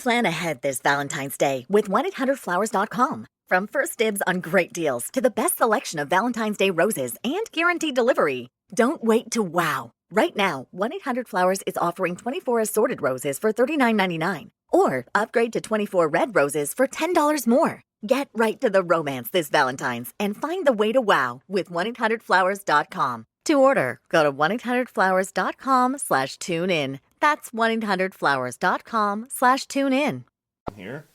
Plan ahead this Valentine's Day with 1-800-Flowers.com. From first dibs on great deals to the best selection of Valentine's Day roses and guaranteed delivery. Don't wait to wow. Right now, 1-800-Flowers is offering 24 assorted roses for $39.99. Or upgrade to 24 red roses for $10 more. Get right to the romance this Valentine's and find the way to wow with 1-800-Flowers.com. To order, go to 1-800-Flowers.com/tune-in. That's 1-800-Flowers.com/tune-in. Here.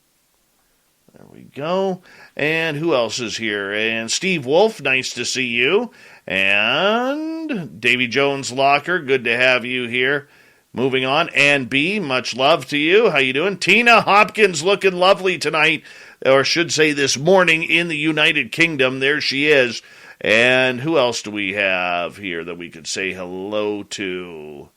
There we go. And who else is here? And Steve Wolf, nice to see you. And Davy Jones Locker, good to have you here. Moving on. And B, much love to you. How you doing? Tina Hopkins looking lovely tonight, or should say this morning in the United Kingdom. There she is. And who else do we have here that we could say hello to?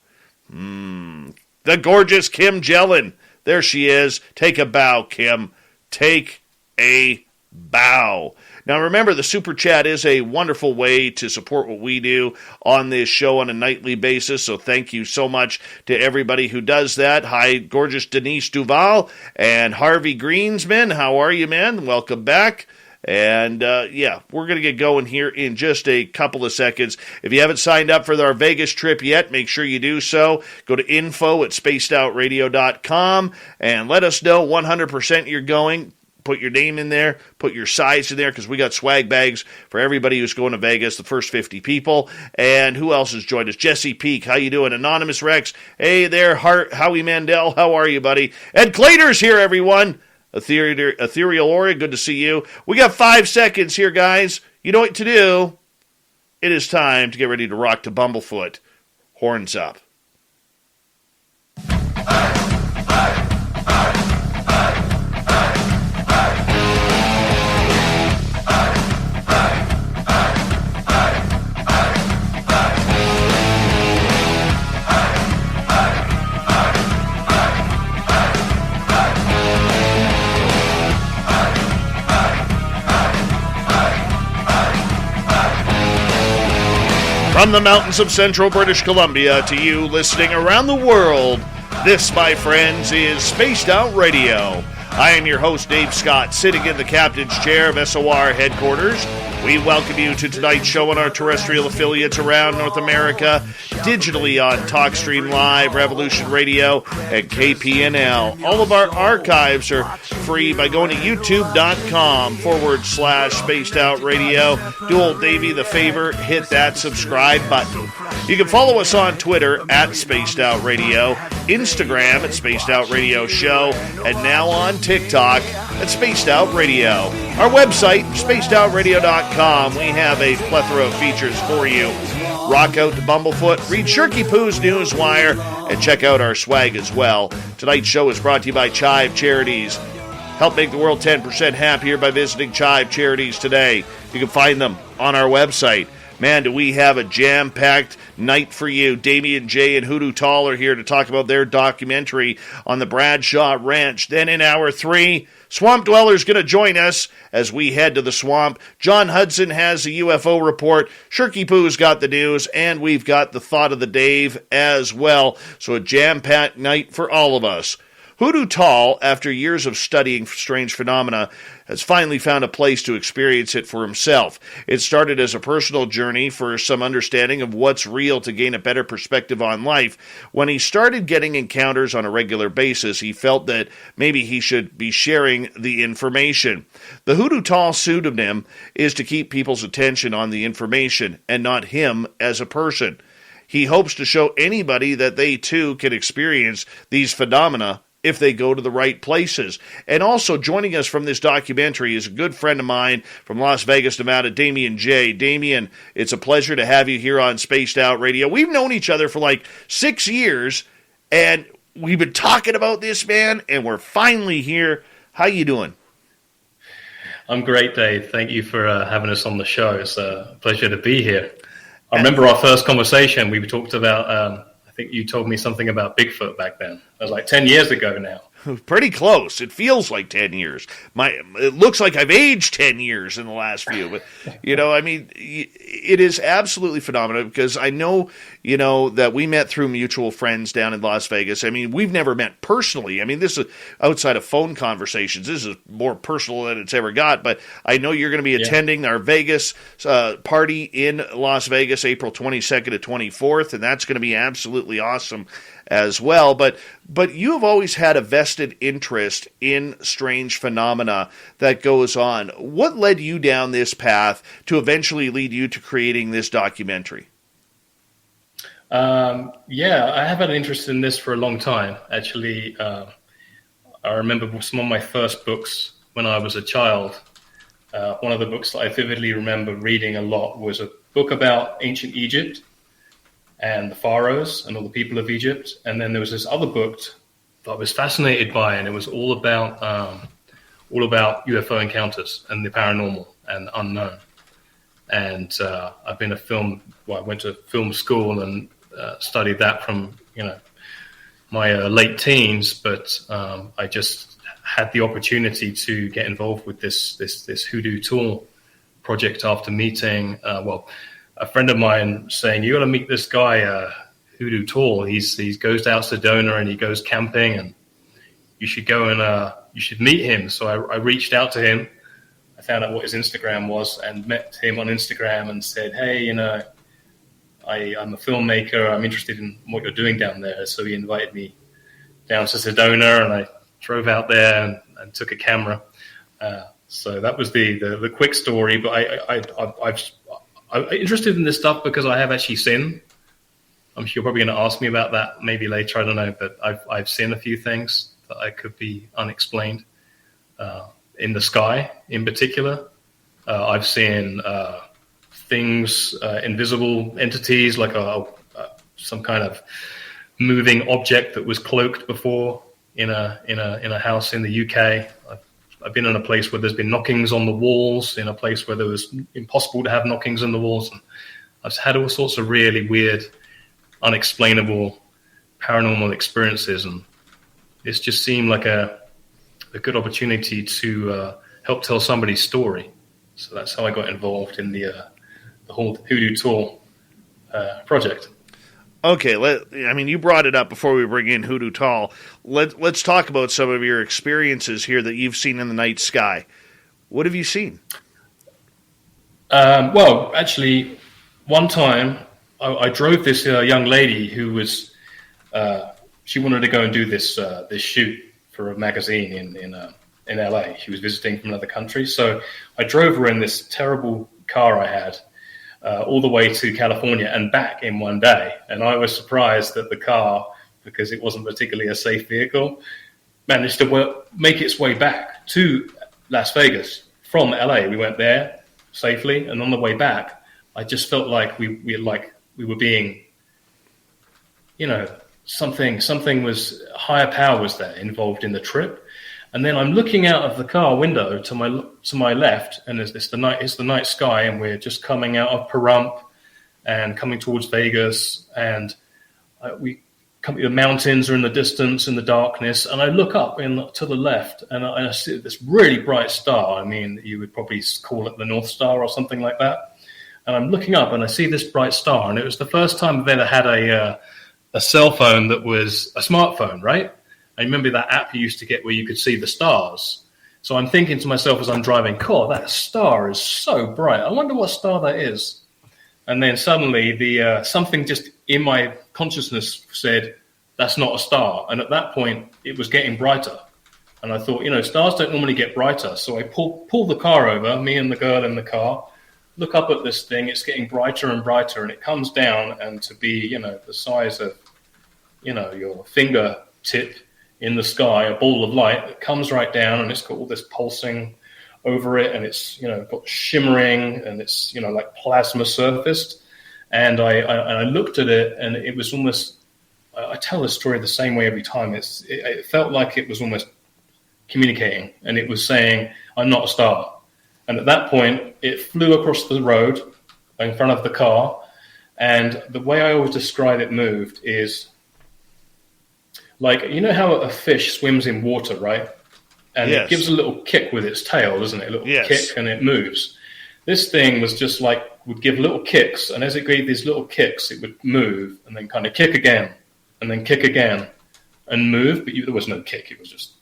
The gorgeous Kim Jellin. There she is. Take a bow, Kim. Take a bow. Now remember, the Super Chat is a wonderful way to support what we do on this show on a nightly basis, so thank you so much to everybody who does that. Hi, gorgeous Denise Duval and Harvey Greensman. How are you, man? Welcome back. And, we're going to get going here in just a couple of seconds. If you haven't signed up for our Vegas trip yet, make sure you do so. Go to info@spacedoutradio.com and let us know 100% you're going. Put your name in there, put your size in there, because we got swag bags for everybody who's going to Vegas, the first 50 people. And who else has joined us? Jesse Peak, how you doing? Anonymous Rex, hey there. Howie Mandel, how are you, buddy? Ed Clater's here, everyone. Ethereal Ori, good to see you. We got 5 seconds here, guys. You know what to do. It is time to get ready to rock to Bumblefoot. Horns up. From the mountains of central British Columbia to you listening around the world, this, my friends, is Spaced Out Radio. I am your host, Dave Scott, sitting in the captain's chair of SOR headquarters. We welcome you to tonight's show on our terrestrial affiliates around North America, digitally on TalkStream Live, Revolution Radio, and KPNL. All of our archives are free by going to youtube.com/Spaced Out Radio. Do old Davey the favor, hit that subscribe button. You can follow us on Twitter @Spaced Out Radio, Instagram @Spaced Out Radio Show, and now on TikTok @Spaced Out Radio. Our website, spacedoutradio.com. We have a plethora of features for you. Rock out to Bumblefoot, read Shirky Poo's Newswire, and check out our swag as well. Tonight's show is brought to you by Chive Charities. Help make the world 10% happier by visiting Chive Charities today. You can find them on our website. Man, do we have a jam-packed night for you. Damien Jay and Hoodoo Tall are here to talk about their documentary on the Bradshaw Ranch. Then in hour 3, Swamp Dweller's going to join us as we head to the swamp. John Hudson has a UFO report. Shirky Poo's got the news, and we've got the thought of the Dave as well. So a jam-packed night for all of us. Hoodoo Tall, after years of studying strange phenomena, has finally found a place to experience it for himself. It started as a personal journey for some understanding of what's real to gain a better perspective on life. When he started getting encounters on a regular basis, he felt that maybe he should be sharing the information. The Hoodoo Tall pseudonym is to keep people's attention on the information and not him as a person. He hopes to show anybody that they too can experience these phenomena if they go to the right places. And also joining us from this documentary is a good friend of mine from Las Vegas, Nevada, Damien Jay. Damien, it's a pleasure to have you here on Spaced Out Radio. We've known each other for like 6 years, and we've been talking about this, man, and we're finally here. How you doing? I'm great, Dave. Thank you for having us on the show. It's a pleasure to be here. I remember our first conversation. We talked about I think you told me something about Bigfoot back then. That was like 10 years ago now. Pretty close. It feels like 10 years. It looks like I've aged 10 years in the last few. But, I mean, it is absolutely phenomenal because I know, that we met through mutual friends down in Las Vegas. I mean, we've never met personally. I mean, this is outside of phone conversations. This is more personal than it's ever got. But I know you're going to be attending our Vegas party in Las Vegas, April 22nd to 24th, and that's going to be absolutely awesome as well. But you have always had a vested interest in strange phenomena that goes on. What led you down this path to eventually lead you to creating this documentary? I have had an interest in this for a long time. Actually, I remember some of my first books when I was a child. One of the books that I vividly remember reading a lot was a book about ancient Egypt and the pharaohs and all the people of Egypt. And then there was this other book that I was fascinated by, and it was all about UFO encounters and the paranormal and the unknown. And I went to film school and studied that from my late teens, but I just had the opportunity to get involved with this Hoodoo Tall project after meeting a friend of mine saying, "You got to meet this guy, Hoodoo Tall. He goes out to Sedona and he goes camping, and you should go and you should meet him." So I reached out to him. I found out what his Instagram was and met him on Instagram and said, "Hey, I'm a filmmaker. I'm interested in what you're doing down there." So he invited me down to Sedona, and I drove out there and took a camera. So that was the quick story. But I'm interested in this stuff because I have actually seen. I'm sure you're probably going to ask me about that maybe later. I don't know, but I've seen a few things that I could be unexplained in the sky. In particular, I've seen things, invisible entities, like some kind of moving object that was cloaked before in a house in the UK. I've been in a place where there's been knockings on the walls, in a place where there was impossible to have knockings on the walls. And I've had all sorts of really weird, unexplainable, paranormal experiences, and it's just seemed like a good opportunity to help tell somebody's story. So that's how I got involved in the whole Hoodoo Tall project. Okay, you brought it up before we bring in Hoodoo Tall. Let's talk about some of your experiences here that you've seen in the night sky. What have you seen? Well, actually, one time I drove this young lady who was she wanted to go and do this shoot for a magazine in LA. She was visiting from another country, so I drove her in this terrible car I had. All the way to California and back in one day. And I was surprised that the car, because it wasn't particularly a safe vehicle, managed to make its way back to Las Vegas from LA. We went there safely, and on the way back, I just felt like we were being, something was, higher power was there involved in the trip. And then I'm looking out of the car window to my left, and it's the night sky, and we're just coming out of Pahrump and coming towards Vegas, and the mountains are in the distance in the darkness, and I look up to the left, and I see this really bright star. I mean, you would probably call it the North Star or something like that. And I'm looking up, and I see this bright star, and it was the first time I've ever had a cell phone that was a smartphone, right? I remember that app you used to get where you could see the stars. So I'm thinking to myself as I'm driving, "God, that star is so bright. I wonder what star that is." And then suddenly something just in my consciousness said, "That's not a star." And at that point, it was getting brighter. And I thought, stars don't normally get brighter. So I pull the car over, me and the girl in the car, look up at this thing. It's getting brighter and brighter. And it comes down and to be, the size of, your fingertip in the sky, a ball of light that comes right down, and it's got all this pulsing over it, and it's got shimmering, and it's like plasma surfaced. And I looked at it, and it was almost, I tell the story the same way every time. It felt like it was almost communicating, and it was saying, "I'm not a star." And at that point, it flew across the road in front of the car, and the way I always describe it moved is, Like, you know how a fish swims in water, right? And Yes. it gives a little kick with its tail, doesn't it? A little Yes. kick, and it moves. This thing was just like, would give little kicks, and as it gave these little kicks, it would move, and then kind of kick again, and then kick again, and move, but there was no kick. It was just,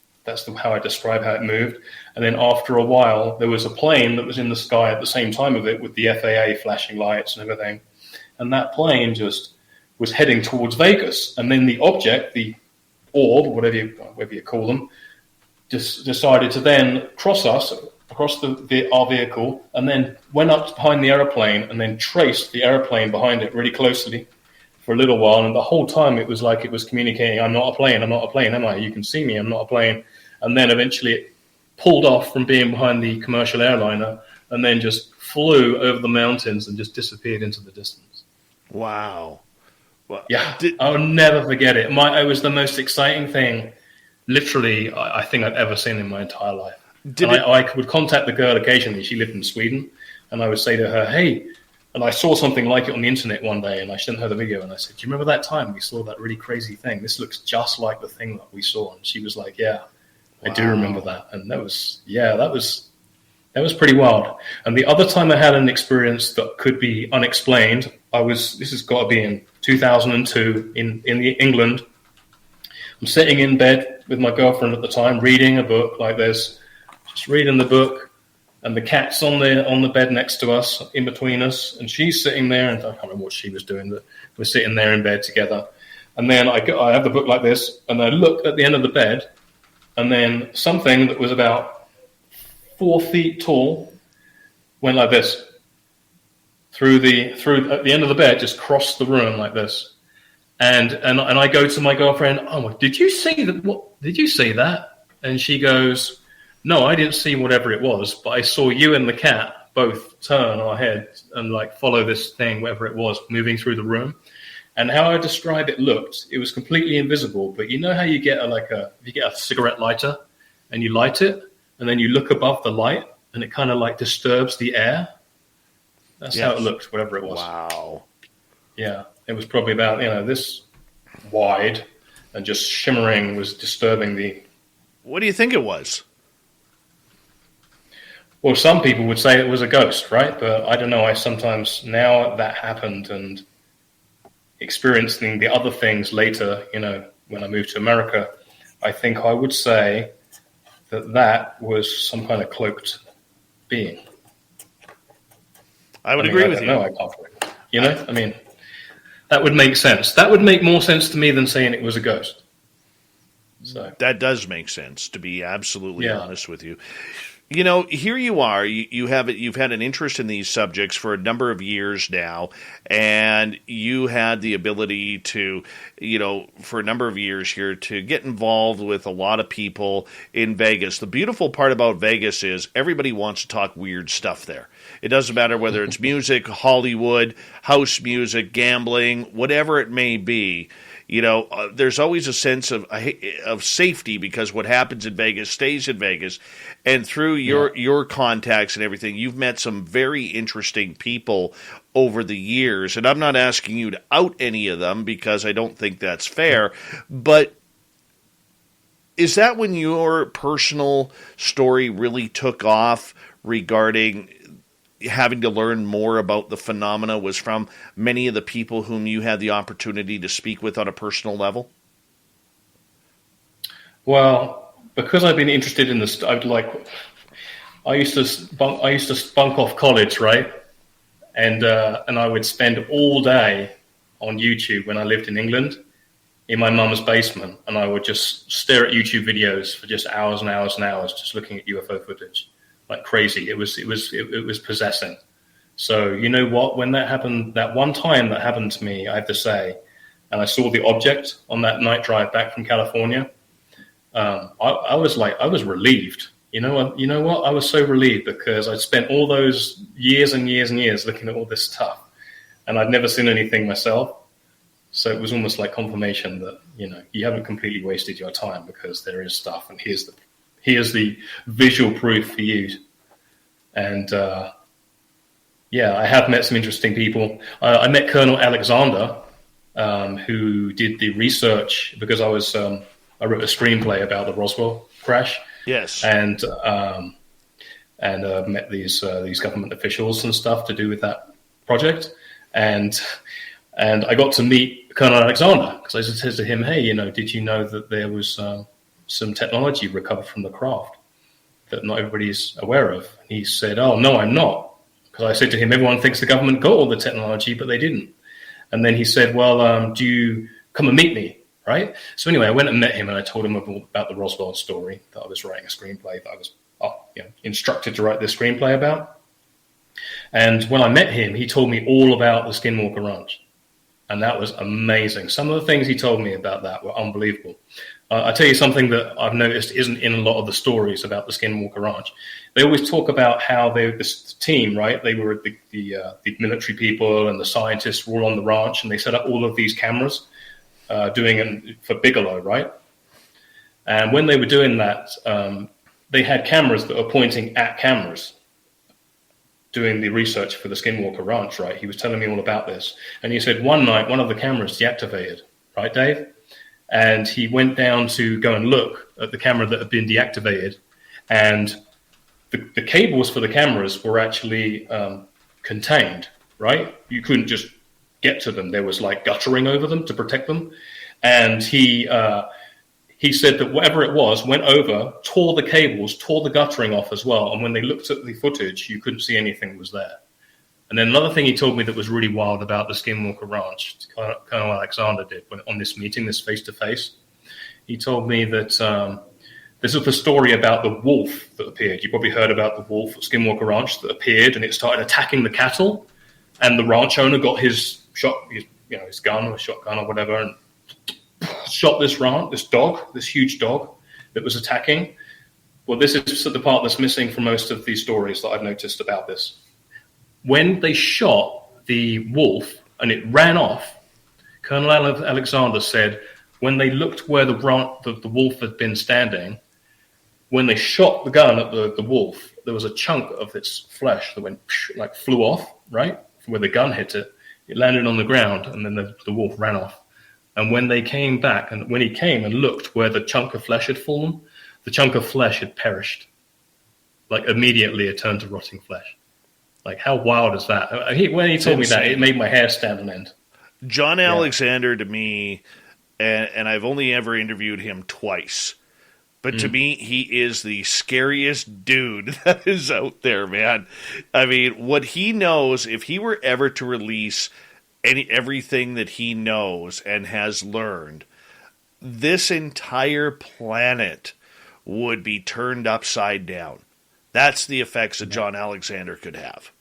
how I describe how it moved. And then after a while, there was a plane that was in the sky at the same time of it with the FAA flashing lights and everything. And that plane just was heading towards Vegas. And then the object, the orb, whatever you call them, just decided to then cross us, across our vehicle, and then went up behind the airplane and then traced the airplane behind it really closely for a little while. And the whole time it was like it was communicating, I'm not a plane, am I? You can see me, I'm not a plane. And then eventually it pulled off from being behind the commercial airliner and then just flew over the mountains and just disappeared into the distance. Wow. Well, yeah, I'll never forget it. It was the most exciting thing, literally, I think I've ever seen in my entire life. I would contact the girl occasionally. She lived in Sweden, and I would say to her, hey, and I saw something like it on the internet one day, and I sent her the video, and I said, do you remember that time we saw that really crazy thing? This looks just like the thing that we saw. And she was like, yeah, I do remember that. And that was pretty wild. And the other time I had an experience that could be unexplained, this has got to be in 2002 in England. I'm sitting in bed with my girlfriend at the time, reading a book like this, just reading the book, and the cat's on the bed next to us, in between us, and she's sitting there, and I can't remember what she was doing, but we're sitting there in bed together. And then I have the book like this, and I look at the end of the bed, and then something that was about 4 feet tall went like this through at the end of the bed, just crossed the room like this. And I go to my girlfriend, oh, did you see that? What did you see that? And she goes, no, I didn't see whatever it was, but I saw you and the cat both turn our heads and like follow this thing, whatever it was, moving through the room. And how I describe it looked, it was completely invisible. But you know how you get if you get a cigarette lighter and you light it, and then you look above the light, and it kind of like disturbs the air. That's how it looked, whatever it was. Wow. Yeah, it was probably about this wide, and just shimmering was disturbing the. What do you think it was? Well, some people would say it was a ghost, right? But I don't know. I sometimes, now that happened and experiencing the other things later, when I moved to America, I think I would say that was some kind of cloaked being. I would agree with you. No, I can't. I mean, that would make sense. That would make more sense to me than saying it was a ghost. So that does make sense, to be absolutely honest with you. Here you are. You've had an interest in these subjects for a number of years now, and you had the ability to, for a number of years here, to get involved with a lot of people in Vegas. The beautiful part about Vegas is everybody wants to talk weird stuff there. It doesn't matter whether it's music, Hollywood, house music, gambling, whatever it may be. There's always a sense of safety because what happens in Vegas stays in Vegas. And through your contacts and everything, you've met some very interesting people over the years. And I'm not asking you to out any of them because I don't think that's fair. But is that when your personal story really took off regarding having to learn more about the phenomena, was from many of the people whom you had the opportunity to speak with on a personal level? Well, because I've been interested in this, I used to spunk off college, right? And I would spend all day on YouTube when I lived in England, in my mum's basement, and I would just stare at YouTube videos for just hours and hours and hours, just looking at UFO footage. Like crazy. It was possessing. So you know what? When that happened, that one time that happened to me, I have to say, and I saw the object on that night drive back from California, I was relieved. You know what? I was so relieved because I'd spent all those years and years and years looking at all this stuff, and I'd never seen anything myself. So it was almost like confirmation that you haven't completely wasted your time because there is stuff, and here's the visual proof for you. And I have met some interesting people. I met Colonel Alexander who did the research because I wrote a screenplay about the Roswell crash. Yes, and met these government officials and stuff to do with that project, and I got to meet Colonel Alexander because I said to him, "Hey, did you know that there was some technology recovered from the craft that not everybody's aware of?" And he said, "Oh no, I'm not." Because I said to him, "Everyone thinks the government got all the technology, but they didn't." And then he said, "Well, do you come and meet me?" Right? So anyway, I went and met him, and I told him about the Roswell story, that I was writing a screenplay, that I was instructed to write this screenplay about. And when I met him, he told me all about the Skinwalker Ranch. And that was amazing. Some of the things he told me about that were unbelievable. I tell you something that I've noticed isn't in a lot of the stories about the Skinwalker Ranch. They always talk about how this team, right? They were the military people and the scientists were all on the ranch, and they set up all of these cameras doing it for Bigelow, right? And when they were doing that, they had cameras that were pointing at cameras doing the research for the Skinwalker Ranch, right? He was telling me all about this. And he said one night, one of the cameras deactivated, right, Dave? And he went down to go and look at the camera that had been deactivated. And the cables for the cameras were actually contained, right? You couldn't just get to them. There was like guttering over them to protect them. And he said that whatever it was went over, tore the cables, tore the guttering off as well. And when they looked at the footage, you couldn't see anything that was there. And then another thing he told me that was really wild about the Skinwalker Ranch, Colonel Alexander did on this meeting, this face-to-face. He told me that this was the story about the wolf that appeared. You probably heard about the wolf at Skinwalker Ranch that appeared, and it started attacking the cattle. And the ranch owner got his gun or shotgun or whatever, and shot this huge dog that was attacking. Well, this is the part that's missing from most of these stories that I've noticed about this. When they shot the wolf and it ran off, Colonel Alexander said when they looked where the wolf had been standing, when they shot the gun at the wolf, there was a chunk of its flesh that went flew off, right? Where the gun hit it. It landed on the ground, and then the wolf ran off. And when they came back, and when he came and looked where the chunk of flesh had fallen, the chunk of flesh had perished. Like immediately it turned to rotting flesh. Like how wild is that? When he told me that, it made my hair stand on end. John Alexander to me, and I've only ever interviewed him twice, but to me, he is the scariest dude that is out there, man. I mean, what he knows, if he were ever to release everything that he knows and has learned, this entire planet would be turned upside down. That's the effects that John Alexander could have.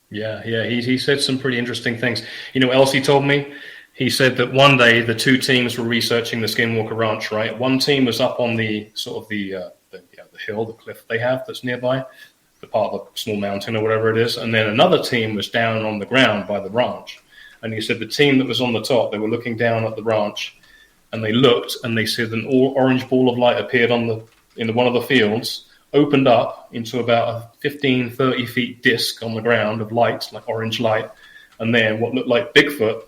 Yeah. He said some pretty interesting things. You know what else he told me? He said that one day the two teams were researching the Skinwalker Ranch, right? One team was up on the hill, the cliff they have that's nearby, the part of the small mountain or whatever it is. And then another team was down on the ground by the ranch. And he said the team that was on the top, they were looking down at the ranch, and they looked, and they said an orange ball of light appeared in one of the fields, opened up into about a 15, 30 feet disc on the ground of light, like orange light, and then what looked like Bigfoot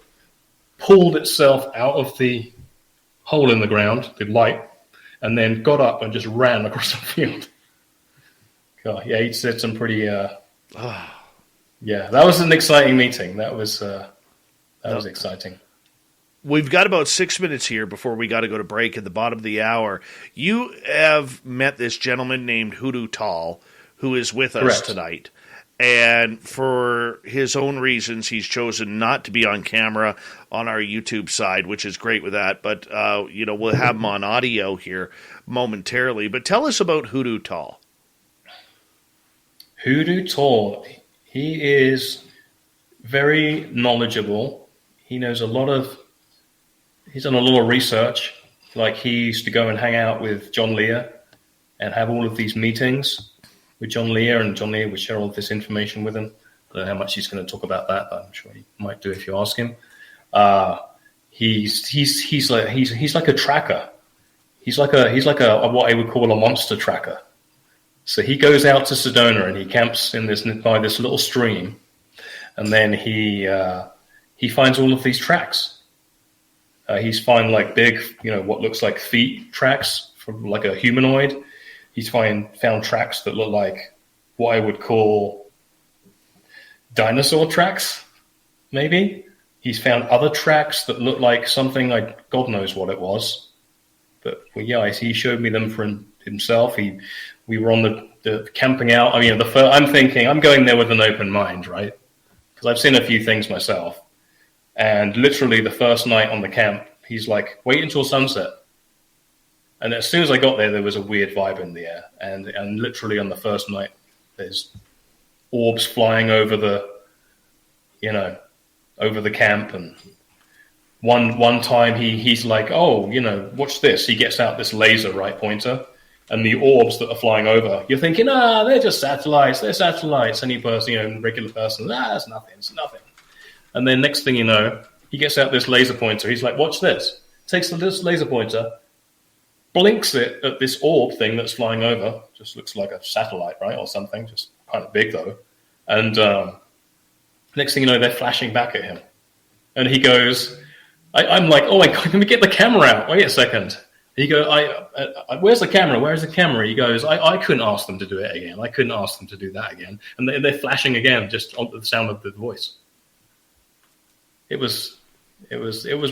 pulled itself out of the hole in the ground, the light, and then got up and just ran across the field. God, yeah, he said some pretty... yeah, that was an exciting meeting. That was exciting. We've got about 6 minutes here before we got to go to break at the bottom of the hour. You have met this gentleman named Hoodoo Tall, who is with us tonight. And for his own reasons, he's chosen not to be on camera on our YouTube side, which is great with that. But, we'll have him on audio here momentarily. But tell us about Hoodoo Tall. Hoodoo Tall. He is very knowledgeable. He knows he's done a lot of research. Like he used to go and hang out with John Lear and have all of these meetings with John Lear, and John Lear would share all of this information with him. I don't know how much he's going to talk about that, but I'm sure he might do if you ask him. He's like a tracker. He's like a what I would call a monster tracker. So he goes out to Sedona and he camps by this little stream, and then he finds all of these tracks. He's found like big, what looks like feet tracks from like a humanoid. He's found tracks that look like what I would call dinosaur tracks, maybe. He's found other tracks that look like something like God knows what it was. But he showed me them for himself. We were on the camping out. I mean, I'm thinking I'm going there with an open mind, right? Because I've seen a few things myself. And literally the first night on the camp, he's like, wait until sunset. And as soon as I got there was a weird vibe in the air. And literally on the first night, there's orbs flying over the camp. And one time he's like, oh, watch this. He gets out this laser, right, pointer. And the orbs that are flying over, you're thinking, they're just satellites. They're satellites. Any person, regular person, that's nothing. It's nothing. And then next thing you know, he gets out this laser pointer. He's like, watch this. Takes this laser pointer, blinks it at this orb thing that's flying over. Just looks like a satellite, right, or something. Just kind of big, though. And next thing you know, they're flashing back at him. And he goes, I'm like, oh, my God, let me get the camera out. Wait a second. He goes, where's the camera? Where's the camera? He goes, I couldn't ask them to do it again. I couldn't ask them to do that again. And they're flashing again, just on the sound of the voice. It was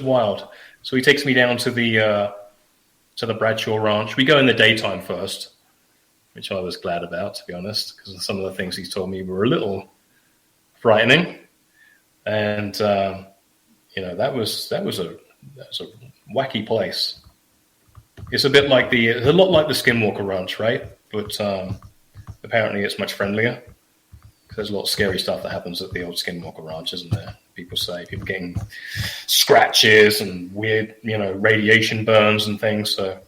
wild. So he takes me down to the Bradshaw Ranch. We go in the daytime first, which I was glad about, to be honest, because some of the things he told me were a little frightening. And that was a wacky place. It's a lot like the Skinwalker Ranch, right? But apparently it's much friendlier. There's a lot of scary stuff that happens at the old Skinwalker Ranch, isn't there? People getting scratches and weird, radiation burns and things. So,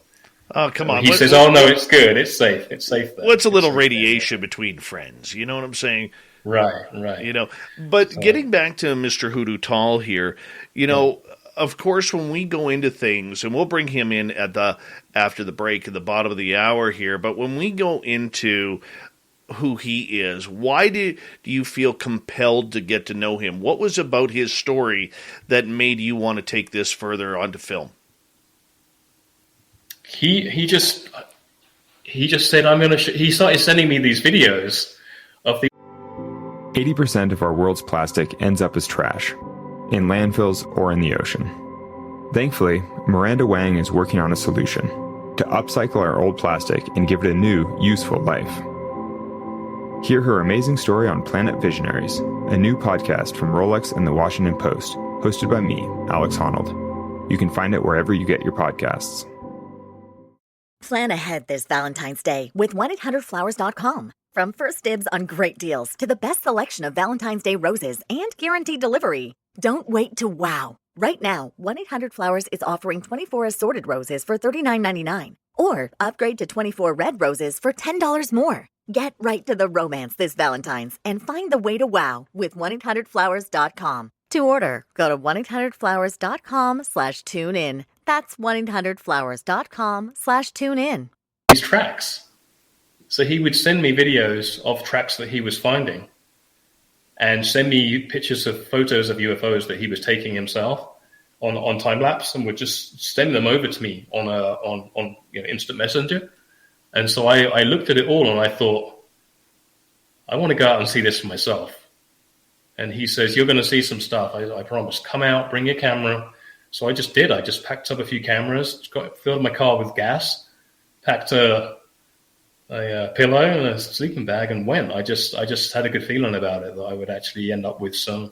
oh, come on. He says, "Oh no, it's good. It's safe. It's safe there." What's a little radiation between friends? You know what I'm saying? Right. But getting back to Mr. Hoodoo Tall here, of course, when we go into things, and we'll bring him in after the break at the bottom of the hour here, but when we go into who he is, why do you feel compelled to get to know him? What was about his story that made you want to take this further onto film? He just said, I'm going to he started sending me these videos of the 80% of our world's plastic ends up as trash, in landfills or in the ocean. Thankfully, Miranda Wang is working on a solution to upcycle our old plastic and give it a new, useful life. Hear her amazing story on Planet Visionaries, a new podcast from Rolex and the Washington Post, hosted by me, Alex Honnold. You can find it wherever you get your podcasts. Plan ahead this Valentine's Day with 1-800-Flowers.com. From first dibs on great deals to the best selection of Valentine's Day roses and guaranteed delivery. Don't wait to wow. Right now, 1-800-Flowers is offering 24 assorted roses for $39.99. Or upgrade to 24 red roses for $10 more. Get right to the romance this Valentine's and find the way to wow with 1-800-Flowers.com. To order, go to 1-800-Flowers.com/tune-in. That's 1-800-Flowers.com/tune-in. These tracks. So he would send me videos of tracks that he was finding and send me pictures of photos of UFOs that he was taking himself on time lapse, and would just send them over to me on instant messenger. And so I looked at it all and I thought, I want to go out and see this for myself. And he says, you're going to see some stuff. I promise. Come out, bring your camera. So I just did. I just packed up a few cameras, filled my car with gas, packed a pillow and a sleeping bag, and went. I just had a good feeling about it, that I would actually end up with a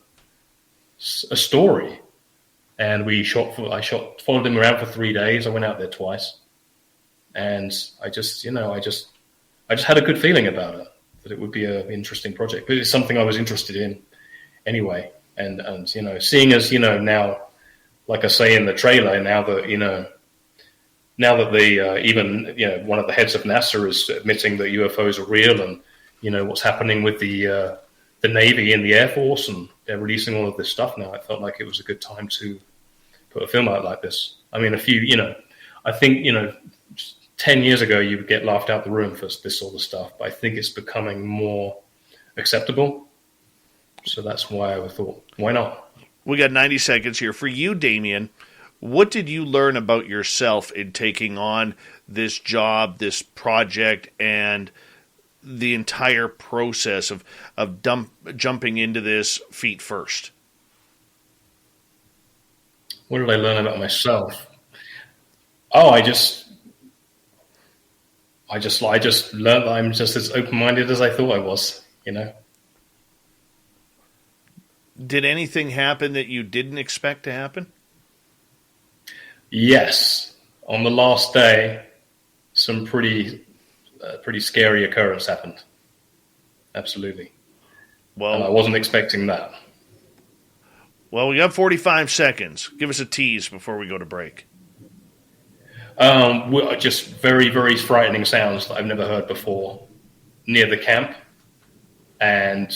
story. And I followed him around for 3 days. I went out there twice. And I just had a good feeling about it, that it would be an interesting project. But it's something I was interested in anyway. And seeing as, now, like I say in the trailer, now that they even one of the heads of NASA is admitting that UFOs are real, and what's happening with the Navy and the Air Force, and they're releasing all of this stuff now, I felt like it was a good time to put a film out like this. I mean, I think 10 years ago you would get laughed out the room for this sort of stuff, but I think it's becoming more acceptable. So that's why I thought, why not? We got 90 seconds here for you, Damien. What did you learn about yourself in taking on this job, this project, and the entire process of jumping into this feet first? What did I learn about myself? Oh, I just learned that I'm just as open-minded as I thought I was, Did anything happen that you didn't expect to happen? Yes. On the last day, some pretty scary occurrence happened. Absolutely. Well, and I wasn't expecting that. Well, we got 45 seconds. Give us a tease before we go to break. Just very, very frightening sounds that I've never heard before near the camp. And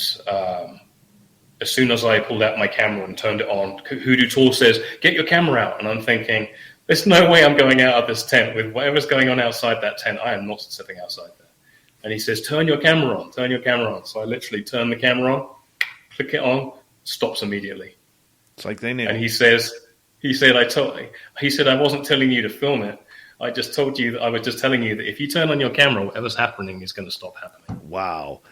as soon as I pulled out my camera and turned it on, Hoodoo Tall says, "Get your camera out." And I'm thinking, there's no way I'm going out of this tent with whatever's going on outside that tent. I am not sitting outside there. And he says, turn your camera on. So I literally turn the camera on, click it on, stops immediately. It's like they knew. And he said, I wasn't telling you to film it. I was just telling you that if you turn on your camera, whatever's happening is going to stop happening. Wow.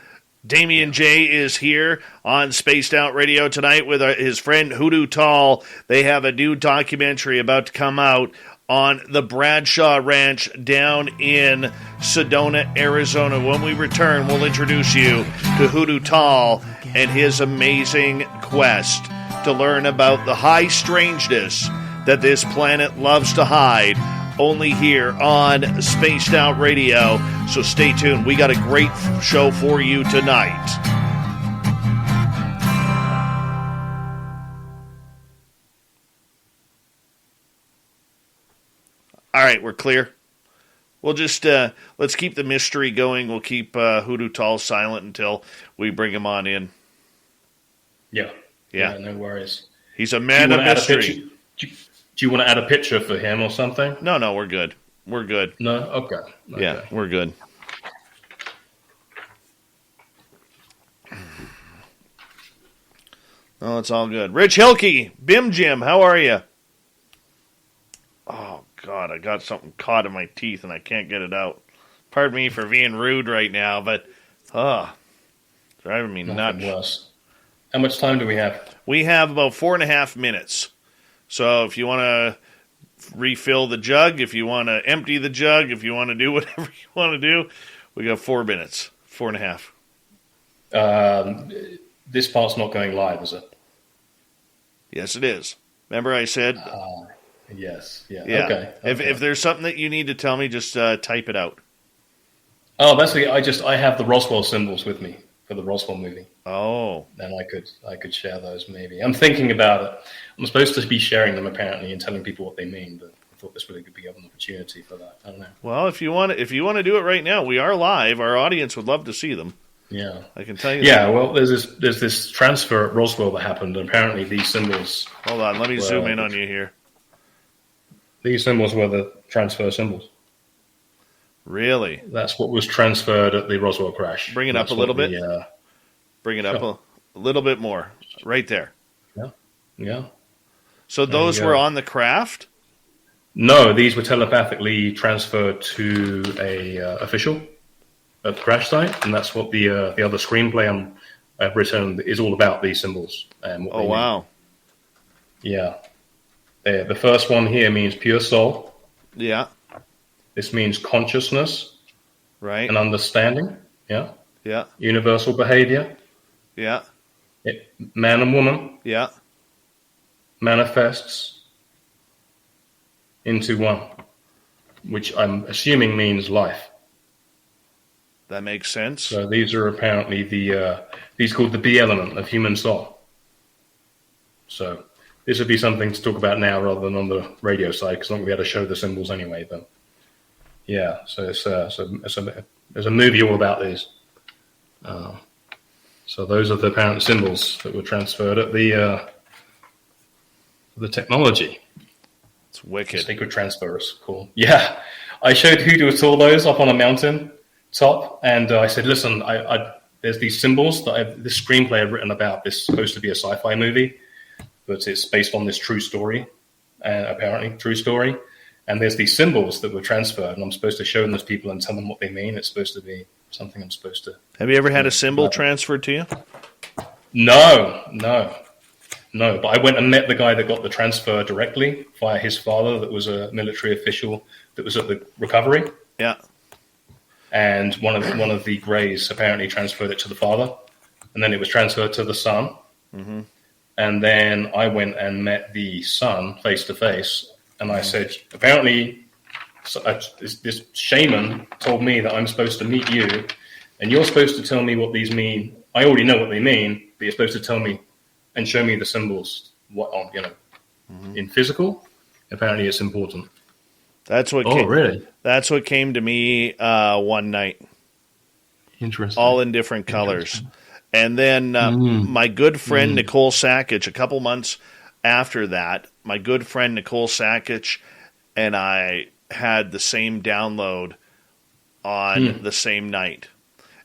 Damien Jay is here on Spaced Out Radio tonight with his friend Hoodoo Tall. They have a new documentary about to come out on the Bradshaw Ranch down in Sedona, Arizona. When we return, we'll introduce you to Hoodoo Tall and his amazing quest to learn about the high strangeness that this planet loves to hide, only here on Spaced Out Radio. So stay tuned. We got a great show for you tonight. All right, we're clear. We'll just let's keep the mystery going. We'll keep Hoodoo Tall silent until we bring him on in. Yeah, no worries. He's a man of mystery. Do you want to add a picture for him or something? No, we're good. We're good. No? Okay. Yeah, we're good. Oh, it's all good. Rich Hilke, Bim Jim, how are you? Oh, God, I got something caught in my teeth and I can't get it out. Pardon me for being rude right now, but, driving me nuts. Worse. How much time do we have? We have about 4.5 minutes. So if you want to refill the jug, if you want to empty the jug, if you want to do whatever you want to do, we got 4 minutes, 4.5. This part's not going live, is it? Yes, it is. Remember I said? Yes. Yeah. Okay. Okay. If there's something that you need to tell me, just type it out. Oh, that's the. I have the Roswell symbols with me for the Roswell movie. Oh. And I could share those maybe. I'm thinking about it. I'm supposed to be sharing them apparently and telling people what they mean, but I thought this really could be an opportunity for that. I don't know. Well, if you want to do it right now, we are live. Our audience would love to see them. Yeah, I can tell you. Yeah, well, there's this transfer at Roswell that happened, and apparently these symbols. Hold on, let me zoom in on you here. These symbols were the transfer symbols. Really? That's what was transferred at the Roswell crash. Bring it up a little bit. Bring it up a little bit more. Right there. Yeah. So those were on the craft? No, these were telepathically transferred to a official at the crash site, and that's what the other screenplay I've written is all about, these symbols. And what wow. Yeah. The first one here means pure soul. Yeah. This means consciousness. Right. And understanding. Yeah. Yeah. Universal behavior. Yeah. Man and woman. Yeah. Manifests into one, which I'm assuming means life. That makes sense. So these are apparently these called the B element of human soul. So this would be something to talk about now rather than on the radio side, because I'm not going to be able to show the symbols anyway. But yeah, so there's a movie all about these. So those are the apparent symbols that were transferred at the technology. It's wicked. The sacred transfer is cool. Yeah, I showed Hoodoo Tall those up on a mountain top, and I said, listen, there's these symbols that this screenplay I've written about. This is supposed to be a sci-fi movie, but it's based on this true story. and apparently true story. And there's these symbols that were transferred, and I'm supposed to show them those people and tell them what they mean. It's supposed to be something I'm supposed to. Have you ever had a symbol transferred to you? No. But I went and met the guy that got the transfer directly via his father, that was a military official that was at the recovery. Yeah. And one of the Greys apparently transferred it to the father, and then it was transferred to the son. Mm-hmm. And then I went and met the son face to face, and I said, apparently, this shaman told me that I'm supposed to meet you, and you're supposed to tell me what these mean. I already know what they mean, but you're supposed to tell me and show me the symbols. In physical, apparently it's important. That's what. Really? That's what came to me one night. Interesting. All in different colors. And then my good friend Nicole Sakic, a couple months after that, my good friend Nicole Sakic and I had the same download on the same night.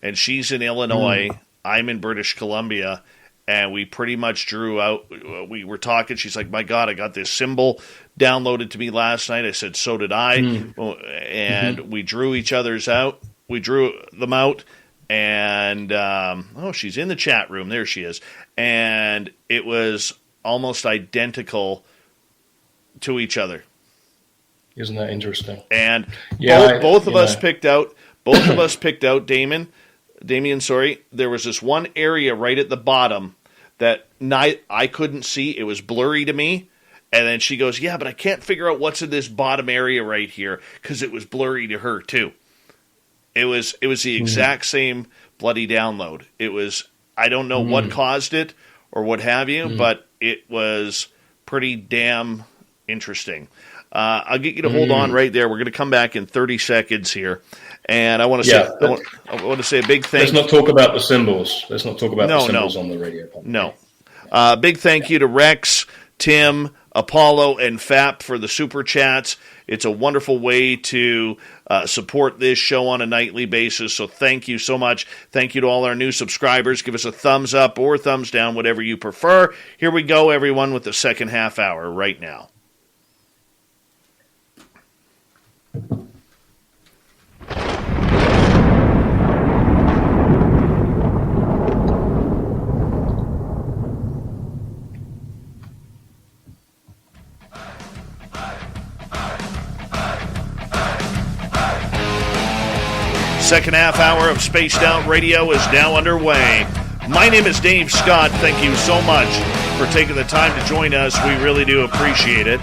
And she's in Illinois, I'm in British Columbia, and we pretty much drew out. We were talking. She's like, my God, I got this symbol downloaded to me last night. I said, so did I. And we drew each other's out. We drew them out. And, she's in the chat room. There she is. And it was almost identical to each other. Isn't that interesting? And both of us picked out, Damien, there was this one area right at the bottom that I couldn't see. It was blurry to me. And then she goes, yeah, but I can't figure out what's in this bottom area right here because it was blurry to her too. It was the exact same bloody download. It was, I don't know what caused it or what have you, but it was pretty damn interesting. I'll get you to hold on right there. We're going to come back in 30 seconds here. And I want to say, I want to say a big thank you. Let's not talk about the symbols. Let's not talk about the symbols on the radio. No. Big thank you to Rex, Tim, Apollo, and FAP for the super chats. It's a wonderful way to support this show on a nightly basis. So thank you so much. Thank you to all our new subscribers. Give us a thumbs up or thumbs down, whatever you prefer. Here we go, everyone, with the second half hour right now. Second half hour of Spaced Out Radio is now underway. My name is Dave Scott. Thank you so much for taking the time to join us. We really do appreciate it.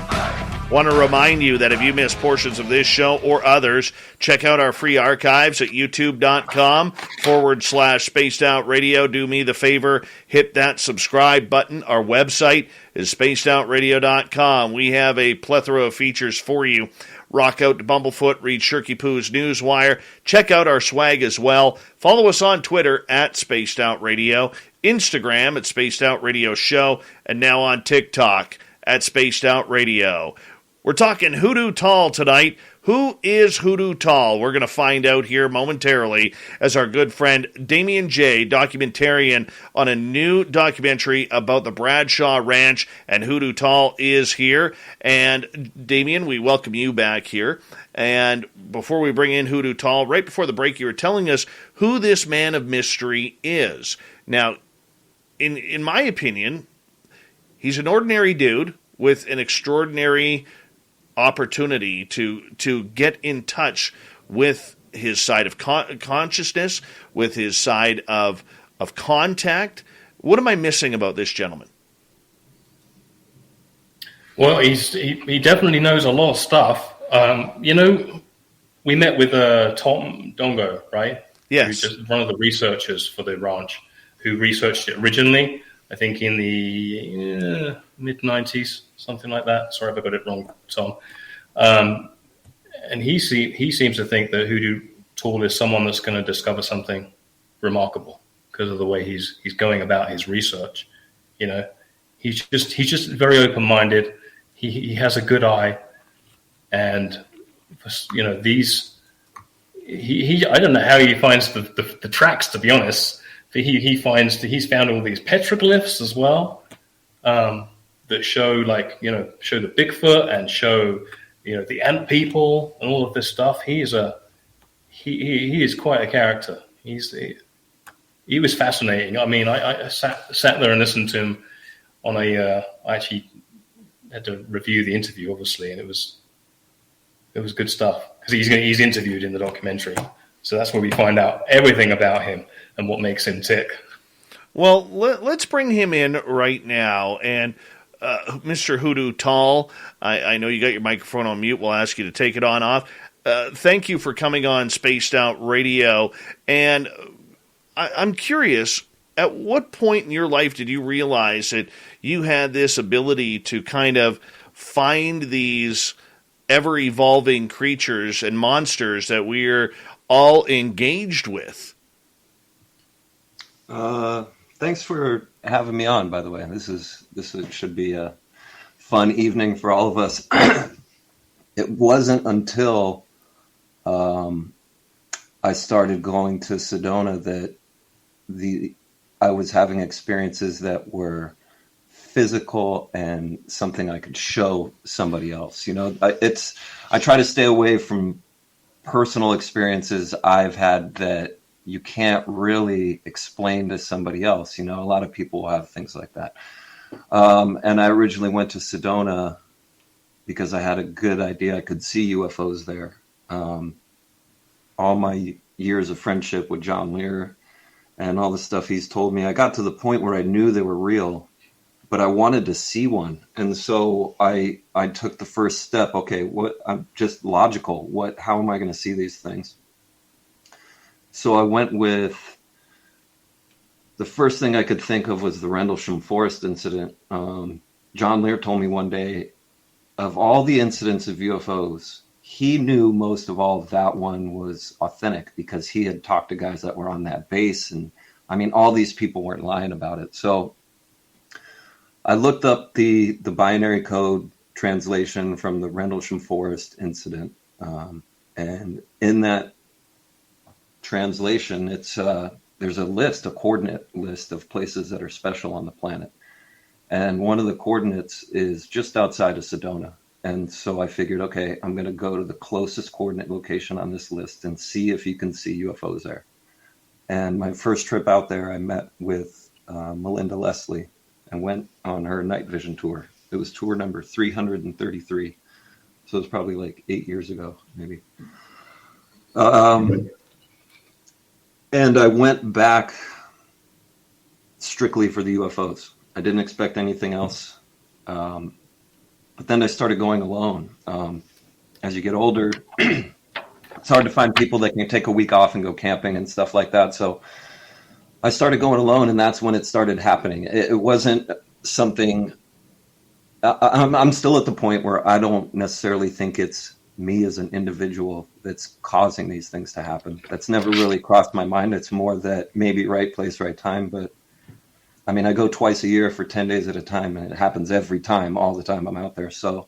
Want to remind you that if you missed portions of this show or others, check out our free archives at youtube.com/Spaced Out Radio. Do me the favor, hit that subscribe button. Our website is spacedoutradio.com. We have a plethora of features for you. Rock out to Bumblefoot, read Shirky Poo's Newswire. Check out our swag as well. Follow us on Twitter at Spaced Out Radio, Instagram at Spaced Out Radio Show, and now on TikTok at Spaced Out Radio. We're talking Hoodoo Tall tonight. Who is Hoodoo Tall? We're going to find out here momentarily as our good friend Damien Jay, documentarian on a new documentary about the Bradshaw Ranch, and Hoodoo Tall is here. And Damien, we welcome you back here. And before we bring in Hoodoo Tall, right before the break, you were telling us who this man of mystery is. Now, in my opinion, he's an ordinary dude with an extraordinary opportunity to get in touch with his side of consciousness, with his side of contact. What am I missing about this gentleman? Well, he definitely knows a lot of stuff. We met with Tom Dongo, right? Yes. Who's just one of the researchers for the ranch, who researched it originally, I think in the mid-90s, something like that. Sorry if I got it wrong, Tom. And he seems to think that Hoodoo Tall is someone that's going to discover something remarkable because of the way he's going about his research. You know, he's just very open-minded. He has a good eye, and I don't know how he finds the tracks, to be honest. He's found all these petroglyphs as well. that show show the Bigfoot and show the ant people and all of this stuff. He is quite a character. He was fascinating. I mean, I sat there and listened to him on I actually had to review the interview, obviously, and it was good stuff because he's interviewed in the documentary. So that's where we find out everything about him and what makes him tick. Well, let's bring him in right now. And Mr. Hoodoo Tall, I know you got your microphone on mute. We'll ask you to take it on off. Thank you for coming on Spaced Out Radio. And I'm curious, at what point in your life did you realize that you had this ability to kind of find these ever-evolving creatures and monsters that we're all engaged with? Thanks for having me on, by the way. This should be a fun evening for all of us. It wasn't until I started going to Sedona that I was having experiences that were physical and something I could show somebody else. I try to stay away from personal experiences I've had that you can't really explain to somebody else. A lot of people will have things like that. And I originally went to Sedona because I had a good idea I could see UFOs there. All my years of friendship with John Lear and all the stuff he's told me, I got to the point where I knew they were real, but I wanted to see one. And so I took the first step. Okay, I'm just logical. How am I going to see these things? So I went with, the first thing I could think of was the Rendlesham Forest incident. John Lear told me one day, of all the incidents of UFOs, he knew most of all that one was authentic because he had talked to guys that were on that base. And I mean, all these people weren't lying about it. So I looked up the binary code translation from the Rendlesham Forest incident. And in that translation, there's a coordinate list of places that are special on the planet. And one of the coordinates is just outside of Sedona. And so I figured, okay, I'm going to go to the closest coordinate location on this list and see if you can see UFOs there. And my first trip out there, I met with Melinda Leslie and went on her night vision tour. It was tour number 333. So it was probably like 8 years ago, maybe. And I went back strictly for the UFOs. I didn't expect anything else. But then I started going alone. As you get older, it's hard to find people that can take a week off and go camping and stuff like that. So I started going alone, and that's when it started happening. It wasn't something... I'm still at the point where I don't necessarily think it's me as an individual that's causing these things to happen. That's never really crossed my mind. It's more that maybe right place, right time. But I mean, I go twice a year for 10 days at a time, and it happens every time, all the time I'm out there. So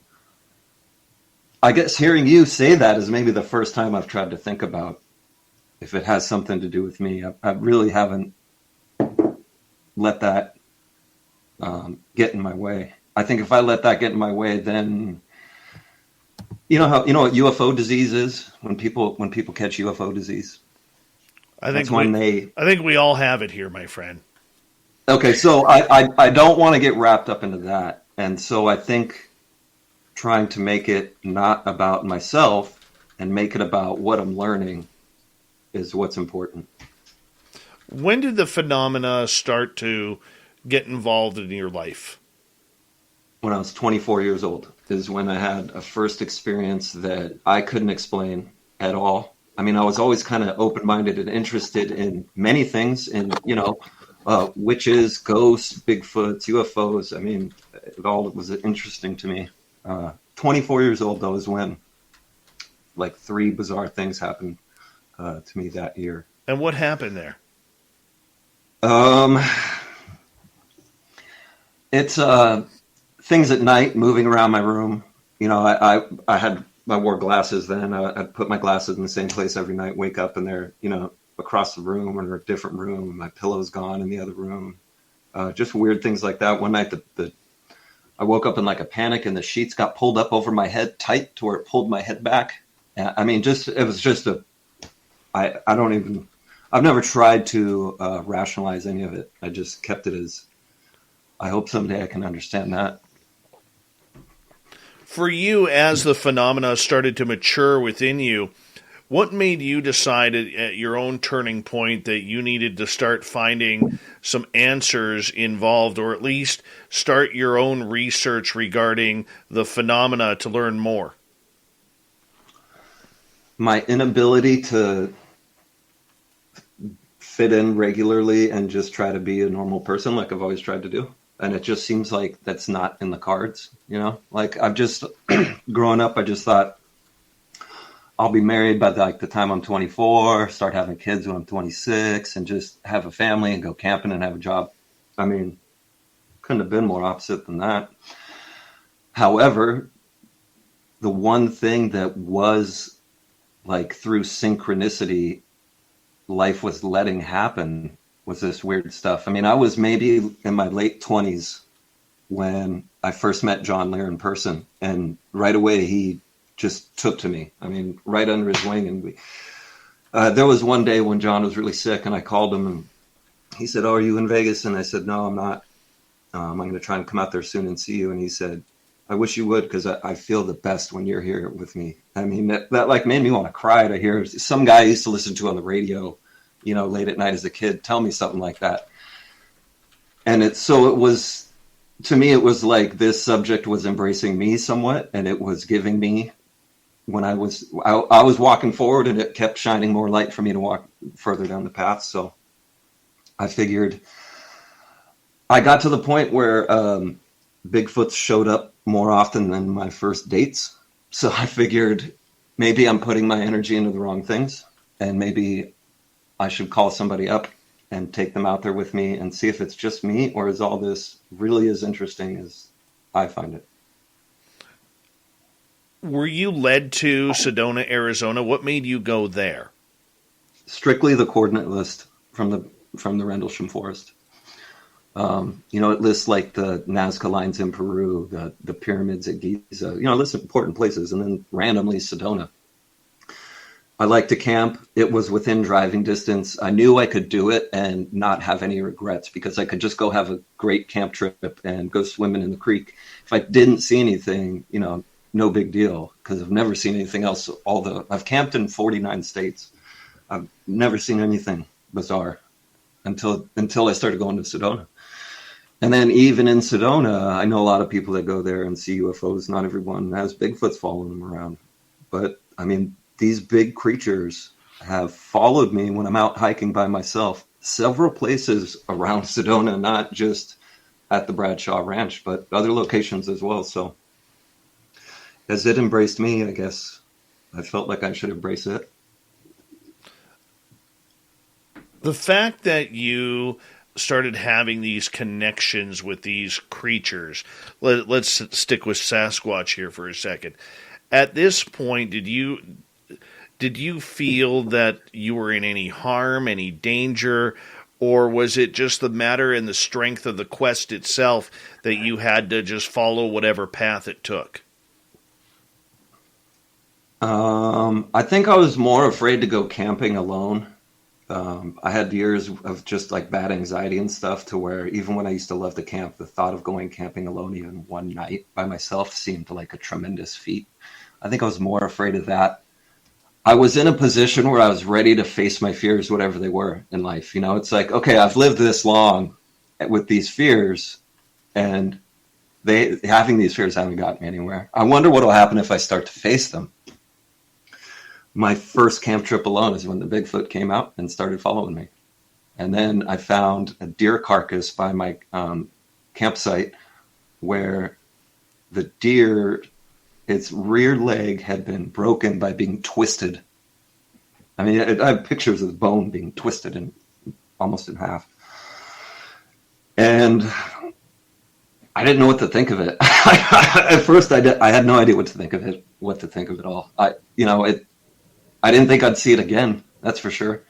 I guess hearing you say that is maybe the first time I've tried to think about if it has something to do with me. I really haven't let that get in my way. I think if I let that get in my way, then you know what UFO disease is when people catch UFO disease. I think we all have it here, my friend. Okay, so I don't want to get wrapped up into that, and so I think trying to make it not about myself and make it about what I'm learning is what's important. When did the phenomena start to get involved in your life? When I was 24 years old is when I had a first experience that I couldn't explain at all. I mean, I was always kind of open-minded and interested in many things, and witches, ghosts, Bigfoots, UFOs. I mean, it all was interesting to me. 24 years old, though, is when like 3 bizarre things happened to me that year. And what happened there? It's things at night, moving around my room. I wore glasses then. I'd put my glasses in the same place every night, wake up, and they're, across the room or a different room. My pillow's gone in the other room. Just weird things like that. One night, the I woke up in like a panic, and the sheets got pulled up over my head tight to where it pulled my head back. I mean, it was just I've never tried to rationalize any of it. I just kept it as, I hope someday I can understand that. For you, as the phenomena started to mature within you, what made you decide at your own turning point that you needed to start finding some answers involved, or at least start your own research regarding the phenomena to learn more? My inability to fit in regularly and just try to be a normal person like I've always tried to do. And it just seems like that's not in the cards, you know? Like, I've just, growing up, I just thought, I'll be married by the time I'm 24, start having kids when I'm 26, and just have a family and go camping and have a job. I mean, couldn't have been more opposite than that. However, the one thing that was like through synchronicity, life was letting happen was this weird stuff. I mean, I was maybe in my late 20s when I first met John Lear in person, and right away he just took to me. I mean, right under his wing. And there was one day when John was really sick, and I called him, and he said, "Oh, are you in Vegas?" And I said, "No, I'm not. I'm going to try and come out there soon and see you." And he said, "I wish you would, because I feel the best when you're here with me." I mean, that like made me want to cry to hear some guy I used to listen to on the radio, you know, late at night as a kid, tell me something like that. And it was, to me, it was like this subject was embracing me somewhat, and it was giving me, when I was walking forward, and it kept shining more light for me to walk further down the path. So I figured, I got to the point where Bigfoot showed up more often than my first dates. So I figured maybe I'm putting my energy into the wrong things, and maybe I should call somebody up and take them out there with me and see if it's just me, or is all this really as interesting as I find it. Were you led to Sedona, Arizona? What made you go there? Strictly the coordinate list from the Rendlesham Forest. You know, it lists like the Nazca lines in Peru, the pyramids at Giza. You know, it lists important places, and then randomly Sedona. I like to camp. It was within driving distance. I knew I could do it and not have any regrets, because I could just go have a great camp trip and go swimming in the creek. If I didn't see anything, you know, no big deal, because I've never seen anything else. I've camped in 49 states. I've never seen anything bizarre until I started going to Sedona. And then even in Sedona, I know a lot of people that go there and see UFOs. Not everyone has Bigfoots following them around. But, I mean, these big creatures have followed me when I'm out hiking by myself several places around Sedona, not just at the Bradshaw Ranch, but other locations as well. So as it embraced me, I guess I felt like I should embrace it. The fact that you started having these connections with these creatures, let's stick with Sasquatch here for a second. At this point, did you feel that you were in any harm, any danger, or was it just the matter and the strength of the quest itself that you had to just follow whatever path it took? I think I was more afraid to go camping alone. I had years of just like bad anxiety and stuff, to where even when I used to love to camp, the thought of going camping alone even one night by myself seemed like a tremendous feat. I think I was more afraid of that. I was in a position where I was ready to face my fears, whatever they were in life. You know, it's like, okay, I've lived this long with these fears, and having these fears haven't gotten me anywhere. I wonder what will happen if I start to face them. My first camp trip alone is when the Bigfoot came out and started following me. And then I found a deer carcass by my campsite, where the deer, its rear leg had been broken by being twisted. I mean, I have pictures of the bone being twisted almost in half. And I didn't know what to think of it. At first, I had no idea what to think of it all. I didn't think I'd see it again, that's for sure.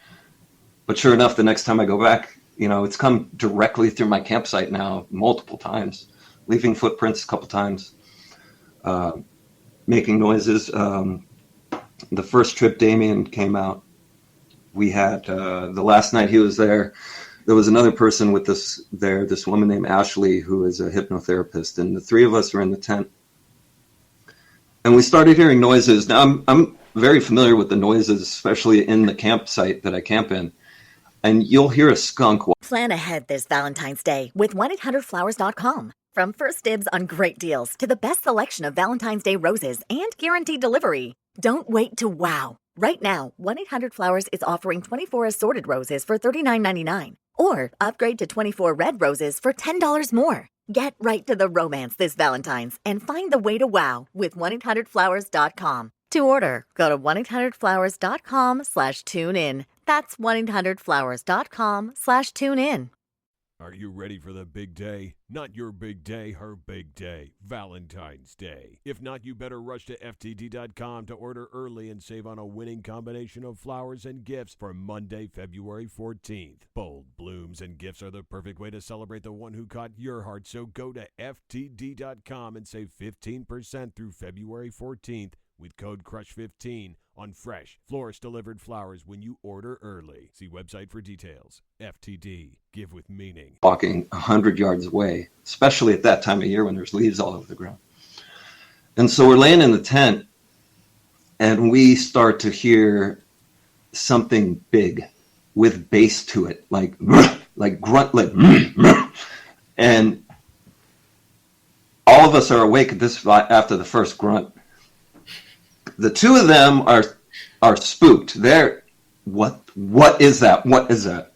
But sure enough, the next time I go back, you know, it's come directly through my campsite now multiple times. leaving footprints a couple times, making noises. The first trip Damien came out, we had the last night he was there was another person with this woman named Ashley, who is a hypnotherapist, and the three of us were in the tent, and we started hearing noises. Now I'm very familiar with the noises, especially in the campsite that I camp in, and you'll hear a skunk. Plan ahead this Valentine's Day with 1-800-Flowers.com. From first dibs on great deals to the best selection of Valentine's Day roses and guaranteed delivery. Don't wait to wow. Right now, 1-800-Flowers is offering 24 assorted roses for $39.99. Or upgrade to 24 red roses for $10 more. Get right to the romance this Valentine's and find the way to wow with 1-800-Flowers.com. To order, go to 1-800-Flowers.com/tune-in. That's 1-800-Flowers.com/tune-in. Are you ready for the big day? Not your big day, her big day. Valentine's Day. If not, you better rush to FTD.com to order early and save on a winning combination of flowers and gifts for Monday, February 14th. Bold blooms and gifts are the perfect way to celebrate the one who caught your heart, so go to FTD.com and save 15% through February 14th with code CRUSH15 on fresh, florist-delivered flowers when you order early. See website for details. FTD. Give with meaning. Walking 100 yards away, especially at that time of year when there's leaves all over the ground. And so we're laying in the tent, and we start to hear something big with bass to it, like grunt, and all of us are awake at this after the first grunt. The two of them are spooked. They're, what is that? What is that?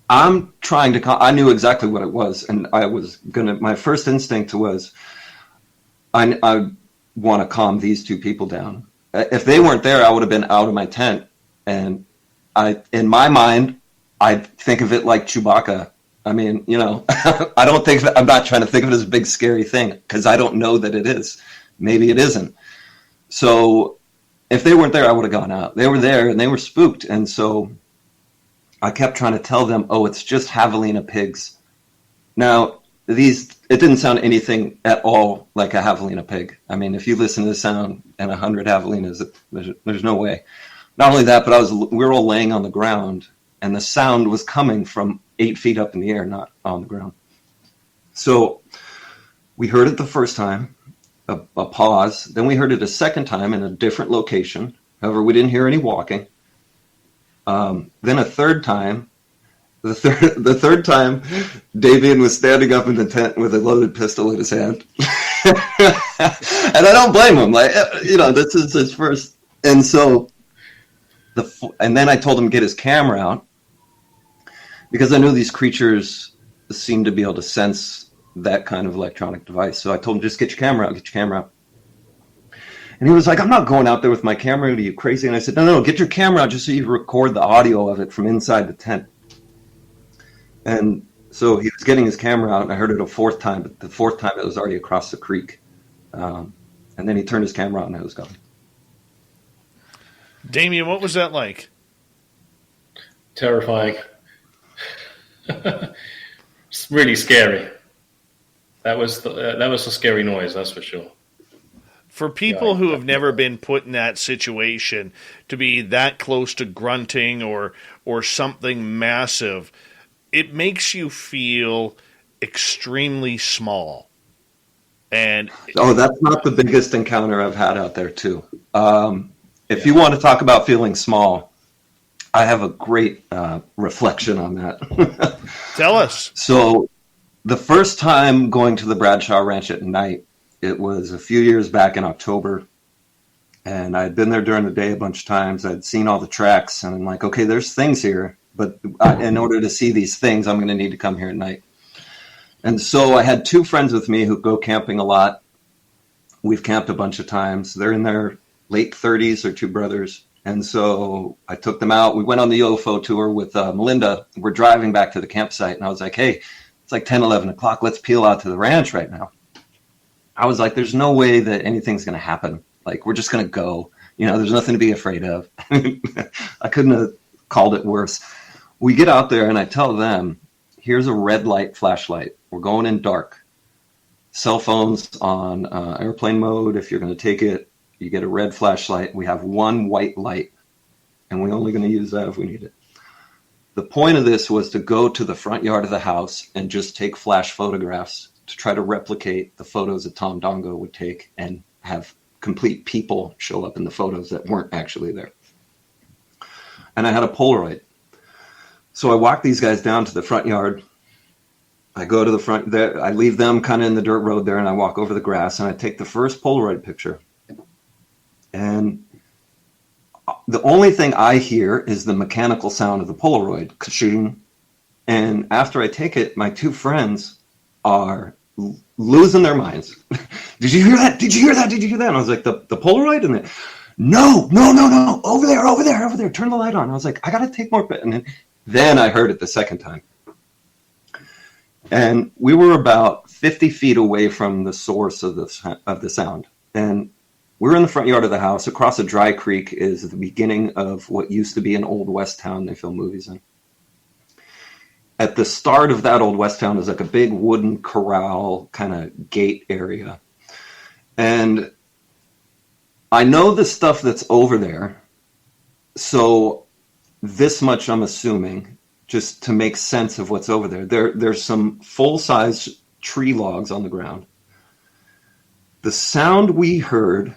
I'm trying to, I knew exactly what it was, and my first instinct was, I want to calm these two people down. If they weren't there, I would have been out of my tent. And in my mind, I think of it like Chewbacca. I mean, I'm not trying to think of it as a big scary thing, because I don't know that it is. Maybe it isn't. So if they weren't there, I would have gone out. They were there and they were spooked. And so I kept trying to tell them, oh, it's just javelina pigs. Now, it didn't sound anything at all like a javelina pig. I mean, if you listen to the sound and 100 javelinas, there's no way. Not only that, but we were all laying on the ground, and the sound was coming from 8 feet up in the air, not on the ground. So we heard it the first time. A pause. Then we heard it a second time in a different location. However, we didn't hear any walking. Then a third time. The third time, Damien was standing up in the tent with a loaded pistol in his hand. And I don't blame him. This is his first. And so, and then I told him to get his camera out, because I knew these creatures seemed to be able to sense that kind of electronic device. So I told him, just get your camera out. And he was like, I'm not going out there with my camera. Are you crazy? And I said, no, get your camera out just so you record the audio of it from inside the tent. And so he was getting his camera out, and I heard it a fourth time, but the fourth time it was already across the creek. And then he turned his camera on and it was gone. Damien, what was that like? Terrifying. It's really scary. That was a scary noise, that's for sure. For people who have never been put in that situation, to be that close to grunting or something massive, it makes you feel extremely small. And that's not the biggest encounter I've had out there too. If you want to talk about feeling small, I have a great reflection on that. Tell us. So the first time going to the Bradshaw Ranch at night, it was a few years back in October, and I had been there during the day a bunch of times. I'd seen all the tracks, and I'm like, okay, there's things here, but in order to see these things, I'm going to need to come here at night. And so I had two friends with me who go camping a lot. We've camped a bunch of times. They're in their late 30s, they're two brothers. And so I took them out. We went on the UFO tour with Melinda. We're driving back to the campsite, and I was like, hey, it's like 10, 11 o'clock. Let's peel out to the ranch right now. I was like, there's no way that anything's going to happen. Like, we're just going to go. There's nothing to be afraid of. I couldn't have called it worse. We get out there, and I tell them, here's a red light flashlight. We're going in dark. Cell phones on airplane mode. If you're going to take it, you get a red flashlight. We have one white light, and we're only going to use that if we need it. The point of this was to go to the front yard of the house and just take flash photographs to try to replicate the photos that Tom Dongo would take and have complete people show up in the photos that weren't actually there. And I had a Polaroid. So I walk these guys down to the front yard. I go to the front there. I leave them kind of in the dirt road there, and I walk over the grass, and I take the first Polaroid picture. And the only thing I hear is the mechanical sound of the Polaroid, ka-ching. And after I take it, my two friends are losing their minds. Did you hear that? Did you hear that? Did you hear that? And I was like, the Polaroid? And then, no, over there, turn the light on. I was like, I got to take more. And then I heard it the second time. And we were about 50 feet away from the source of the sound. And we're in the front yard of the house. Across a dry creek is the beginning of what used to be an old West town they film movies in. At the start of that old West town is like a big wooden corral kind of gate area. And I know the stuff that's over there. So this much I'm assuming, just to make sense of what's over there. There's some full-size tree logs on the ground. The sound we heard,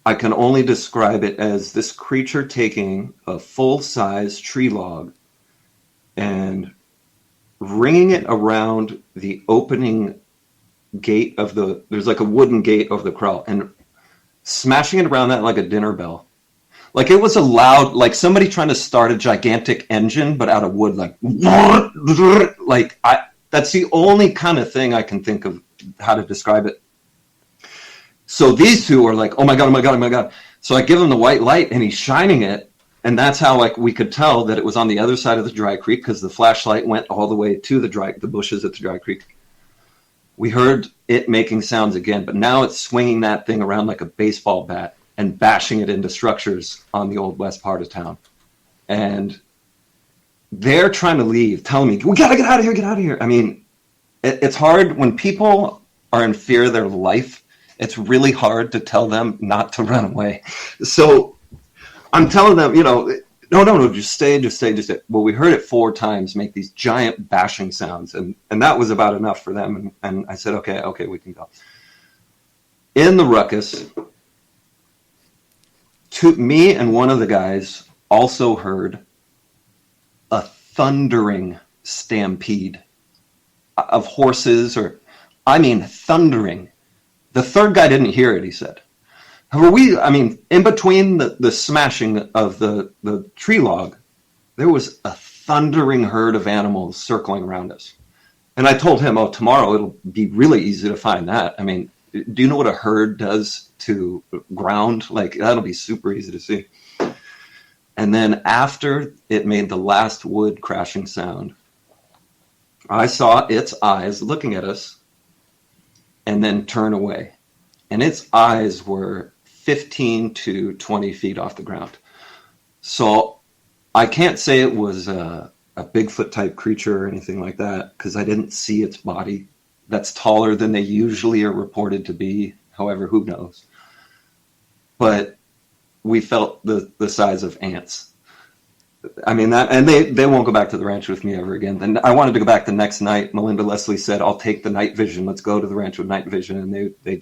I can only describe it as this creature taking a full-size tree log and ringing it around the opening gate of there's like a wooden gate over the corral, and smashing it around that like a dinner bell. Like it was a loud, like somebody trying to start a gigantic engine, but out of wood, like that's the only kind of thing I can think of how to describe it. So these two are like, oh my God. So I give him the white light and he's shining it. And that's how like we could tell that it was on the other side of the dry creek, because the flashlight went all the way to the bushes at the dry creek. We heard it making sounds again, but now it's swinging that thing around like a baseball bat and bashing it into structures on the old west part of town. And they're trying to leave, telling me, we gotta get out of here. I mean, it's hard when people are in fear of their life. It's really hard to tell them not to run away. So I'm telling them, no, just stay. Well, we heard it 4 times make these giant bashing sounds, and that was about enough for them. And I said, okay, we can go. In the ruckus, me and one of the guys also heard a thundering stampede of horses, thundering. The third guy didn't hear it, he said. In between the smashing of the tree log, there was a thundering herd of animals circling around us. And I told him, tomorrow it'll be really easy to find that. I mean, do you know what a herd does to ground? Like, that'll be super easy to see. And then after it made the last wood crashing sound, I saw its eyes looking at us and then turn away. And its eyes were 15 to 20 feet off the ground. So I can't say it was a Bigfoot type creature or anything like that, because I didn't see its body. That's taller than they usually are reported to be. However, who knows? But we felt the size of ants. I mean, that, and they won't go back to the ranch with me ever again. Then I wanted to go back the next night. Melinda Leslie said, I'll take the night vision. Let's go to the ranch with night vision. And they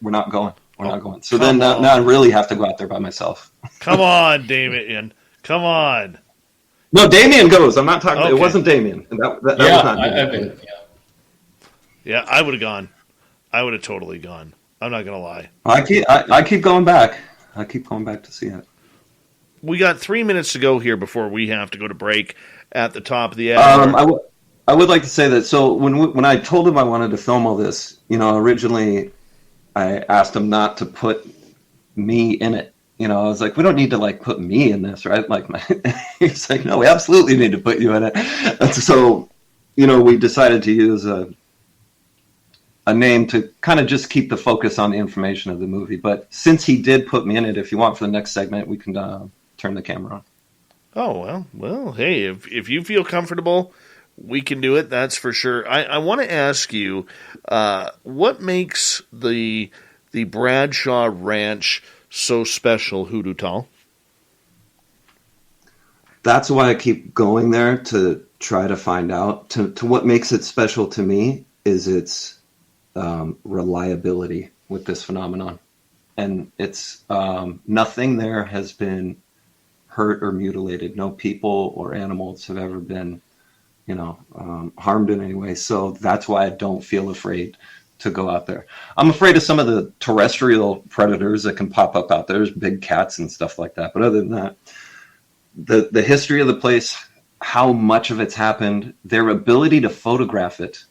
we're not going. We're not going. So then now I really have to go out there by myself. Come on, Damien. Come on. No, Damien goes. I'm not talking. Okay. It wasn't Damien. That was not Damien. Yeah, I would have gone. I would have totally gone. I'm not going to lie. I keep going back. I keep going back to see it. We got 3 minutes to go here before we have to go to break at the top of the hour. I would like to say that. So when I told him I wanted to film all this, originally I asked him not to put me in it. I was like, we don't need to put me in this, right? He's like, no, we absolutely need to put you in it. And so, we decided to use a name to kind of just keep the focus on the information of the movie. But since he did put me in it, if you want for the next segment, we can turn the camera on. Oh, well, hey, if you feel comfortable We can do it, that's for sure. I want to ask you, what makes the Bradshaw Ranch so special, Hoodoo Tall? That's why I keep going there, to try to find out. To what makes it special to me is its reliability with this phenomenon. And it's nothing there has been hurt or mutilated. No people or animals have ever been, harmed in any way. So that's why I don't feel afraid to go out there. I'm afraid of some of the terrestrial predators that can pop up out there. There's big cats and stuff like that. But other than that, the history of the place, how much of it's happened, their ability to photograph it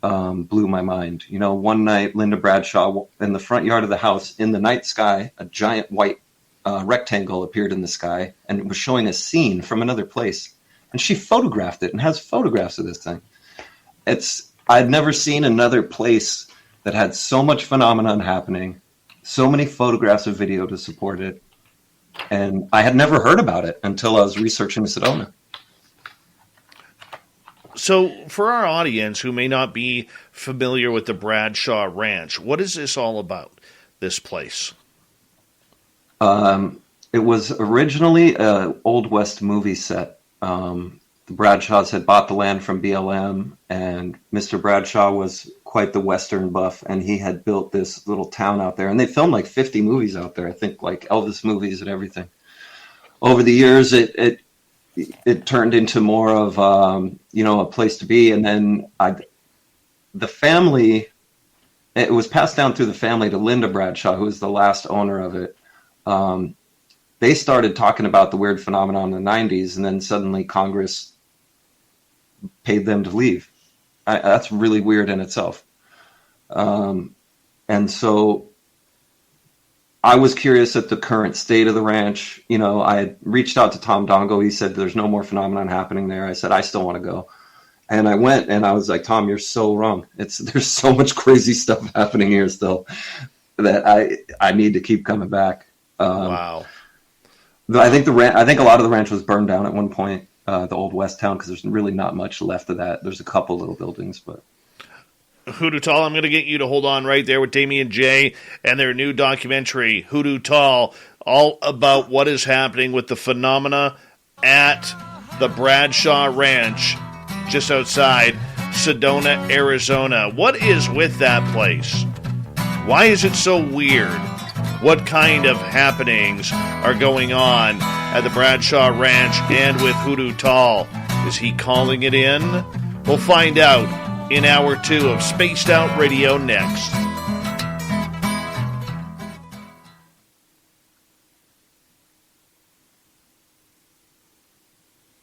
blew my mind. One night, Linda Bradshaw, in the front yard of the house, in the night sky, a giant white rectangle appeared in the sky, and it was showing a scene from another place. And she photographed it and has photographs of this thing. I'd never seen another place that had so much phenomenon happening, so many photographs of video to support it. And I had never heard about it until I was researching Sedona. So for our audience who may not be familiar with the Bradshaw Ranch, what is this all about, this place? It was originally an Old West movie set. The Bradshaws had bought the land from BLM, and Mr. Bradshaw was quite the Western buff, and he had built this little town out there. And they filmed like 50 movies out there, I think, like Elvis movies and everything. Over the years, it turned into more of a place to be. And then the family, it was passed down through the family to Linda Bradshaw, who was the last owner of it. They started talking about the weird phenomenon in the 90s, and then suddenly Congress paid them to leave. That's really weird in itself. And so I was curious at the current state of the ranch. I had reached out to Tom Dongo. He said, there's no more phenomenon happening there. I said, I still want to go. And I went, and I was like, Tom, you're so wrong. There's so much crazy stuff happening here still that I need to keep coming back. Wow. I think a lot of the ranch was burned down at one point, the old West town, because there's really not much left of that. There's a couple little buildings, but. Hoodoo Tall, I'm going to get you to hold on right there with Damien Jay and their new documentary, Hoodoo Tall, all about what is happening with the phenomena at the Bradshaw Ranch just outside Sedona, Arizona. What is with that place? Why is it so weird? What kind of happenings are going on at the Bradshaw Ranch and with Hoodoo Tall? Is he calling it in? We'll find out in Hour 2 of Spaced Out Radio next.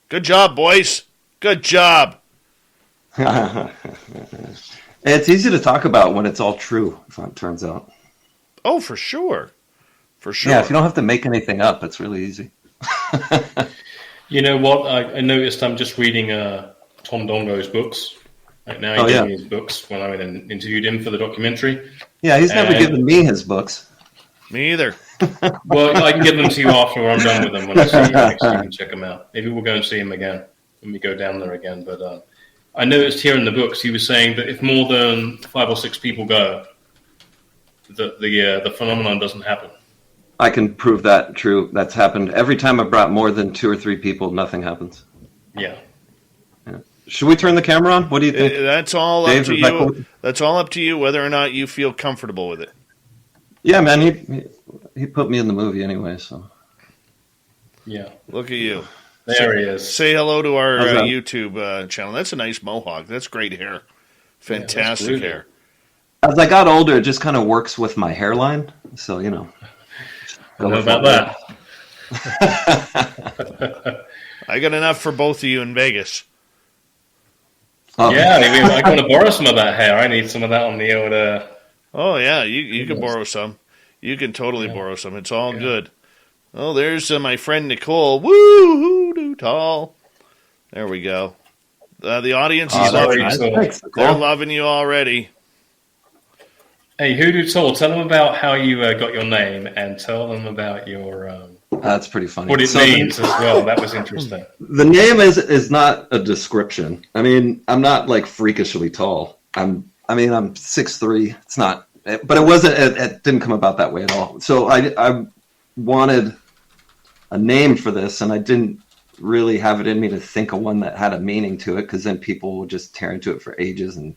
Good job, boys. Good job. It's easy to talk about when it's all true, if it turns out. Oh, for sure. For sure. Yeah, if you don't have to make anything up, it's really easy. You know what? I noticed I'm just reading Tom Dongo's books. Right now he's gave me his books when I interviewed him for the documentary. Yeah, he's never given me his books. Me either. Well, I can give them to you after I'm done with them when I see you next. You can check them out. Maybe we'll go and see him again when we go down there again. But I noticed here in the books he was saying that if more than 5 or 6 people go, the phenomenon doesn't happen. I can prove that true. That's happened. Every time I've brought more than 2 or 3 people, nothing happens. Yeah. Should we turn the camera on? What do you think? That's all Dave, up to you. Cool? That's all up to you whether or not you feel comfortable with it. Yeah, man. He put me in the movie anyway, so. Yeah. Look at you. There he is. Say hello to our YouTube channel. That's a nice mohawk. That's great hair. Fantastic hair. As I got older, it just kind of works with my hairline. So, I know about that. I got enough for both of you in Vegas. Oh. Yeah, I want to borrow some of that hair. I need some of that on the old... Oh, yeah, you can borrow some. You can totally borrow some. It's all good. Oh, there's my friend Nicole. Woo, Hoodoo Tall. There we go. The audience is loving you. They're loving you already. Hey, Hoodoo Tall, tell them about how you got your name and tell them about your That's pretty funny. What it means as well. That was interesting. The name is not a description. I mean, I'm not like freakishly tall. I'm 6'3". It's not, but it wasn't. It didn't come about that way at all. So I wanted a name for this, and I didn't really have it in me to think of one that had a meaning to it, because then people will just tear into it for ages and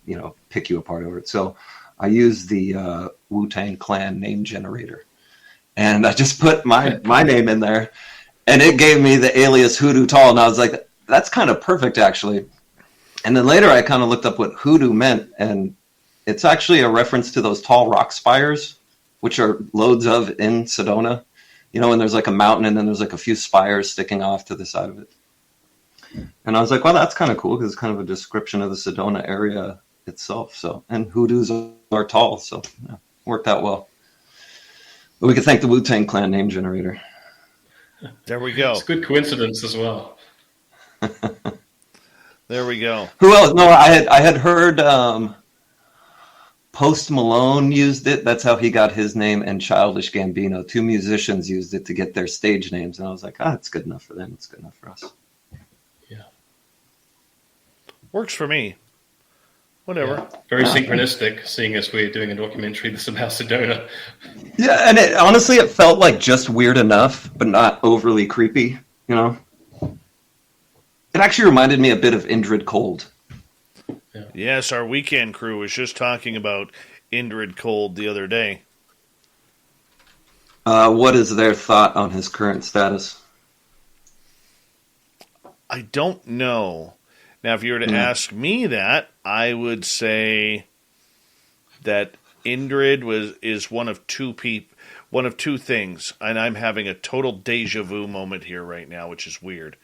pick you apart over it. So I used the Wu-Tang Clan name generator. And I just put my name in there, and it gave me the alias Hoodoo Tall. And I was like, that's kind of perfect, actually. And then later I kind of looked up what hoodoo meant, and it's actually a reference to those tall rock spires, which are loads of in Sedona. And there's like a mountain, and then there's like a few spires sticking off to the side of it. And I was like, well, that's kind of cool, because it's kind of a description of the Sedona area itself. So, and hoodoos are tall, so yeah, worked out well. But we could thank the Wu-Tang Clan name generator. There we go. It's a good coincidence as well. There we go. Who else? No, I had heard Post Malone used it. That's how he got his name, and Childish Gambino. 2 musicians used it to get their stage names. And I was like, it's good enough for them. It's good enough for us. Yeah. Works for me. Whatever. Yeah. Very synchronistic, seeing as we're doing a documentary that's about Sedona. Yeah, and honestly, it felt like just weird enough, but not overly creepy, It actually reminded me a bit of Indrid Cold. Yeah. Yes, our weekend crew was just talking about Indrid Cold the other day. What is their thought on his current status? I don't know. Now, if you were to ask me that, I would say that Indrid is one of two things, and I'm having a total deja vu moment here right now, which is weird.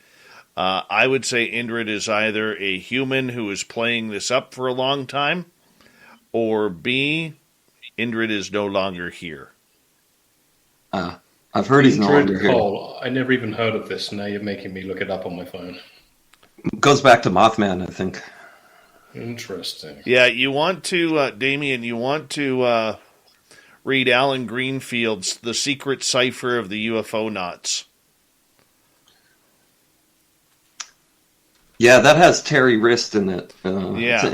I would say Indrid is either a human who is playing this up for a long time, or B, Indrid is no longer here. I've heard he's no longer here. I never even heard of this. Now you're making me look it up on my phone. Goes back to Mothman, I think. Interesting. Yeah, you want to, Damien, read Alan Greenfield's The Secret Cipher of the UFO Knots. Yeah, that has Terry Wrist in it. Yeah. It's an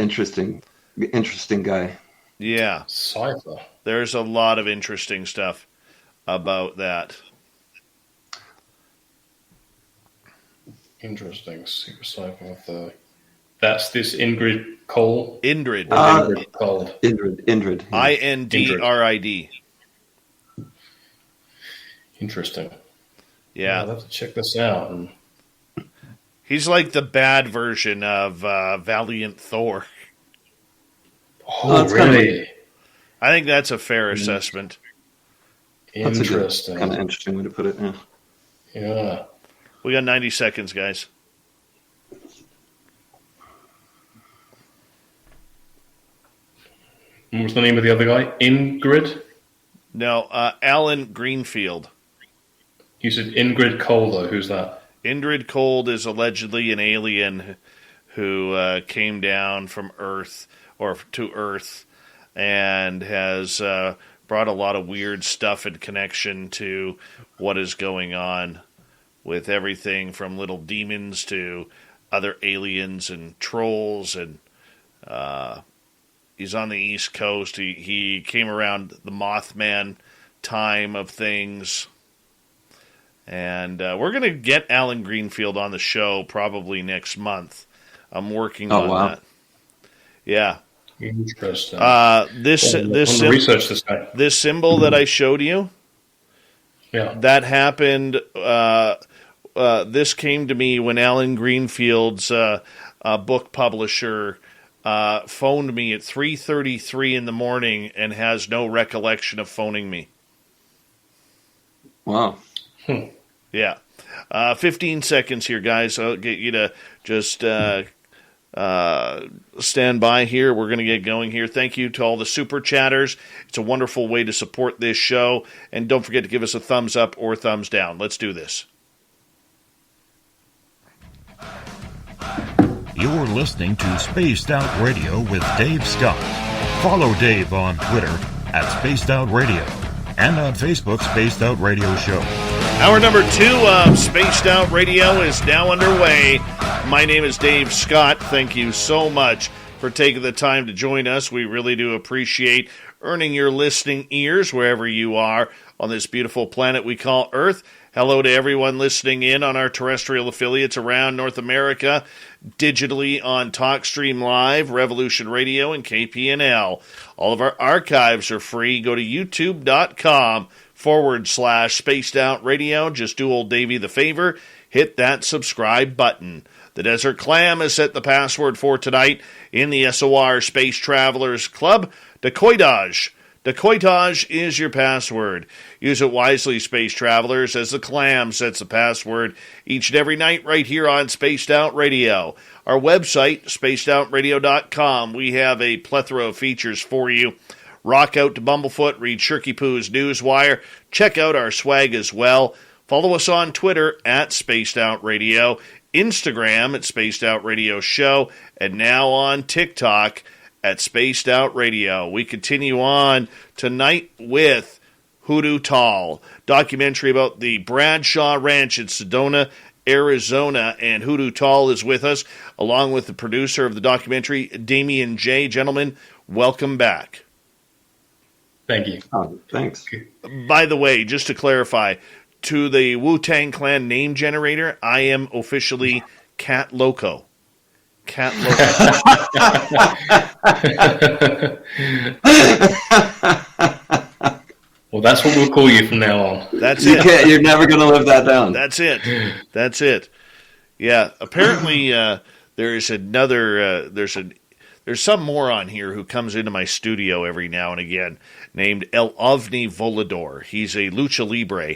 interesting guy. Yeah. Cipher. There's a lot of interesting stuff about that. Interesting. Secret Cipher with the... That's this Indrid Cole? Indrid. Indrid Cole. Indrid. Yeah. Indrid. Interesting. Yeah. I'll have to check this out. He's like the bad version of Valiant Thor. Oh, really? I think that's a fair assessment. Interesting. Kind of interesting way to put it. Yeah. We got 90 seconds, guys. What was the name of the other guy? Ingrid? No, Alan Greenfield. You said Indrid Cole, though. Who's that? Indrid Cold is allegedly an alien who came down from Earth, or to Earth, and has brought a lot of weird stuff in connection to what is going on with everything from little demons to other aliens and trolls. And he's on the East Coast. He came around the Mothman time of things. And we're going to get Alan Greenfield on the show probably next month. I'm working on that. Yeah. Interesting. This symbol that I showed you, that happened. This came to me when Alan Greenfield's book publisher phoned me at 3:33 in the morning and has no recollection of phoning me. Wow. Yeah. 15 seconds here, guys. I'll get you to just stand by here. We're going to get going here. Thank you to all the super chatters. It's a wonderful way to support this show. And don't forget to give us a thumbs up or thumbs down. Let's do this. You're listening to Spaced Out Radio with Dave Scott. Follow Dave on Twitter @Spaced Out Radio and on Facebook, Spaced Out Radio Show. Hour number 2 of Spaced Out Radio is now underway. My name is Dave Scott. Thank you so much for taking the time to join us. We really do appreciate earning your listening ears wherever you are on this beautiful planet we call Earth. Hello to everyone listening in on our terrestrial affiliates around North America, digitally on TalkStream Live, Revolution Radio, and KPNL. All of our archives are free. Go to youtube.com/Spaced Out Radio. Just do old Davey the favor. Hit that subscribe button. The Desert Clam has set the password for tonight in the SOR Space Travelers Club. Decoitage. Decoitage is your password. Use it wisely, Space Travelers, as the Clam sets the password each and every night right here on Spaced Out Radio. Our website, spacedoutradio.com. We have a plethora of features for you. Rock out to Bumblefoot, read Shirky Poo's Newswire. Check out our swag as well. Follow us on Twitter at Spaced Out Radio, Instagram at Spaced Out Radio Show, and now on TikTok at Spaced Out Radio. We continue on tonight with Hoodoo Tall, documentary about the Bradshaw Ranch in Sedona, Arizona, and Hoodoo Tall is with us, along with the producer of the documentary, Damien Jay. Gentlemen, welcome back. Thank you. Oh, thanks. By the way, just to clarify, to the Wu-Tang Clan name generator, I am officially Cat Loco. Cat Loco. Well, that's what we'll call you from now on. That's it. You're never going to live that down. That's it. That's it. Yeah. Apparently, there's another. There's some moron here who comes into my studio every now and again, named El Ovni Volador. He's a lucha libre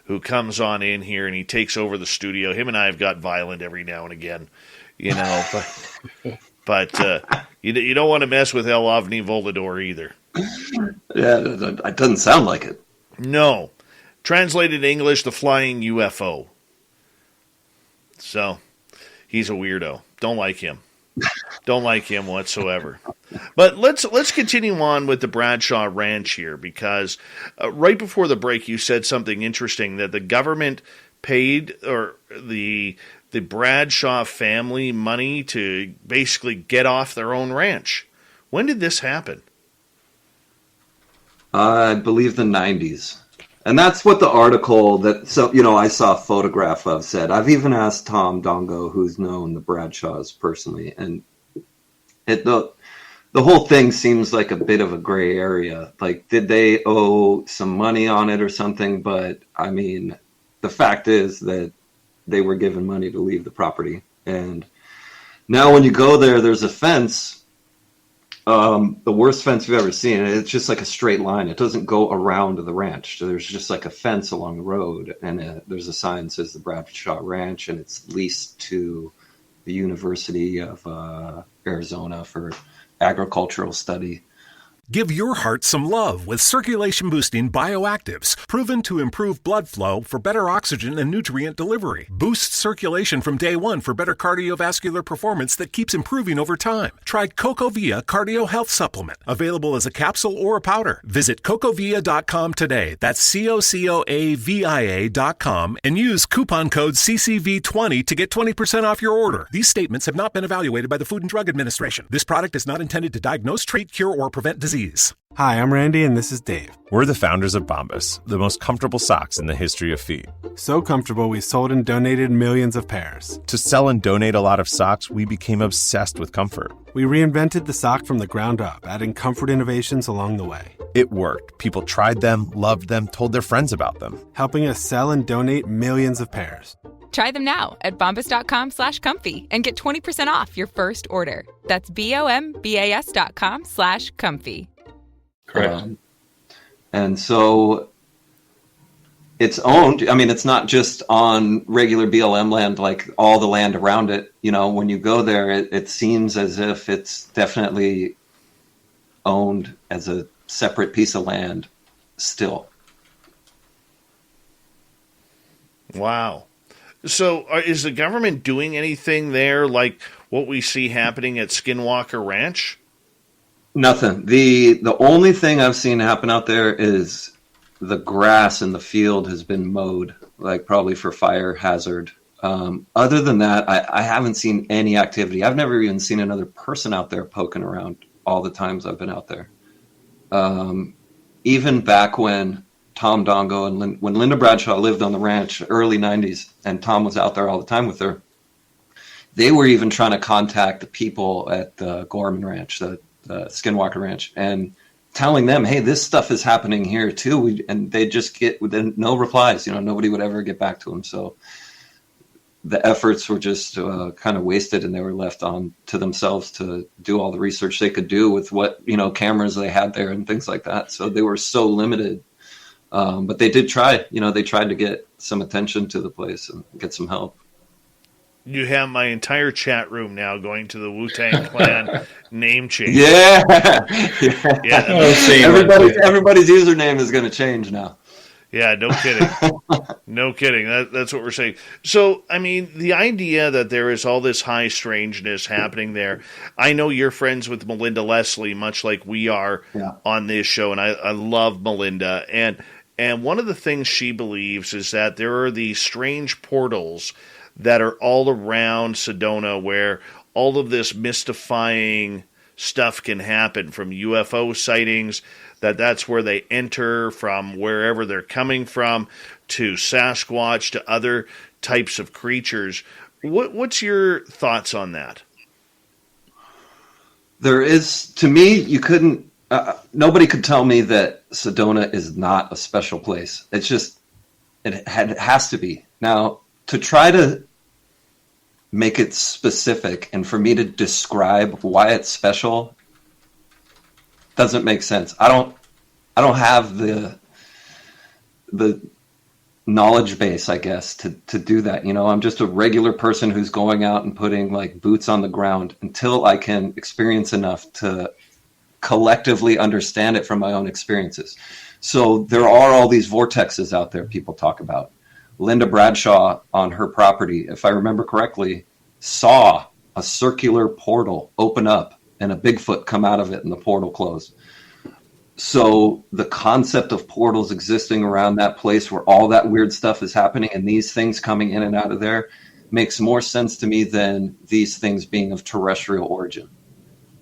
who comes on in here and he takes over the studio. Him and I have got violent every now and again, you know. But you don't want to mess with El Ovni Volador either. Yeah, it doesn't sound like it. No. Translated English, the flying UFO. So, he's a weirdo. Don't like him. Don't like him whatsoever. But let's continue on with the Bradshaw Ranch here, because right before the break you said something interesting, that the government paid or the Bradshaw family money to basically get off their own ranch. When did this happen? I believe the 90s. And that's what the article that, I saw a photograph of said. I've even asked Tom Dongo, who's known the Bradshaws personally, and the whole thing seems like a bit of a gray area. Like, did they owe some money on it or something? But, I mean, the fact is that they were given money to leave the property. And now when you go there, there's a fence. The worst fence you've ever seen. It's just like a straight line. It doesn't go around the ranch. There's just like a fence along the road, and there's a sign that says the Bradshaw Ranch, and it's leased to the University of Arizona for agricultural study. Give your heart some love with circulation-boosting bioactives, proven to improve blood flow for better oxygen and nutrient delivery. Boost circulation from day one for better cardiovascular performance that keeps improving over time. Try CocoVia Cardio Health Supplement, available as a capsule or a powder. Visit cocovia.com today. That's COCOAVIA.com, and use coupon code CCV20 to get 20% off your order. These statements have not been evaluated by the Food and Drug Administration. This product is not intended to diagnose, treat, cure, or prevent disease. Hi, I'm Randy, and this is Dave. We're the founders of Bombas, the most comfortable socks in the history of feet. So comfortable, we sold and donated millions of pairs. To sell and donate a lot of socks, we became obsessed with comfort. We reinvented the sock from the ground up, adding comfort innovations along the way. It worked. People tried them, loved them, told their friends about them, helping us sell and donate millions of pairs. Try them now at bombas.com/comfy and get 20% off your first order. That's BOMBAS.com/comfy. Correct. And so it's owned. I mean, it's not just on regular BLM land, like all the land around it. You know, when you go there, it seems as if it's definitely owned as a separate piece of land still. Wow. So is the government doing anything there like what we see happening at Skinwalker Ranch? Nothing. The only thing I've seen happen out there is the grass in the field has been mowed like probably for fire hazard. Other than that, I haven't seen any activity. I've never even seen another person out there poking around all the times I've been out there. Even back when Tom Dongo and when Linda Bradshaw lived on the ranch, early 90s, and Tom was out there all the time with her, they were even trying to contact the people at the Gorman Ranch, the Skinwalker Ranch, and telling them, hey, this stuff is happening here too. And they just get no replies. Nobody would ever get back to them. So the efforts were just kind of wasted, and they were left on to themselves to do all the research they could do with what, cameras they had there and things like that. So they were so limited. But they did try, they tried to get some attention to the place and get some help. You have my entire chat room now going to the Wu-Tang Clan name change. Yeah. Yeah. Everybody's username is going to change now. Yeah, no kidding. No kidding. That's what we're saying. So, I mean, the idea that there is all this high strangeness happening there, I know you're friends with Melinda Leslie, much like we are on this show, and I love Melinda. And one of the things she believes is that there are these strange portals that are all around Sedona where all of this mystifying stuff can happen, from UFO sightings, that's where they enter from wherever they're coming from, to Sasquatch, to other types of creatures. What's your thoughts on that? There is, to me, you couldn't, nobody could tell me that Sedona is not a special place. It's just, it has to be. Now, to try to make it specific and for me to describe why it's special doesn't make sense. I don't have the knowledge base, I guess, to do that. I'm just a regular person who's going out and putting like boots on the ground until I can experience enough to collectively understand it from my own experiences. So there are all these vortexes out there people talk about. Linda Bradshaw on her property, if I remember correctly, saw a circular portal open up and a Bigfoot come out of it and the portal close. So the concept of portals existing around that place where all that weird stuff is happening and these things coming in and out of there makes more sense to me than these things being of terrestrial origin.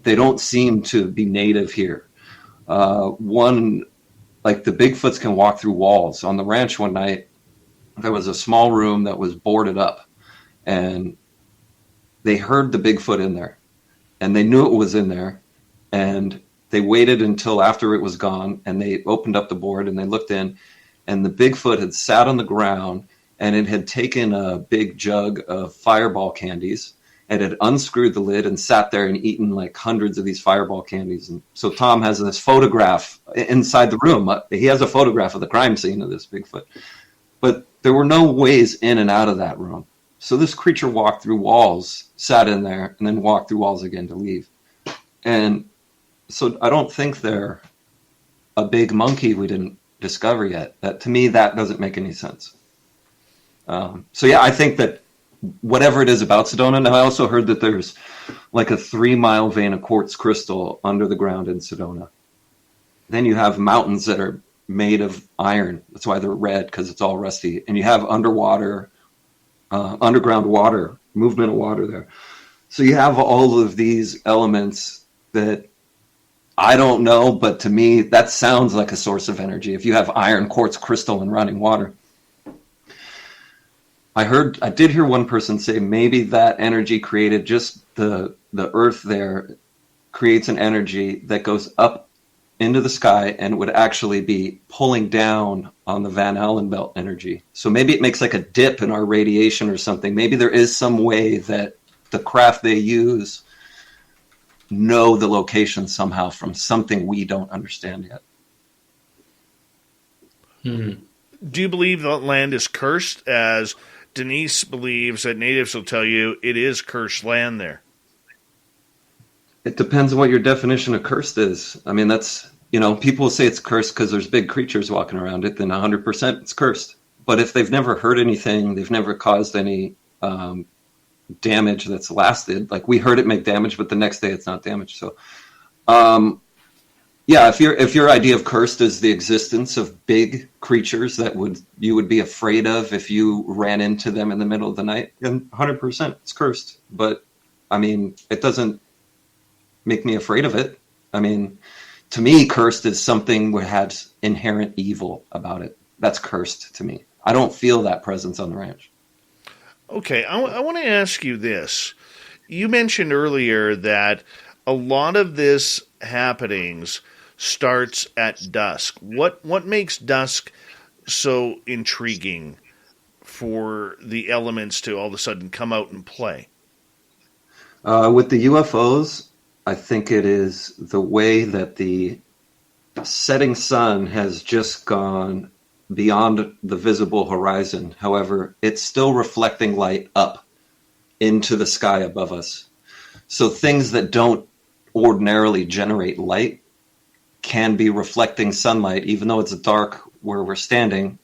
They don't seem to be native here. Like the Bigfoots can walk through walls. On the ranch one night, there was a small room that was boarded up, and they heard the Bigfoot in there, and they knew it was in there, and they waited until after it was gone, and they opened up the board and they looked in, and the Bigfoot had sat on the ground, and it had taken a big jug of Fireball candies and had unscrewed the lid and sat there and eaten like hundreds of these Fireball candies. And so Tom has this photograph inside the room. He has a photograph of the crime scene of this Bigfoot. But there were no ways in and out of that room. So this creature walked through walls, sat in there, and then walked through walls again to leave. And so I don't think they're a big monkey we didn't discover yet. That, to me, that doesn't make any sense. So yeah, I think that whatever it is about Sedona. Now, I also heard that there's like a 3-mile vein of quartz crystal under the ground in Sedona. Then you have mountains that are made of iron. That's why they're red, because it's all rusty. And you have underwater, underground water, movement of water there. So you have all of these elements that I don't know, but to me, that sounds like a source of energy. If you have iron, quartz crystal, and running water. I did hear one person say maybe that energy created just the earth there creates an energy that goes up into the sky and would actually be pulling down on the Van Allen belt energy. So maybe it makes like a dip in our radiation or something. Maybe there is some way that the craft they use know the location somehow from something we don't understand yet. Do you believe that land is cursed, as Denise believes that natives will tell you it is cursed land there? It depends on what your definition of cursed is. I mean, that's, people say it's cursed because there's big creatures walking around it, then 100% it's cursed. But if they've never heard anything, they've never caused any damage that's lasted. Like, we heard it make damage, but the next day it's not damaged. So Yeah, if your idea of cursed is the existence of big creatures that you would be afraid of if you ran into them in the middle of the night, then 100% it's cursed. But I mean, it doesn't make me afraid of it. I mean, to me, cursed is something that has inherent evil about it. That's cursed to me. I don't feel that presence on the ranch. Okay, I want to ask you this. You mentioned earlier that a lot of this happenings starts at dusk. What makes dusk so intriguing for the elements to all of a sudden come out and play? With the UFOs, I think it is the way that the setting sun has just gone beyond the visible horizon. However, it's still reflecting light up into the sky above us. So things that don't ordinarily generate light can be reflecting sunlight, even though it's dark where we're standing.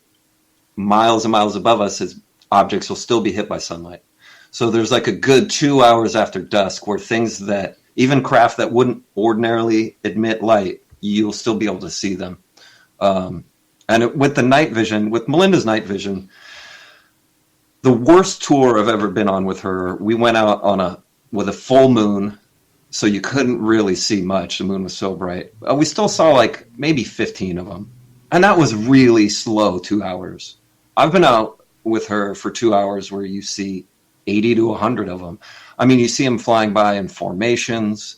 Miles and miles above us, as objects will still be hit by sunlight. So there's like a good 2 hours after dusk where things that, even craft that wouldn't ordinarily emit light, you'll still be able to see them. With the night vision, with Melinda's night vision, the worst tour I've ever been on with her, we went out with a full moon, so you couldn't really see much. The moon was so bright. We still saw like maybe 15 of them. And that was really slow 2 hours. I've been out with her for 2 hours where you see 80 to 100 of them. I mean, you see them flying by in formations.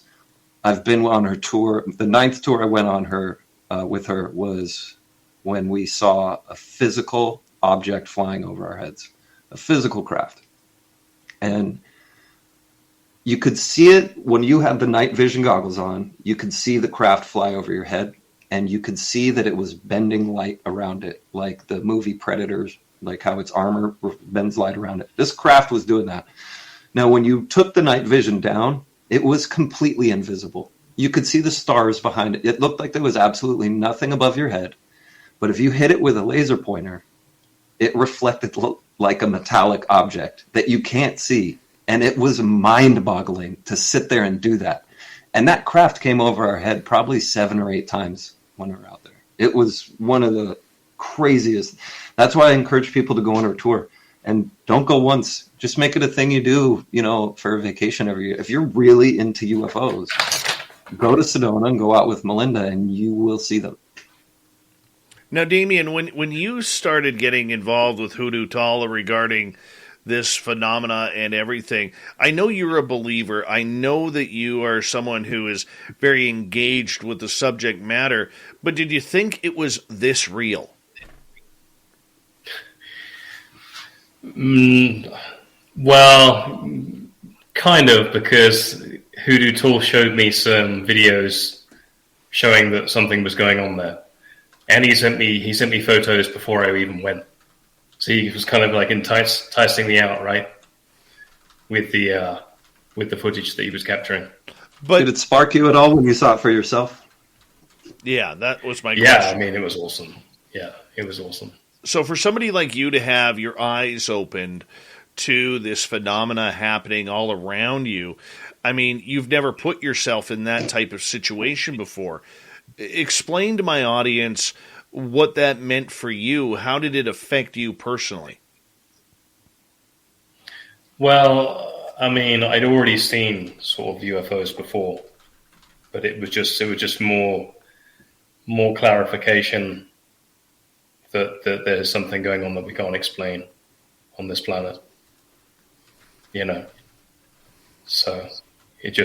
I've been on her tour. The 9th tour I went on with her was when we saw a physical object flying over our heads, a physical craft. And you could see it when you had the night vision goggles on. You could see the craft fly over your head, and you could see that it was bending light around it, like the movie Predators, like how its armor bends light around it. This craft was doing that. Now, when you took the night vision down, it was completely invisible. You could see the stars behind it. It looked like there was absolutely nothing above your head. But if you hit it with a laser pointer, it reflected like a metallic object that you can't see. And it was mind-boggling to sit there and do that. And that craft came over our head probably 7 or 8 times when we were out there. It was one of the craziest. That's why I encourage people to go on our tour. And don't go once. Just make it a thing you do, for a vacation every year. If you're really into UFOs, go to Sedona and go out with Melinda, and you will see them. Now, Damien, when you started getting involved with Hoodoo Tall regarding this phenomena and everything, I know you're a believer. I know that you are someone who is very engaged with the subject matter, but did you think it was this real? Well, kind of, because Hoodoo Tall showed me some videos showing that something was going on there. And he sent me photos before I even went. So he was kind of like enticing me out, right? With the footage that he was capturing. But did it spark you at all when you saw it for yourself? Yeah, that was my question. Yeah, I mean, it was awesome. Yeah, it was awesome. So for somebody like you to have your eyes opened to this phenomena happening all around you, I mean, you've never put yourself in that type of situation before. Explain to my audience what that meant for you. How did it affect you personally? Well, I mean, I'd already seen sort of UFOs before, but it was just more clarification that there's something going on that we can't explain on this planet. So it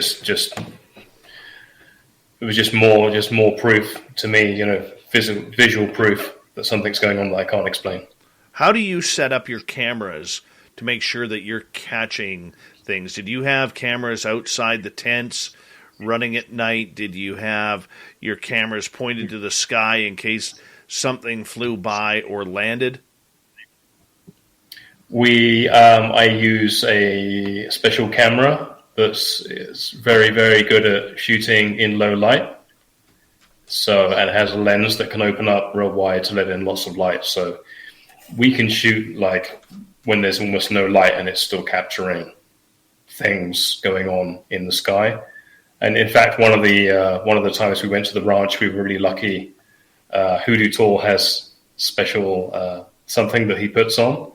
was just more proof to me, visual proof that something's going on that I can't explain. How do you set up your cameras to make sure that you're catching things? Did you have cameras outside the tents running at night? Did you have your cameras pointed to the sky in case something flew by or landed? I use a special camera is very, very good at shooting in low light. So, and it has a lens that can open up real wide to let in lots of light. So we can shoot like when there's almost no light and it's still capturing things going on in the sky. And in fact, one of the times we went to the ranch, we were really lucky. Hoodoo Tall has special something that he puts on,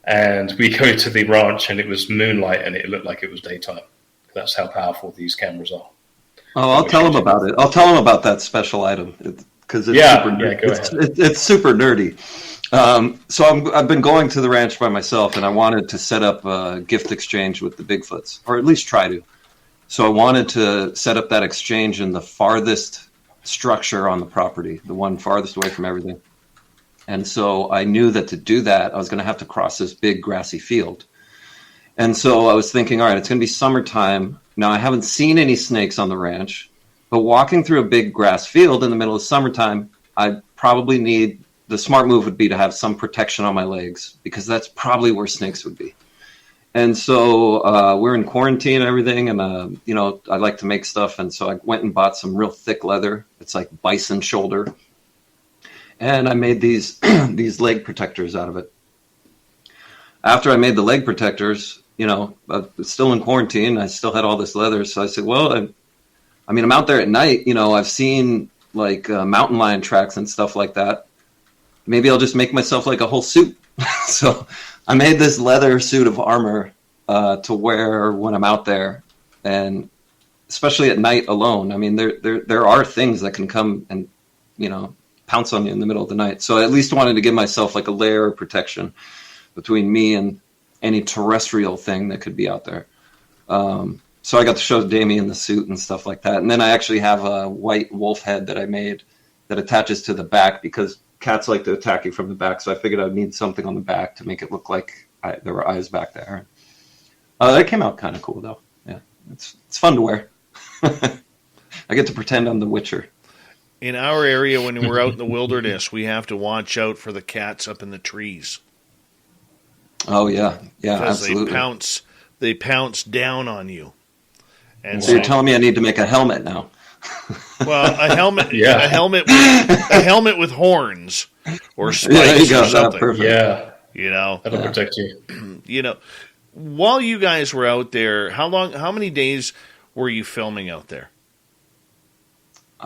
and we go to the ranch, and it was moonlight, and it looked like it was daytime. That's how powerful these cameras are. Oh, I'll tell him about it. I'll tell him about that special item because it's super nerdy. So I've been going to the ranch by myself, and I wanted to set up a gift exchange with the Bigfoots, or at least try to. So I wanted to set up that exchange in the farthest structure on the property, the one farthest away from everything. And so I knew that to do that, I was going to have to cross this big grassy field. And so I was thinking, all right, it's going to be summertime. Now, I haven't seen any snakes on the ranch, but walking through a big grass field in the middle of summertime, I probably need, the smart move would be to have some protection on my legs, because that's probably where snakes would be. And so we're in quarantine and everything, and, I like to make stuff. And so I went and bought some real thick leather. It's like bison shoulder. And I made these these leg protectors out of it. After I made the leg protectors, I was still in quarantine. I still had all this leather. So I said, well, I'm out there at night. I've seen like mountain lion tracks and stuff like that. Maybe I'll just make myself like a whole suit. So I made this leather suit of armor to wear when I'm out there, and especially at night alone. I mean, there are things that can come and pounce on you in the middle of the night. So I at least wanted to give myself like a layer of protection between me and any terrestrial thing that could be out there. So I got to show Damien the suit and stuff like that. And then I actually have a white wolf head that I made that attaches to the back, because cats like to attack you from the back. So I figured I'd need something on the back to make it look like there were eyes back there. That came out kind of cool, though. Yeah, it's fun to wear. I get to pretend I'm the Witcher. In our area, when we're out in the wilderness, we have to watch out for the cats up in the trees. Oh, yeah. Yeah, because absolutely. They pounce down on you. And so you're telling me I need to make a helmet now? Well, a helmet, yeah. a helmet with horns or spikes or something. Yeah, that'll protect you. While you guys were out there, how many days were you filming out there?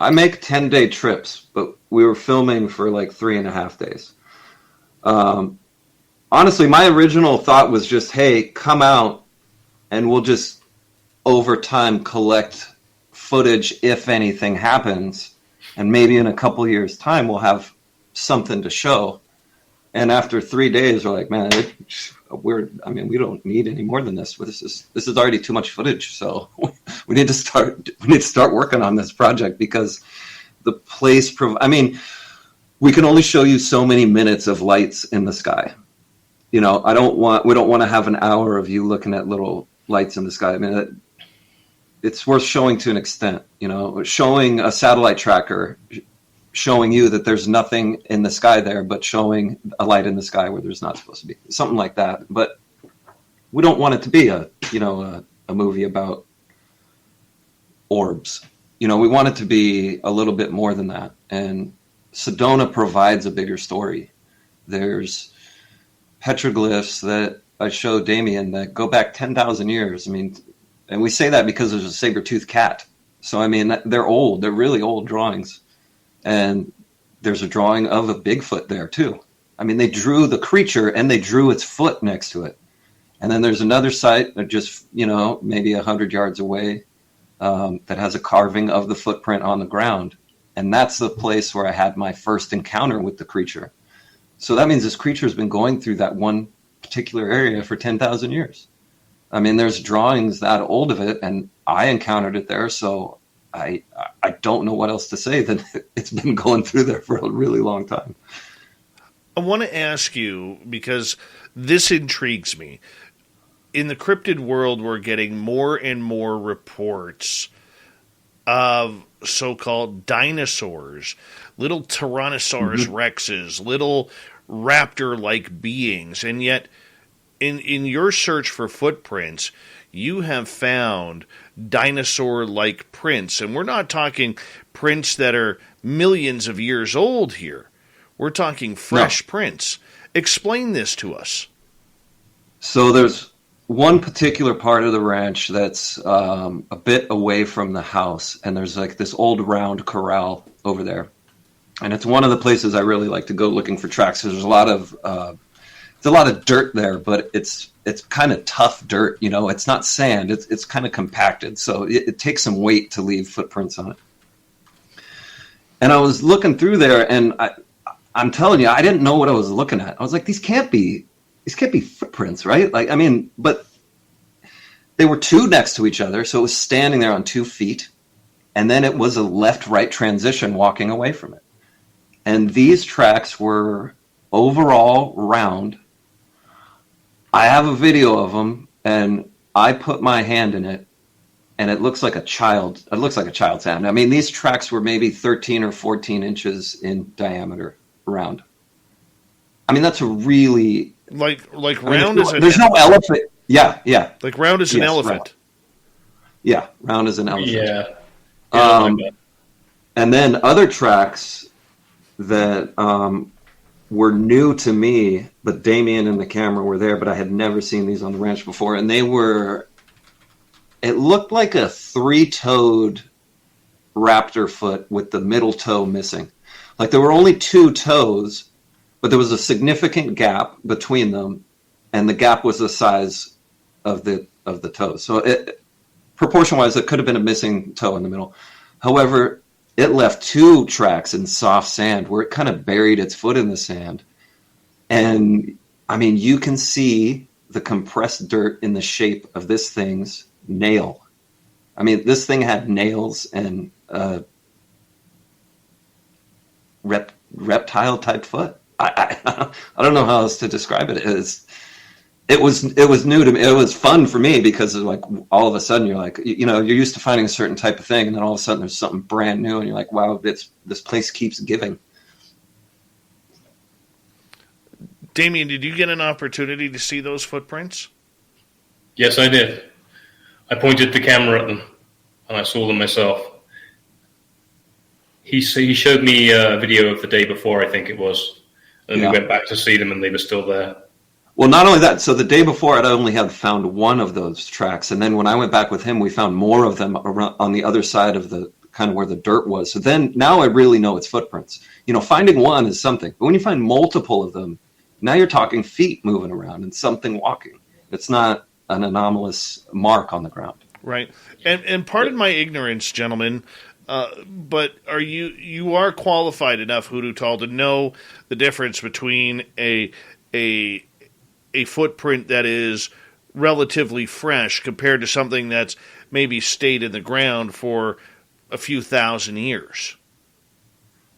I make 10-day trips, but we were filming for like 3.5 days. Honestly, my original thought was just, hey, come out and we'll just over time collect footage if anything happens, and maybe in a couple years' time we'll have something to show. And after 3 days, we're like, man, we don't need any more than this. This is already too much footage. So we need to start working on this project, because the place. We can only show you so many minutes of lights in the sky. We don't want to have an hour of you looking at little lights in the sky. I mean, it's worth showing to an extent. Showing a satellite tracker, showing you that there's nothing in the sky there, but showing a light in the sky where there's not supposed to be, something like that. But we don't want it to be a movie about orbs. We want it to be a little bit more than that. And Sedona provides a bigger story. There's petroglyphs that I showed Damien that go back 10,000 years. And we say that because there's a saber-toothed cat. So, they're old. They're really old drawings. And there's a drawing of a Bigfoot there, too. They drew the creature, and they drew its foot next to it. And then there's another site that just, maybe 100 yards away that has a carving of the footprint on the ground. And that's the place where I had my first encounter with the creature. So that means this creature's been going through that one particular area for 10,000 years. There's drawings that old of it, and I encountered it there, so I don't know what else to say than it's been going through there for a really long time. I want to ask you, because this intrigues me. In the cryptid world, we're getting more and more reports of so-called dinosaurs, little Tyrannosaurus rexes, little raptor-like beings, and yet in your search for footprints, you have found dinosaur-like prints, and we're not talking prints that are millions of years old here. We're talking fresh prints. Explain this to us. So there's one particular part of the ranch that's a bit away from the house, and there's like this old round corral over there, and it's one of the places I really like to go looking for tracks. There's a lot of dirt there, but it's kind of tough dirt. You know, it's not sand. It's kind of compacted, so it takes some weight to leave footprints on it. And I was looking through there, and I'm telling you, I didn't know what I was looking at. I was like, these can't be footprints, right? Like, I mean, but they were two next to each other, so it was standing there on 2 feet, and then it was a left-right transition walking away from it. And these tracks were overall round. I have a video of them, and I put my hand in it, and it looks like a child. It looks like a child's hand. I mean, these tracks were maybe 13 or 14 inches in diameter round. I mean, that's a really like round as an there's no elephant. Yeah. Like round as an elephant. Round. Yeah, round as an elephant. Yeah. And then other tracks that were new to me, but Damien and the camera were there, but I had never seen these on the ranch before, and it looked like a 3-toed raptor foot with the middle toe missing. Like there were only 2 toes, but there was a significant gap between them, and the gap was the size of the toes. So proportion-wise, it could have been a missing toe in the middle. However, it left 2 tracks in soft sand where it kind of buried its foot in the sand. And, I mean, you can see the compressed dirt in the shape of this thing's nail. I mean, this thing had nails and reptile-type foot. I don't know how else to describe it. It was new to me. It was fun for me because like all of a sudden you're like, you know, you're used to finding a certain type of thing, and then all of a sudden there's something brand new, and you're like, wow, this place keeps giving. Damien, did you get an opportunity to see those footprints? Yes, I did. I pointed the camera at them, and I saw them myself. He showed me a video of the day before, I think it was. And we went back to see them, and they were still there. Well, not only that, so the day before, I only had found one of those tracks. And then when I went back with him, we found more of them around, on the other side of the kind of where the dirt was. So then now I really know it's footprints. You know, finding one is something. But when you find multiple of them, now you're talking feet moving around and something walking. It's not an anomalous mark on the ground. Right. And pardon my ignorance, gentlemen, but you are qualified enough, Hoodoo Tall, to know the difference between a footprint that is relatively fresh compared to something that's maybe stayed in the ground for a few thousand years.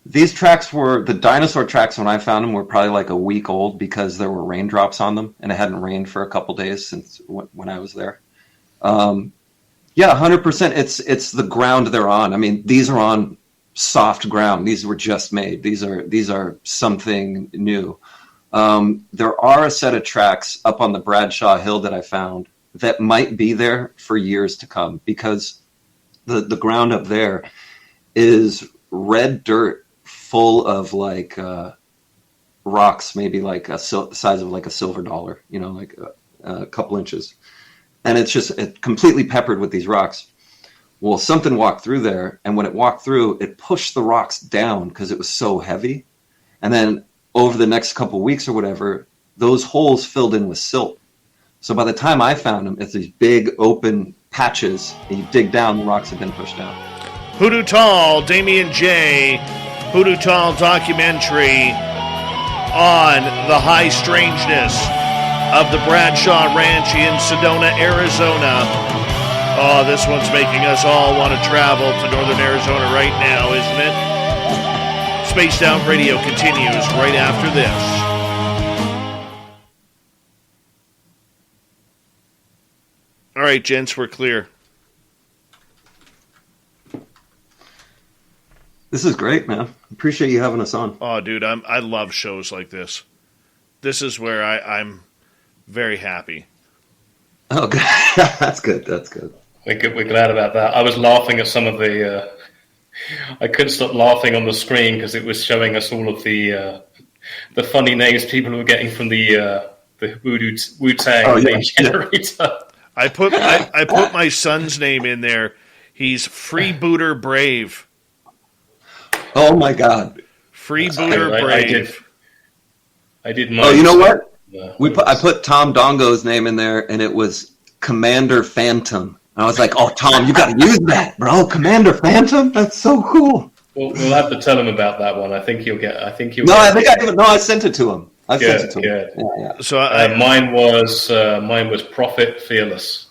These tracks the dinosaur tracks when I found them were probably like a week old because there were raindrops on them, and it hadn't rained for a couple days since when I was there. Yeah, 100%. It's the ground they're on. I mean, these are on soft ground. These were just made. These are something new. There are a set of tracks up on the Bradshaw Hill that I found that might be there for years to come because the ground up there is red dirt full of like rocks, maybe like the size of like a silver dollar, you know, like a couple inches. And it's completely peppered with these rocks. Well, something walked through there, and when it walked through, it pushed the rocks down because it was so heavy. And then over the next couple weeks or whatever, those holes filled in with silt. So by the time I found them, it's these big open patches, and you dig down, the rocks have been pushed down. Hoodoo Tall, Damien Jay, Hoodoo Tall documentary on the high strangeness of the Bradshaw Ranch in Sedona, Arizona. Oh, this one's making us all want to travel to northern Arizona right now, isn't it? Spaced Out Radio continues right after this. All right, gents, we're clear. This is great, man. Appreciate you having us on. Oh, dude, I love shows like this. This is where I'm very happy. Oh, good. That's good. That's good. We're glad about that. I was laughing at some of the... I couldn't stop laughing on the screen because it was showing us all of the funny names people were getting from the the Wu-Tang name generator. I put my son's name in there. He's Freebooter Brave. Oh my God! Freebooter Brave. I did mine. Oh, you know what? I put Tom Dongo's name in there, and it was Commander Phantom. I was like, "Oh, Tom, you got to use that, bro! Commander Phantom, that's so cool." We'll have to tell him about that one. I think he'll get. I sent it to him. Yeah. So mine was Prophet Fearless.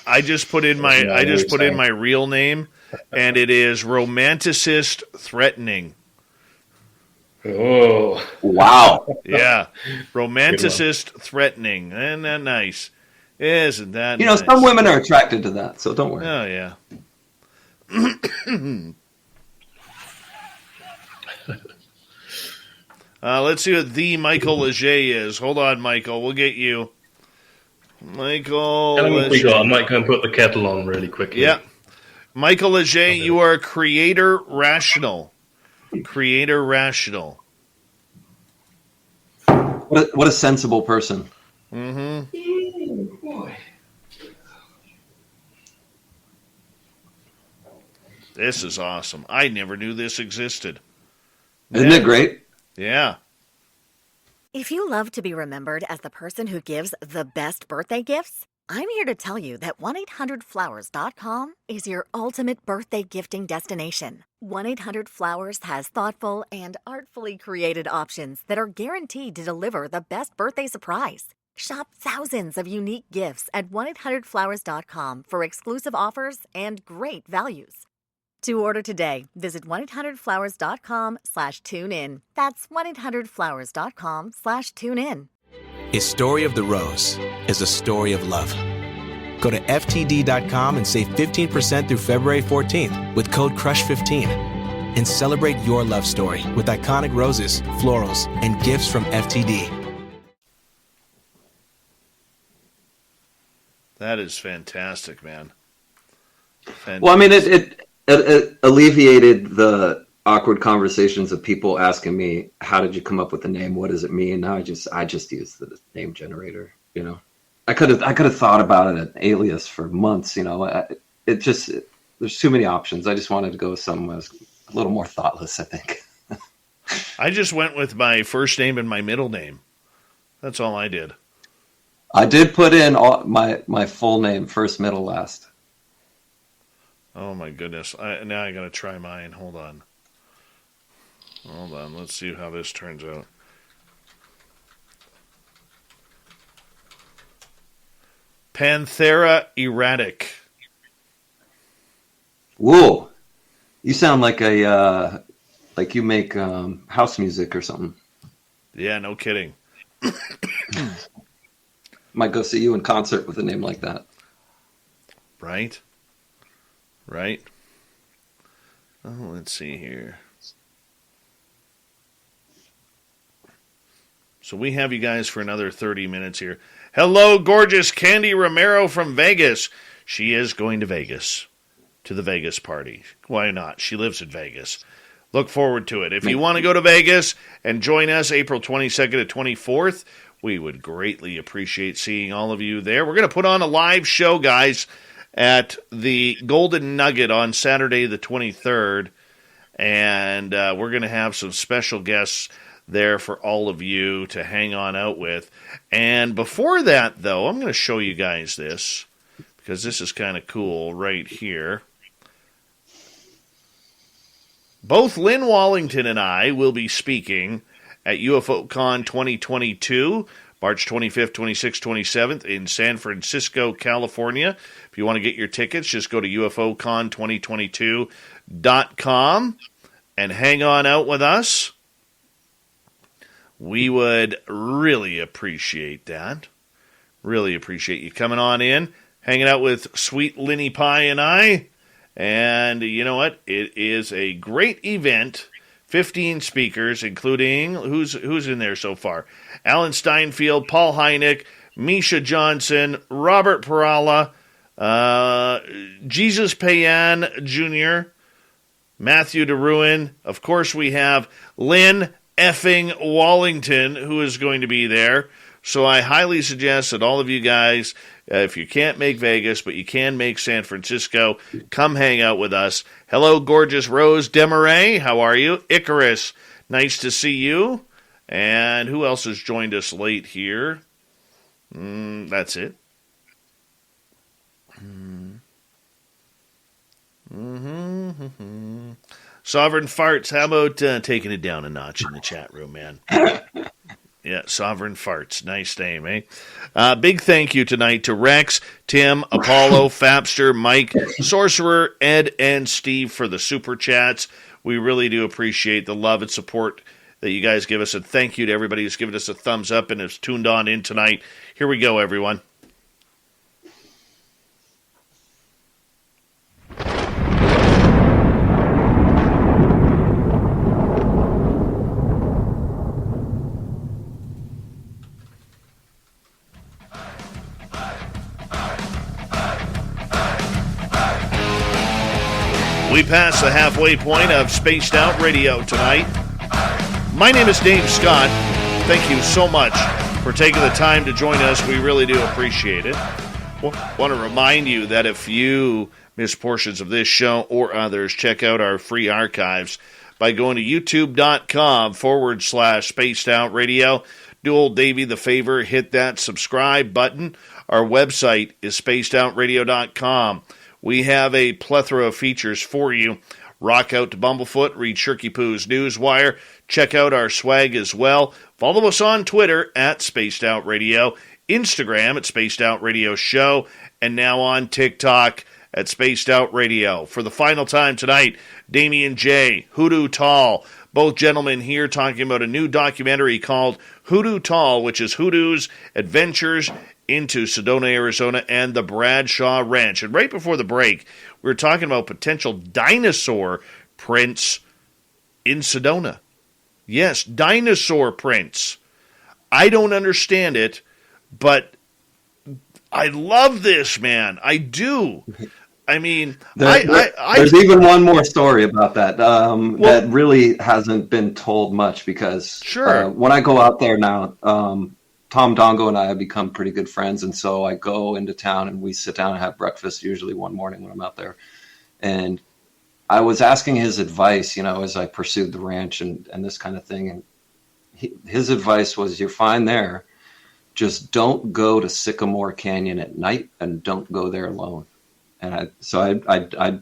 I just put in my real name, and it is Romanticist Threatening. Oh wow! Yeah, Romanticist Threatening. Isn't that nice? Isn't that? You know, nice? Some women are attracted to that, so don't worry. Oh yeah. Let's see what the Michael Leger is. Hold on, Michael. We'll get you. Michael Leger. I might go and put the kettle on really quickly. Yeah. Michael Leger, you are Creator Rational. Creator Rational. What a sensible person. Mm-hmm. Boy. This is awesome. I never knew this existed. Isn't it great? Yeah. If you love to be remembered as the person who gives the best birthday gifts, I'm here to tell you that 1-800-Flowers.com is your ultimate birthday gifting destination. 1-800-Flowers has thoughtful and artfully created options that are guaranteed to deliver the best birthday surprise. Shop thousands of unique gifts at 1-800-Flowers.com for exclusive offers and great values. To order today, visit 1-800-Flowers.com/tune-in. That's 1-800-Flowers.com/tune-in. A Story of the Rose is a story of love. Go to FTD.com and save 15% through February 14th with code CRUSH15. And celebrate your love story with iconic roses, florals, and gifts from FTD. That is fantastic, man. Fantastic. Well, I mean, it alleviated the awkward conversations of people asking me, "How did you come up with the name? What does it mean?" Now I just use the name generator. You know, I could have thought about an alias for months. You know, there's too many options. I just wanted to go with something that was a little more thoughtless, I think. I just went with my first name and my middle name. That's all I did. I did put in my full name, first, middle, last. Oh my goodness! Now I gotta try mine. Hold on. Let's see how this turns out. Panthera erratic. Whoa, you sound like like you make house music or something. Yeah, no kidding. Might go see you in concert with a name like that. Right. Oh, let's see here. So we have you guys for another 30 minutes here. Hello, gorgeous Candy Romero from Vegas. She is going to Vegas, to the Vegas party. Why not? She lives in Vegas. Look forward to it. If you want to go to Vegas and join us April 22nd to 24th, we would greatly appreciate seeing all of you there. We're going to put on a live show, guys, at the Golden Nugget on Saturday the 23rd, and we're going to have some special guests there for all of you to hang on out with. And before that, though, I'm going to show you guys this, because this is kind of cool right here. Both Lynn Wallington and I will be speaking at UFOCon 2022, March 25th, 26th, 27th in San Francisco, California. If you want to get your tickets, just go to UFOCon2022.com and hang on out with us. We would really appreciate that. Really appreciate you coming on in, hanging out with Sweet Linny Pie and I. And you know what? It is a great event. 15 speakers, including, who's in there so far? Alan Steinfeld, Paul Hynek, Misha Johnson, Robert Perala, Jesus Payan Jr., Matthew DeRuin. Of course, we have Lynn effing Wallington, who is going to be there, So I highly suggest that all of you guys, if you can't make Vegas, but you can make San Francisco, come hang out with us. Hello, gorgeous Rose Demarais. How are you? Icarus, nice to see you. And who else has joined us late here? That's it. Sovereign Farts, how about taking it down a notch in the chat room, man? Yeah, Sovereign Farts. Nice name, eh? Big thank you tonight to Rex, Tim, Apollo, Fapster, Mike, Sorcerer, Ed, and Steve for the super chats. We really do appreciate the love and support that you guys give us, and thank you to everybody who's given us a thumbs up and has tuned on in tonight. Here we go, everyone. We pass the halfway point of Spaced Out Radio tonight. My name is Dave Scott. Thank you so much for taking the time to join us. We really do appreciate it. Well, want to remind you that if you miss portions of this show or others, check out our free archives by going to youtube.com/Spaced Out Radio. Do old Davey the favor, hit that subscribe button. Our website is spacedoutradio.com. We have a plethora of features for you. Rock out to Bumblefoot, read Shirky Poo's Newswire. Check out our swag as well. Follow us on Twitter at Spaced Out Radio, Instagram at Spaced Out Radio Show, and now on TikTok at Spaced Out Radio. For the final time tonight, Damien Jay, Hoodoo Tall, both gentlemen here talking about a new documentary called Hoodoo Tall, which is Hoodoo's Adventures into Sedona, Arizona, and the Bradshaw Ranch. And right before the break, we were talking about potential dinosaur prints in Sedona. Yes, dinosaur prints. I don't understand it, but I love this, man. I do. I mean, there's even one more story about that that really hasn't been told much because when I go out there now, Tom Dongo and I have become pretty good friends, and so I go into town and we sit down and have breakfast usually one morning when I'm out there. And I was asking his advice, as I pursued the ranch and this kind of thing. And his advice was, you're fine there. Just don't go to Sycamore Canyon at night and don't go there alone. And I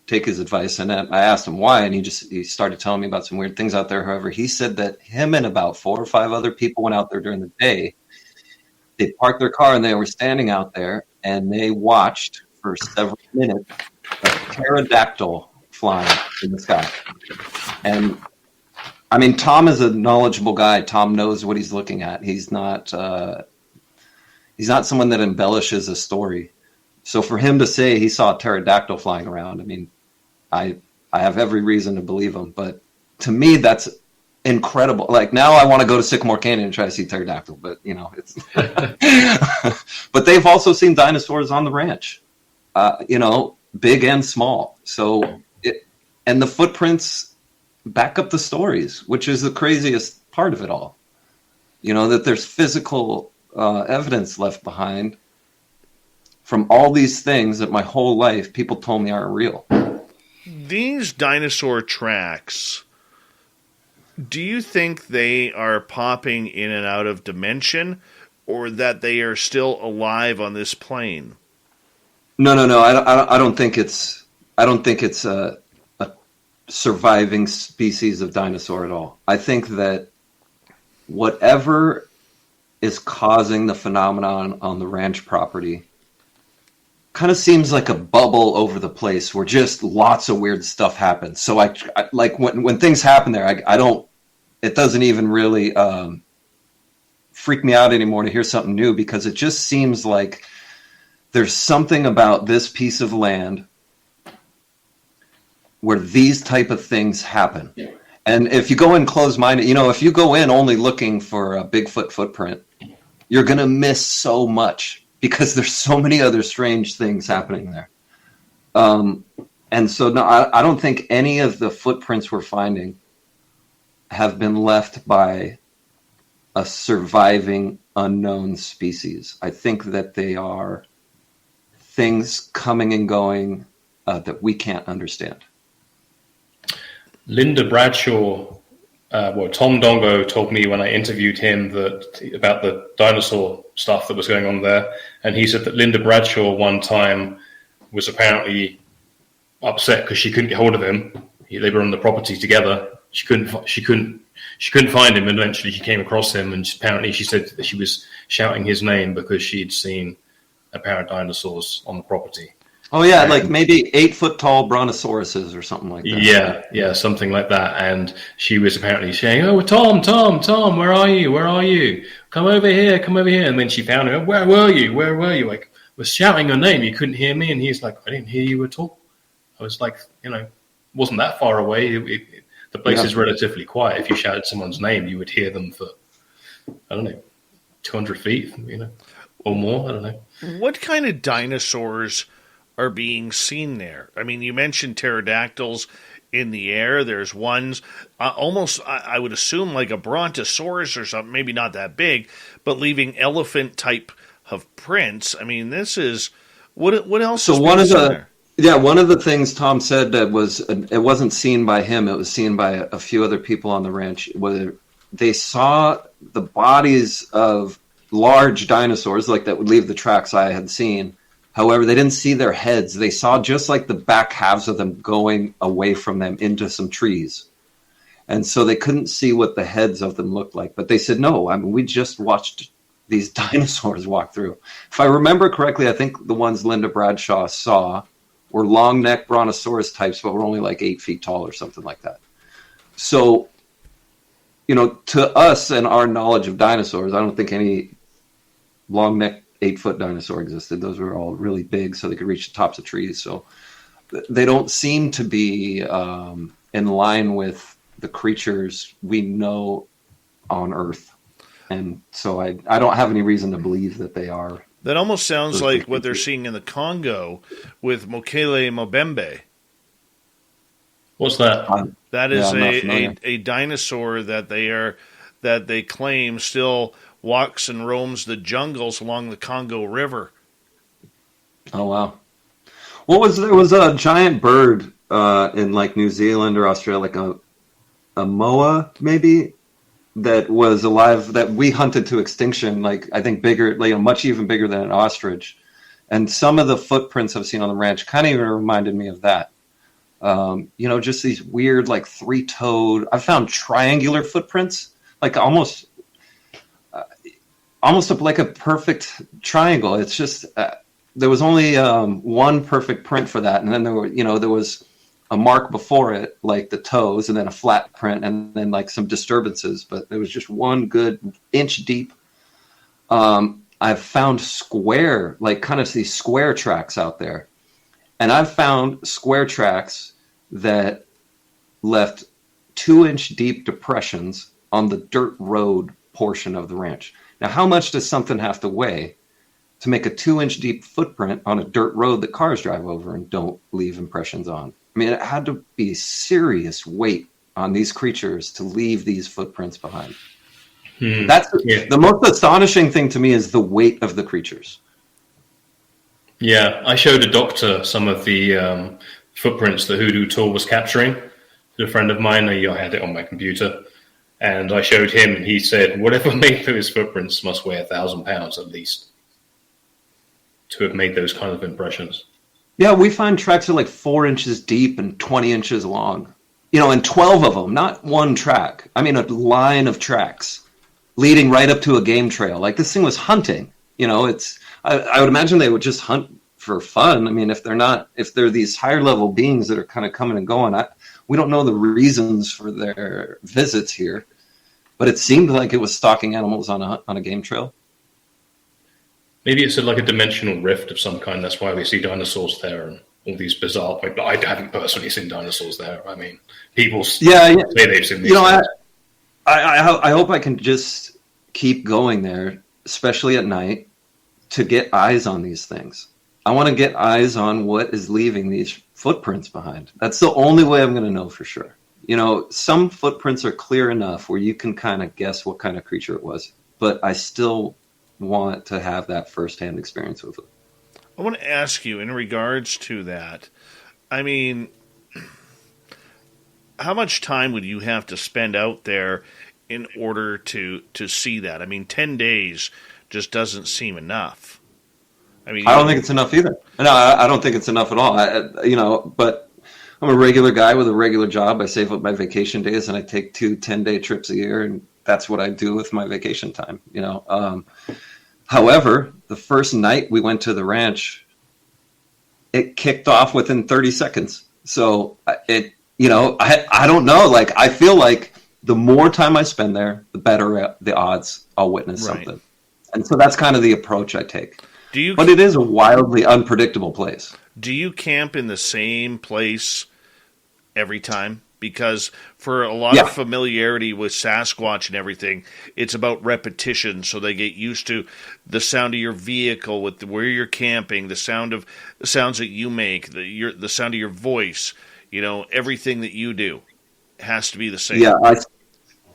take his advice, and I asked him why, and he started telling me about some weird things out there. However, he said that him and about 4 or 5 other people went out there during the day. They parked their car and they were standing out there, and they watched for several minutes a pterodactyl flying in the sky. And I mean, Tom is a knowledgeable guy. Tom knows what he's looking at. He's not someone that embellishes a story. So for him to say he saw a pterodactyl flying around, I mean, I have every reason to believe him. But to me, that's incredible. Like, now I want to go to Sycamore Canyon and try to see pterodactyl. But, it's... But they've also seen dinosaurs on the ranch, big and small. So, and the footprints back up the stories, which is the craziest part of it all. That there's physical evidence left behind from all these things that my whole life people told me aren't real. These dinosaur tracks, do you think they are popping in and out of dimension, or that they are still alive on this plane? No. I don't think it's a surviving species of dinosaur at all. I think that whatever is causing the phenomenon on the ranch property kind of seems like a bubble over the place where just lots of weird stuff happens. So I like when things happen there, it doesn't even really freak me out anymore to hear something new, because it just seems like there's something about this piece of land where these type of things happen. And if you go in closed-minded, if you go in only looking for a Bigfoot footprint, you're going to miss so much, because there's so many other strange things happening there. And so, no, I don't think any of the footprints we're finding have been left by a surviving unknown species. I think that they are things coming and going that we can't understand. Linda Bradshaw, Tom Dongo told me when I interviewed him about the dinosaur stuff that was going on there, and he said that Linda Bradshaw one time was apparently upset because she couldn't get hold of him. They were on the property together. She couldn't find him, and eventually she came across him, and apparently she said that she was shouting his name because she'd seen a pair of dinosaurs on the property. Oh yeah, like maybe 8-foot tall brontosauruses or something like that. Yeah, something like that. And she was apparently saying, "Oh, Tom, where are you? Come over here." And then she found him. Where were you? Like, was shouting her name. You couldn't hear me, and he's like, "I didn't hear you at all." I was like, wasn't that far away. The place is relatively quiet. If you shouted someone's name, you would hear them for, I don't know, 200 feet, or more. I don't know. What kind of dinosaurs are being seen there? I mean, you mentioned pterodactyls in the air. There's ones almost, I would assume, like a brontosaurus or something, maybe not that big, but leaving elephant type of prints. I mean, this is what else is being seen there? Yeah, one of the things Tom said that it wasn't seen by him, it was seen by a few other people on the ranch, where they saw the bodies of large dinosaurs like that would leave the tracks I had seen. However, they didn't see their heads. They saw just like the back halves of them going away from them into some trees. And so they couldn't see what the heads of them looked like. But they said, no, I mean, we just watched these dinosaurs walk through. If I remember correctly, I think the ones Linda Bradshaw saw were long neck brontosaurus types, but were only like 8 feet tall or something like that. So, to us and our knowledge of dinosaurs, I don't think any long neck 8-foot dinosaur existed. Those were all really big, so they could reach the tops of trees. So they don't seem to be in line with the creatures we know on Earth. And so I don't have any reason to believe that they are. That almost sounds like what they're seeing in the Congo with Mokele Mbembe. What's that? That is a dinosaur that they claim still walks and roams the jungles along the Congo River. Oh wow! There was a giant bird in like New Zealand or Australia, like a moa maybe, that was alive that we hunted to extinction. Like I think bigger, like much even bigger than an ostrich. And some of the footprints I've seen on the ranch kind of even reminded me of that. Just these weird like 3-toed. I found triangular footprints, like almost like a perfect triangle. It's just there was only one perfect print for that, and then there was a mark before it, like the toes, and then a flat print, and then like some disturbances. But there was just one good inch deep. I've found square, like kind of these square tracks out there, and I've found square tracks that left 2-inch deep depressions on the dirt road portion of the ranch. Now, how much does something have to weigh to make a 2-inch deep footprint on a dirt road that cars drive over and don't leave impressions on? I mean, it had to be serious weight on these creatures to leave these footprints behind. That's the most astonishing thing to me, is the weight of the creatures. Yeah, I showed a doctor some of the footprints that Hoodoo Tall was capturing. To a friend of mine, I had it on my computer. And I showed him, and he said, whatever made those footprints must weigh 1,000 pounds at least to have made those kind of impressions. Yeah, we find tracks that are like 4 inches deep and 20 inches long. And 12 of them, not one track. I mean, a line of tracks leading right up to a game trail. Like this thing was hunting. I would imagine they would just hunt for fun. I mean, if they're these higher level beings that are kind of coming and going, we don't know the reasons for their visits here, but it seemed like it was stalking animals on a game trail. Maybe it's like a dimensional rift of some kind. That's why we see dinosaurs there and all these bizarre. But I haven't personally seen dinosaurs there. I mean, people say they've seen these. I hope I can just keep going there, especially at night, to get eyes on these things. I want to get eyes on what is leaving these footprints behind. That's the only way I'm going to know for sure. Some footprints are clear enough where you can kind of guess what kind of creature it was, but I still want to have that firsthand experience with it. I want to ask you in regards to that. I mean, how much time would you have to spend out there in order to see that? I mean, 10 days just doesn't seem enough. I mean, I don't think it's enough either. No, I don't think it's enough at all. But I'm a regular guy with a regular job. I save up my vacation days, and I take 2 10-day trips a year, and that's what I do with my vacation time. However, the first night we went to the ranch, it kicked off within 30 seconds. So I don't know. Like, I feel like the more time I spend there, the better the odds I'll witness something. And so that's kind of the approach I take. But it is a wildly unpredictable place. Do you camp in the same place every time? Because for a lot of familiarity with Sasquatch and everything, it's about repetition, so they get used to the sound of your vehicle, with where you're camping, the sounds that you make, the sound of your voice. Everything that you do has to be the same. Yeah,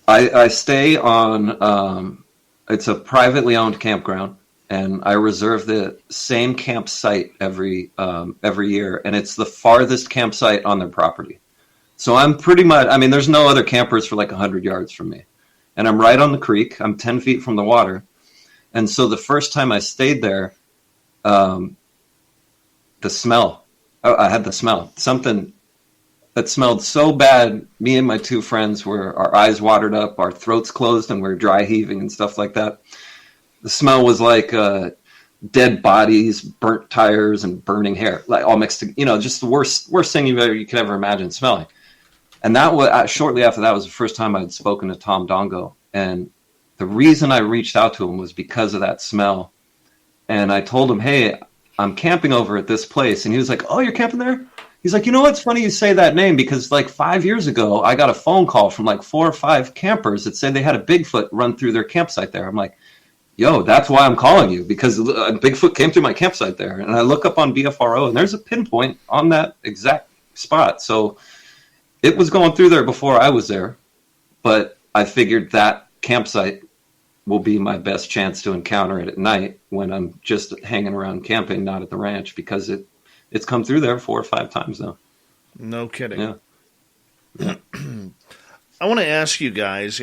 I stay on. It's a privately owned campground, and I reserve the same campsite every year, and it's the farthest campsite on their property. So I'm pretty much, there's no other campers for like 100 yards from me. And I'm right on the creek. I'm 10 feet from the water. And so the first time I stayed there, the smell, I had the smell. Something that smelled so bad, me and my 2 friends our eyes watered up, our throats closed, and we're dry heaving and stuff like that. The smell was like dead bodies, burnt tires, and burning hair, like all mixed together. Just the worst thing you could ever imagine smelling. And that was shortly after that was the first time I'd spoken to Tom Dongo. And the reason I reached out to him was because of that smell. And I told him, hey, I'm camping over at this place. And he was like, oh, you're camping there? He's like, it's funny you say that name, because like 5 years ago, I got a phone call from like 4 or 5 campers that said they had a Bigfoot run through their campsite there. I'm like, yo, that's why I'm calling you, because a Bigfoot came through my campsite there. And I look up on BFRO, and there's a pinpoint on that exact spot. So it was going through there before I was there, but I figured that campsite will be my best chance to encounter it at night when I'm just hanging around camping, not at the ranch, because it's come through there 4 or 5 times now. No kidding. Yeah. I want to ask you guys,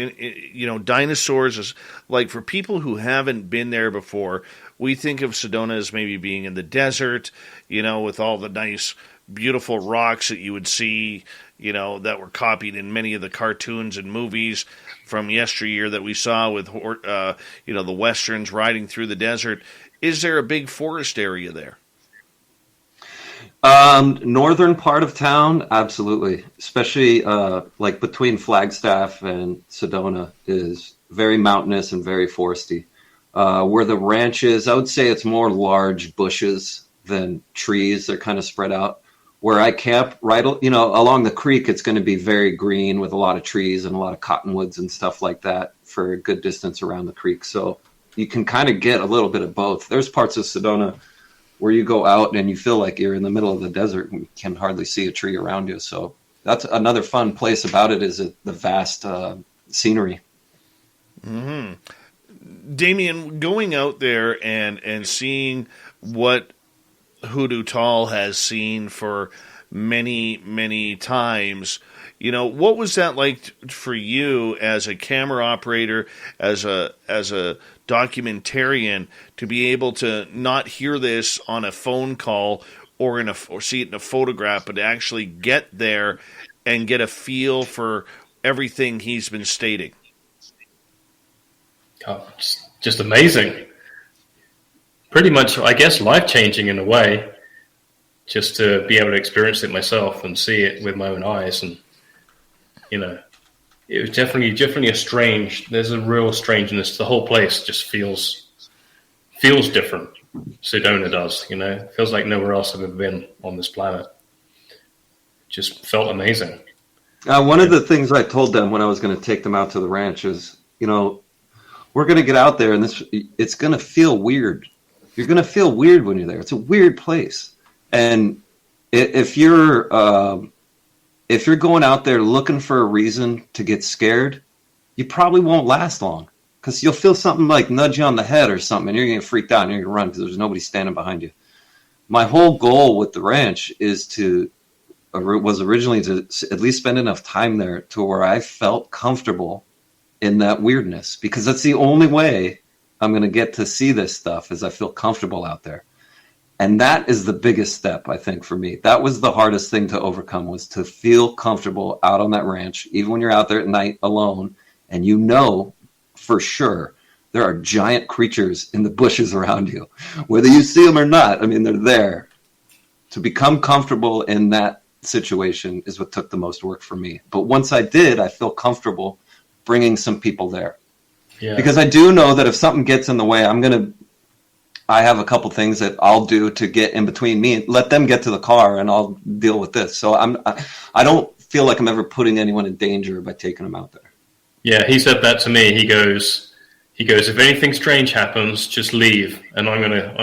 dinosaurs is like, for people who haven't been there before, we think of Sedona as maybe being in the desert, with all the nice, beautiful rocks that you would see, that were copied in many of the cartoons and movies from yesteryear that we saw with, the Westerns riding through the desert. Is there a big forest area there? Northern part of town, absolutely. Especially like between Flagstaff and Sedona is very mountainous and very foresty. Where the ranch is, I would say it's more large bushes than trees. They're kind of spread out. Where I camp, along the creek, it's going to be very green with a lot of trees and a lot of cottonwoods and stuff like that for a good distance around the creek. So you can kind of get a little bit of both. There's parts of Sedona where you go out and you feel like you're in the middle of the desert and you can hardly see a tree around you. So that's another fun place about it, is the vast scenery. Mm-hmm. Damien, going out there and seeing what Hoodoo Tall has seen for many, many times, what was that like for you as a camera operator, as a documentarian, to be able to not hear this on a phone call or see it in a photograph, but to actually get there and get a feel for everything he's been stating? Oh, just amazing. Pretty much, I guess, life-changing in a way, just to be able to experience it myself and see it with my own eyes. And, it was definitely there's a real strangeness. The whole place just feels different. Sedona does, feels like nowhere else I've ever been on this planet. Just felt amazing. One of the things I told them when I was going to take them out to the ranch is, we're going to get out there and it's going to feel weird. You're going to feel weird when you're there. It's a weird place. And if you're going out there looking for a reason to get scared, you probably won't last long. because you'll feel something like nudge you on the head or something, and you're going to get freaked out and you're going to run because there's nobody standing behind you. My whole goal with the ranch was originally to at least spend enough time there to where I felt comfortable in that weirdness, because that's the only way I'm going to get to see this stuff, is I feel comfortable out there. And that is the biggest step, I think, for me. That was the hardest thing to overcome, was to feel comfortable out on that ranch, even when you're out there at night alone, and you know for sure there are giant creatures in the bushes around you. Whether you see them or not, I mean, they're there. To become comfortable in that situation is what took the most work for me. But once I did, I feel comfortable bringing some people there. Yeah. Because I do know that if something gets in the way, I have a couple things that I'll do to get in between me and let them get to the car, and I'll deal with this. So I don't feel like I'm ever putting anyone in danger by taking them out there. Yeah, he said that to me. He goes, if anything strange happens, just leave, and I'm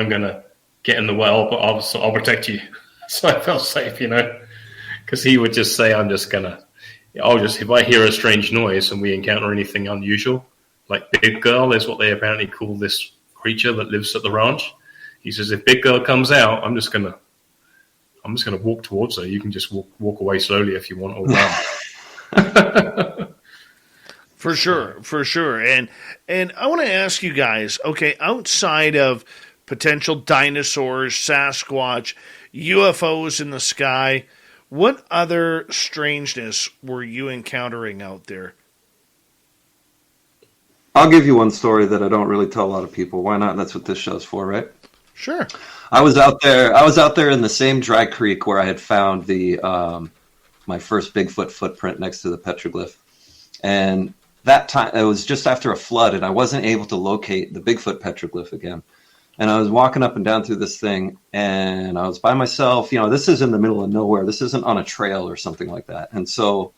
gonna get in the way. I'll protect you. So I felt safe, because he would just say, if I hear a strange noise and we encounter anything unusual, like Big Girl is what they apparently call this creature that lives at the ranch. He says, if Big Girl comes out, I'm just gonna walk towards her. You can just walk away slowly if you want, or run. For sure. And I want to ask you guys, okay, outside of potential dinosaurs, Sasquatch, UFOs in the sky, what other strangeness were you encountering out there? I'll give you one story that I don't really tell a lot of people. Why not? That's what this show's for, right? Sure. I was out there in the same dry creek where I had found my first Bigfoot footprint next to the petroglyph. And that time, it was just after a flood, and I wasn't able to locate the Bigfoot petroglyph again. And I was walking up and down through this thing, and I was by myself. This is in the middle of nowhere. This isn't on a trail or something like that. And so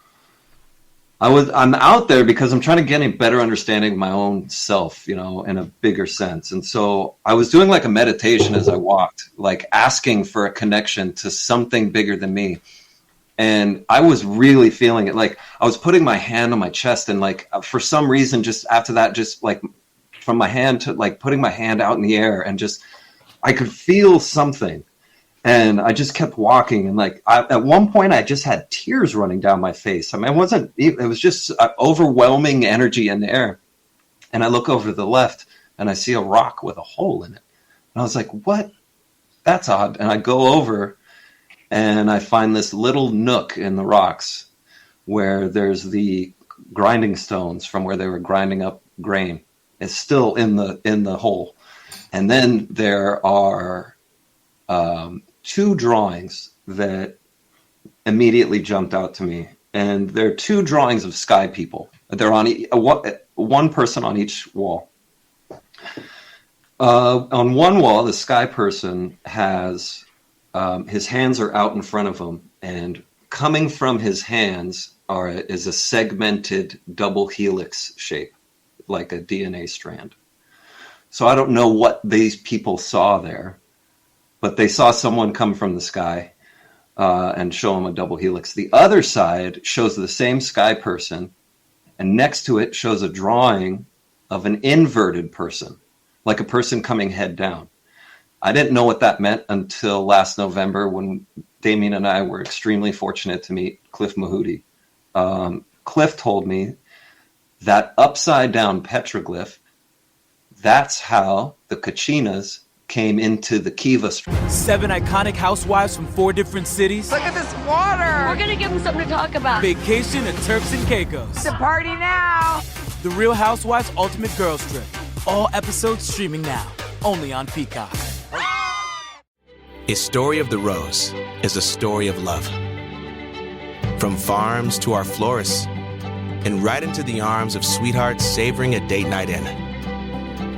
I'm out there because I'm trying to get a better understanding of my own self, in a bigger sense. And so I was doing like a meditation as I walked, like asking for a connection to something bigger than me. And I was really feeling it. Like I was putting my hand on my chest, and like for some reason, just after that, just like from my hand to like putting my hand out in the air, and just I could feel something. And I just kept walking, and like at one point I just had tears running down my face. I mean, it was just overwhelming energy in the air. And I look over to the left, and I see a rock with a hole in it. And I was like, what? That's odd. And I go over, and I find this little nook in the rocks where there's the grinding stones from where they were grinding up grain. It's still in the hole. And then there are two drawings that immediately jumped out to me. And they're two drawings of sky people. They're on one person on each wall. On one wall, the sky person has his hands are out in front of him, and coming from his hands is a segmented double helix shape, like a DNA strand. So I don't know what these people saw there, but they saw someone come from the sky and show them a double helix. The other side shows the same sky person, and next to it shows a drawing of an inverted person, like a person coming head down. I didn't know what that meant until last November when Damien and I were extremely fortunate to meet Cliff Mahooty. Cliff told me that upside down petroglyph, that's how the Kachinas came into the Kiva. 7 iconic housewives from 4 different cities. Look at this water! We're gonna give them something to talk about. Vacation at Turks and Caicos. It's a party now! The Real Housewives Ultimate Girls Trip. All episodes streaming now, only on Peacock. A Story of the Rose is a story of love. From farms to our florists, and right into the arms of sweethearts savoring a date night in.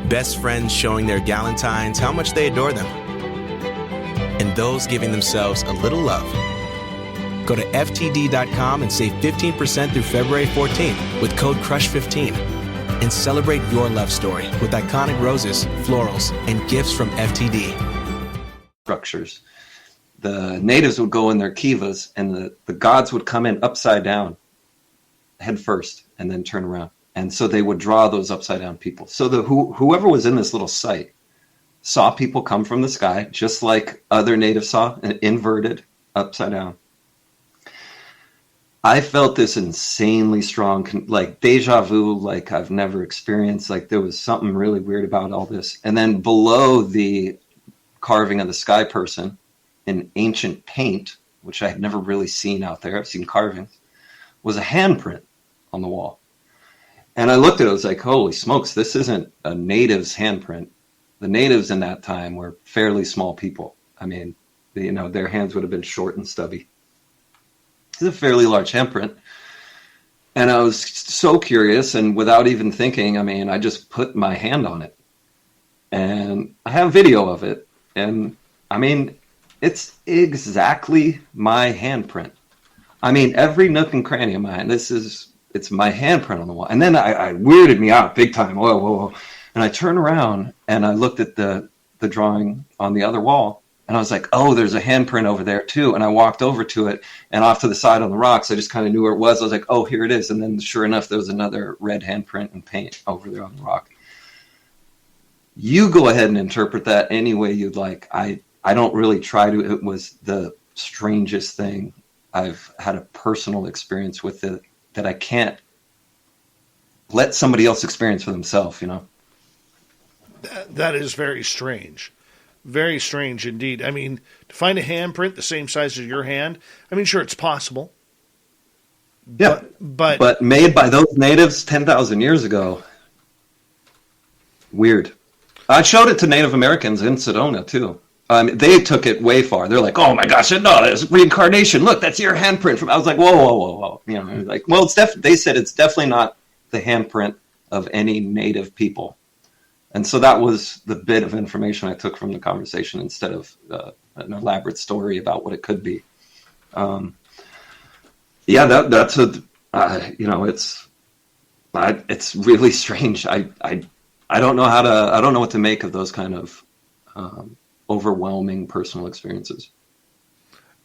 Best friends showing their galentines how much they adore them. And those giving themselves a little love. Go to FTD.com and save 15% through February 14th with code CRUSH15. And celebrate your love story with iconic roses, florals, and gifts from FTD. Structures. The natives would go in their kivas, and the gods would come in upside down, head first, and then turn around. And so they would draw those upside down people. So whoever was in this little site saw people come from the sky, just like other natives saw, inverted, upside down. I felt this insanely strong, like deja vu, like I've never experienced. Like there was something really weird about all this. And then below the carving of the sky person in ancient paint, which I had never really seen out there, I've seen carvings, was a handprint on the wall. And I looked at it, I was like, holy smokes, this isn't a native's handprint. The natives in that time were fairly small people. I mean, their hands would have been short and stubby. It's a fairly large handprint. And I was so curious, and without even thinking, I just put my hand on it. And I have video of it. And it's exactly my handprint. Every nook and cranny of mine, it's my handprint on the wall. And then I weirded me out big time. Whoa. And I turned around and I looked at the drawing on the other wall. And I was like, oh, there's a handprint over there too. And I walked over to it, and off to the side on the rocks, I just kind of knew where it was. I was like, oh, here it is. And then sure enough, there was another red handprint in paint over there on the rock. You go ahead and interpret that any way you'd like. I don't really try to. It was the strangest thing. I've had a personal experience with it that I can't let somebody else experience for themselves, That is very strange. Very strange indeed. To find a handprint the same size as your hand, sure, it's possible. Yeah, but made by those natives 10,000 years ago. Weird. I showed it to Native Americans in Sedona, too. They took it way far. They're like, oh, my gosh, no, it's reincarnation. Look, that's your handprint. I was like, whoa. Well, they said it's definitely not the handprint of any native people. And so that was the bit of information I took from the conversation instead of an elaborate story about what it could be. That's it's really strange. I don't know what to make of those kind of overwhelming personal experiences.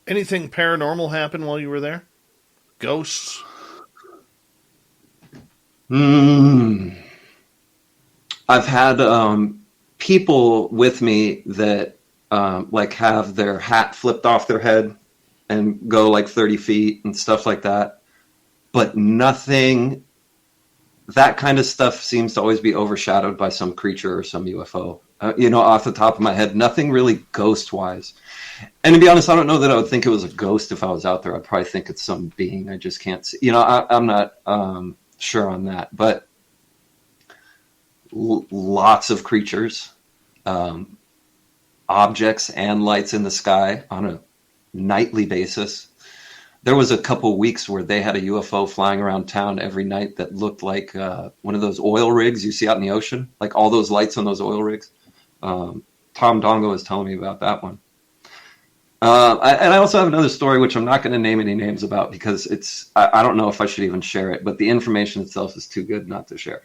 Anything paranormal happen while you were there? Ghosts? I've had people with me that have their hat flipped off their head and go like 30 feet and stuff like that. But nothing, that kind of stuff seems to always be overshadowed by some creature or some UFO. Off the top of my head, nothing really ghost-wise. And to be honest, I don't know that I would think it was a ghost if I was out there. I'd probably think it's some being I just can't see. I'm not sure on that. But lots of creatures, objects and lights in the sky on a nightly basis. There was a couple weeks where they had a UFO flying around town every night that looked like one of those oil rigs you see out in the ocean, like all those lights on those oil rigs. Tom Dongo was telling me about that one. And I also have another story, which I'm not going to name any names about because I don't know if I should even share it, but the information itself is too good not to share.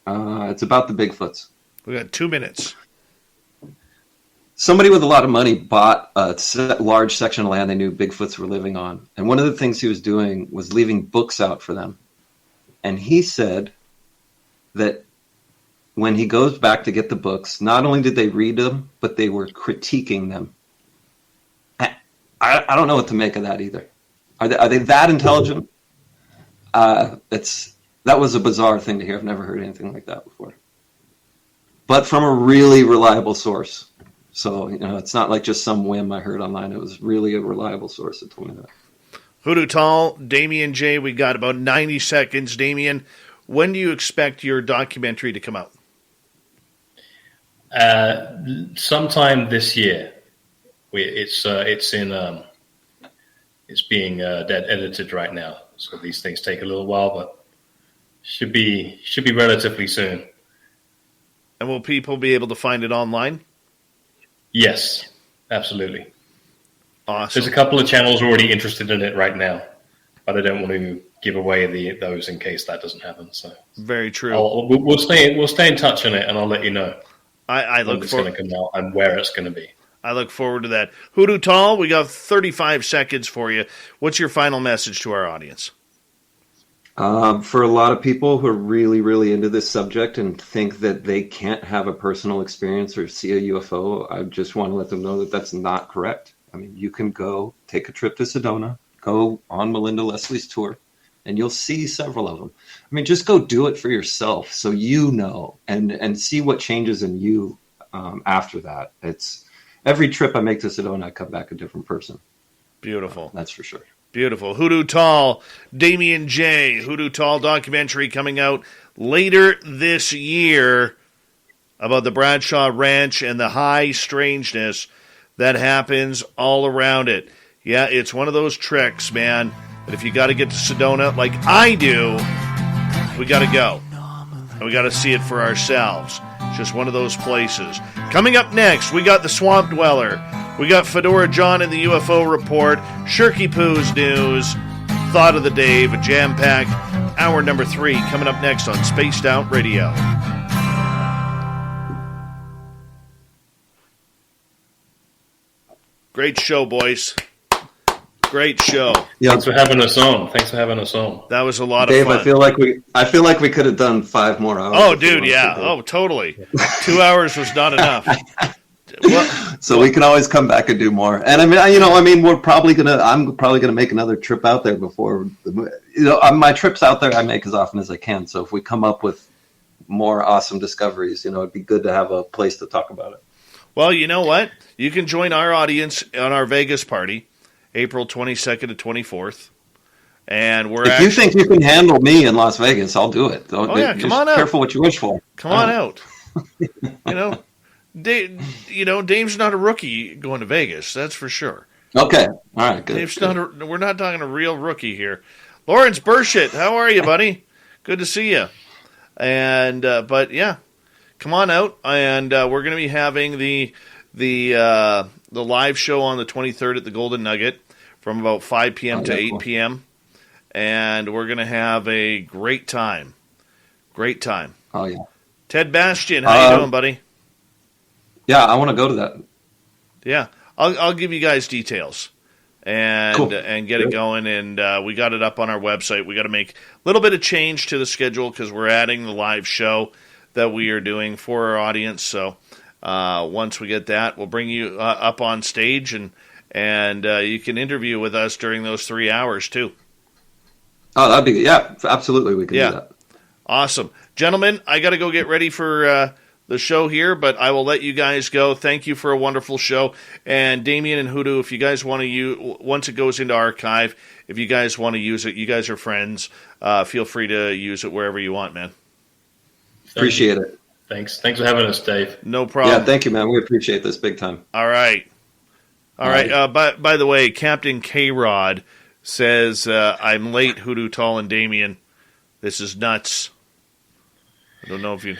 It's about the Bigfoots. We got 2 minutes. Somebody with a lot of money bought a large section of land they knew Bigfoots were living on. And one of the things he was doing was leaving books out for them. And he said that when he goes back to get the books, not only did they read them, but they were critiquing them. I don't know what to make of that either. Are they that intelligent? That was a bizarre thing to hear. I've never heard anything like that before. But from a really reliable source. So, it's not like just some whim I heard online. It was really a reliable source that told me that. Hoodoo Tall, Damien Jay, we got about 90 seconds. Damien, when do you expect your documentary to come out? Sometime this year. It's being edited right now. So these things take a little while, but should be relatively soon. And will people be able to find it online? Yes, absolutely. Awesome. There's a couple of channels already interested in it right now, but I don't want to give away those in case that doesn't happen. So very true. We'll stay in touch on it, and I'll let you know. I look when it's going to come out and where it's going to be. I look forward to that. Hoodoo Tall, we got 35 seconds for you. What's your final message to our audience? For a lot of people who are really, really into this subject and think that they can't have a personal experience or see a UFO, I just want to let them know that that's not correct. I mean, you can go take a trip to Sedona, go on Melinda Leslie's tour, and you'll see several of them. I mean, just go do it for yourself so you know and see what changes in you after that. It's every trip I make to Sedona, I come back a different person. Beautiful. That's for sure. Beautiful. Hoodoo Tall, Damien Jay, Hoodoo Tall documentary coming out later this year about the Bradshaw Ranch and the high strangeness that happens all around it. Yeah, it's one of those tricks, man, that if you got to get to Sedona like I do, we got to go. And we got to see it for ourselves. It's just one of those places. Coming up next, we got the Swamp Dweller. We got Fedora John in the UFO Report, Shirky Poo's news, Thought of the Day, a jam-packed hour number 3 coming up next on Spaced Out Radio. Great show, boys. Great show. Yeah. Thanks for having us on. That was a lot Dave, of fun. I feel like we could have done 5 more hours. Oh, dude, yeah. Oh, totally. 2 hours was not enough. So we can always come back and do more. And I mean, I'm probably gonna make another trip out there before. My trips out there I make as often as I can. So if we come up with more awesome discoveries, it'd be good to have a place to talk about it. Well, you know what? You can join our audience on our Vegas party, April 22nd to 24th. And if you think you can handle me in Las Vegas, I'll do it. Oh, yeah, come on out. Careful what you wish for. Come on out. Dave's not a rookie going to Vegas, that's for sure. Okay. All right, good. We're not talking a real rookie here. Lawrence Burshett, how are you, buddy? Good to see you. And but yeah, come on out, and we're going to be having the live show on the 23rd at the Golden Nugget from about 5 p.m. to 8 p.m. And we're going to have a great time. Great time. Oh yeah. Ted Bastian, how you doing, buddy? Yeah, I want to go to that. Yeah, I'll give you guys details and Cool. and get it going. And we got it up on our website. We got to make a little bit of change to the schedule because we're adding the live show that we are doing for our audience. So once we get that, we'll bring you up on stage and you can interview with us during those 3 hours too. Oh, that'd be absolutely. We can do that. Awesome, gentlemen. I got to go get ready for the show here, but I will let you guys go. Thank you for a wonderful show. And Damien and Hoodoo, if you guys want to use, once it goes into archive, if you guys want to use it, you guys are friends. Feel free to use it wherever you want, man. Appreciate it. Thanks for having us, Dave. No problem. Yeah, thank you, man. We appreciate this big time. All right. By the way, Captain K-Rod says, I'm late, Hoodoo Tall and Damien. This is nuts. I don't know if you...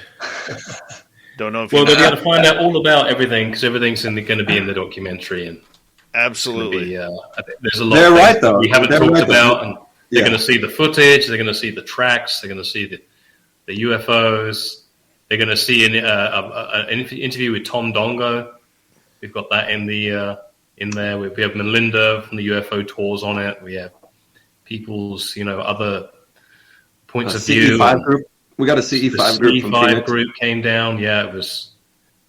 Well, they'll be able to find out all about everything because everything's going to be in the documentary, and absolutely, I think there's a lot. They're of right, though. We haven't talked about, and they're Yeah. going to see the footage. They're going to see the tracks. They're going to see the UFOs. They're going to see an interview with Tom Dongo. We've got that in there. We have Melinda from the UFO tours on it. We have people's other points of view. CE5 group. We got a CE5 group from Phoenix. CE5 group came down. Yeah,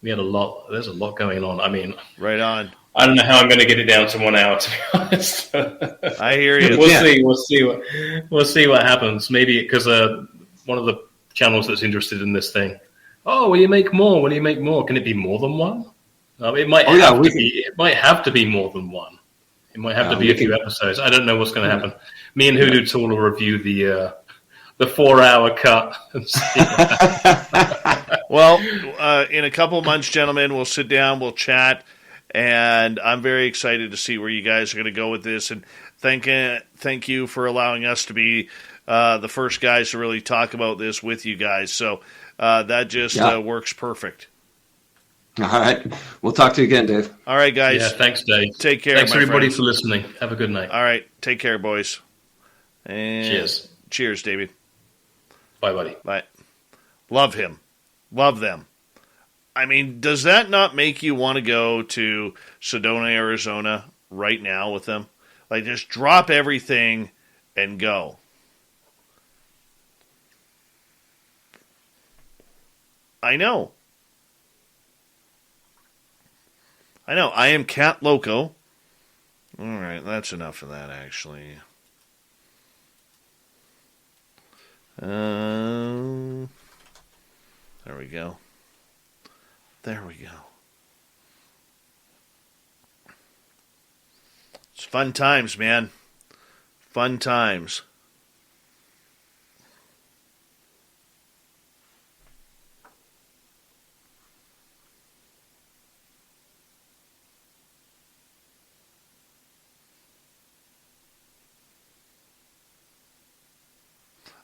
we had a lot. There's a lot going on. I mean, right on. I don't know how I'm going to get it down to 1 hour, to be honest. I hear you. We'll see what happens. Maybe because one of the channels that's interested in this thing. Oh, will you make more? Will you make more? Can it be more than one? It might have to be more than one. It might have to be a few episodes. I don't know what's going to happen. Me and Hoodoo Tall will review the 4 hour cut. And see well, in a couple of months, gentlemen, we'll sit down, we'll chat, and I'm very excited to see where you guys are going to go with this. And thank you for allowing us to be the first guys to really talk about this with you guys. So that just works perfect. All right. We'll talk to you again, Dave. All right, guys. Yeah, thanks, Dave. Take care. Thanks, everybody, friends. for listening. Have a good night. All right. Take care, boys. And cheers. Cheers, David. Bye, buddy. Bye. Love him. Love them. I mean, does that not make you want to go to Sedona, Arizona right now with them? Like, just drop everything and go. I know. I am Cat Loco. All right, that's enough of that, actually. There we go. It's fun times, man. Fun times.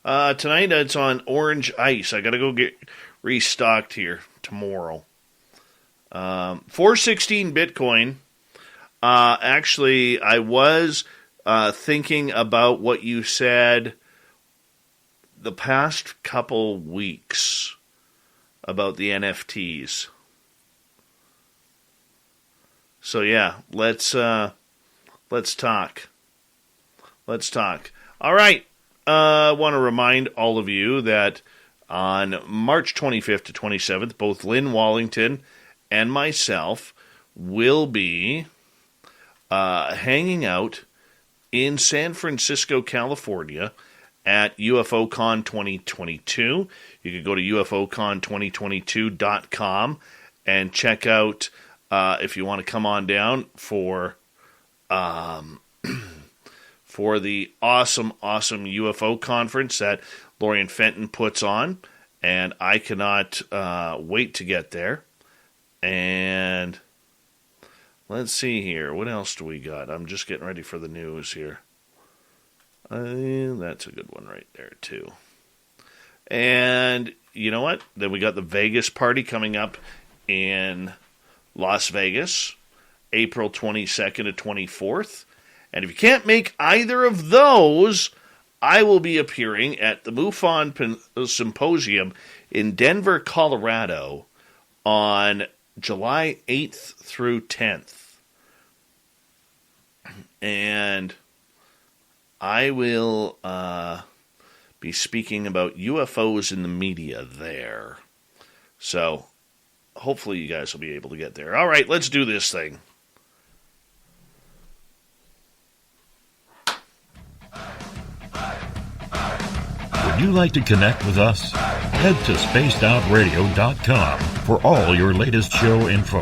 Tonight it's on Orange Ice. I gotta go get restocked here tomorrow. 416 Bitcoin. Actually, I was thinking about what you said the past couple weeks about the NFTs. So yeah, let's talk. All right. I want to remind all of you that on March 25th to 27th, both Lynn Wallington and myself will be hanging out in San Francisco, California at UFOCon 2022. You can go to UFOCon2022.com and check out if you want to come on down for the awesome UFO conference that Lorian Fenton puts on, and I cannot wait to get there. And let's see here. What else do we got? I'm just getting ready for the news here. That's a good one right there, too. And you know what? Then we got the Vegas party coming up in Las Vegas, April 22nd to 24th. And if you can't make either of those, I will be appearing at the MUFON Symposium in Denver, Colorado on July 8th through 10th. And I will be speaking about UFOs in the media there. So hopefully you guys will be able to get there. All right, let's do this thing. Would you like to connect with us? Head to spacedoutradio.com for all your latest show info.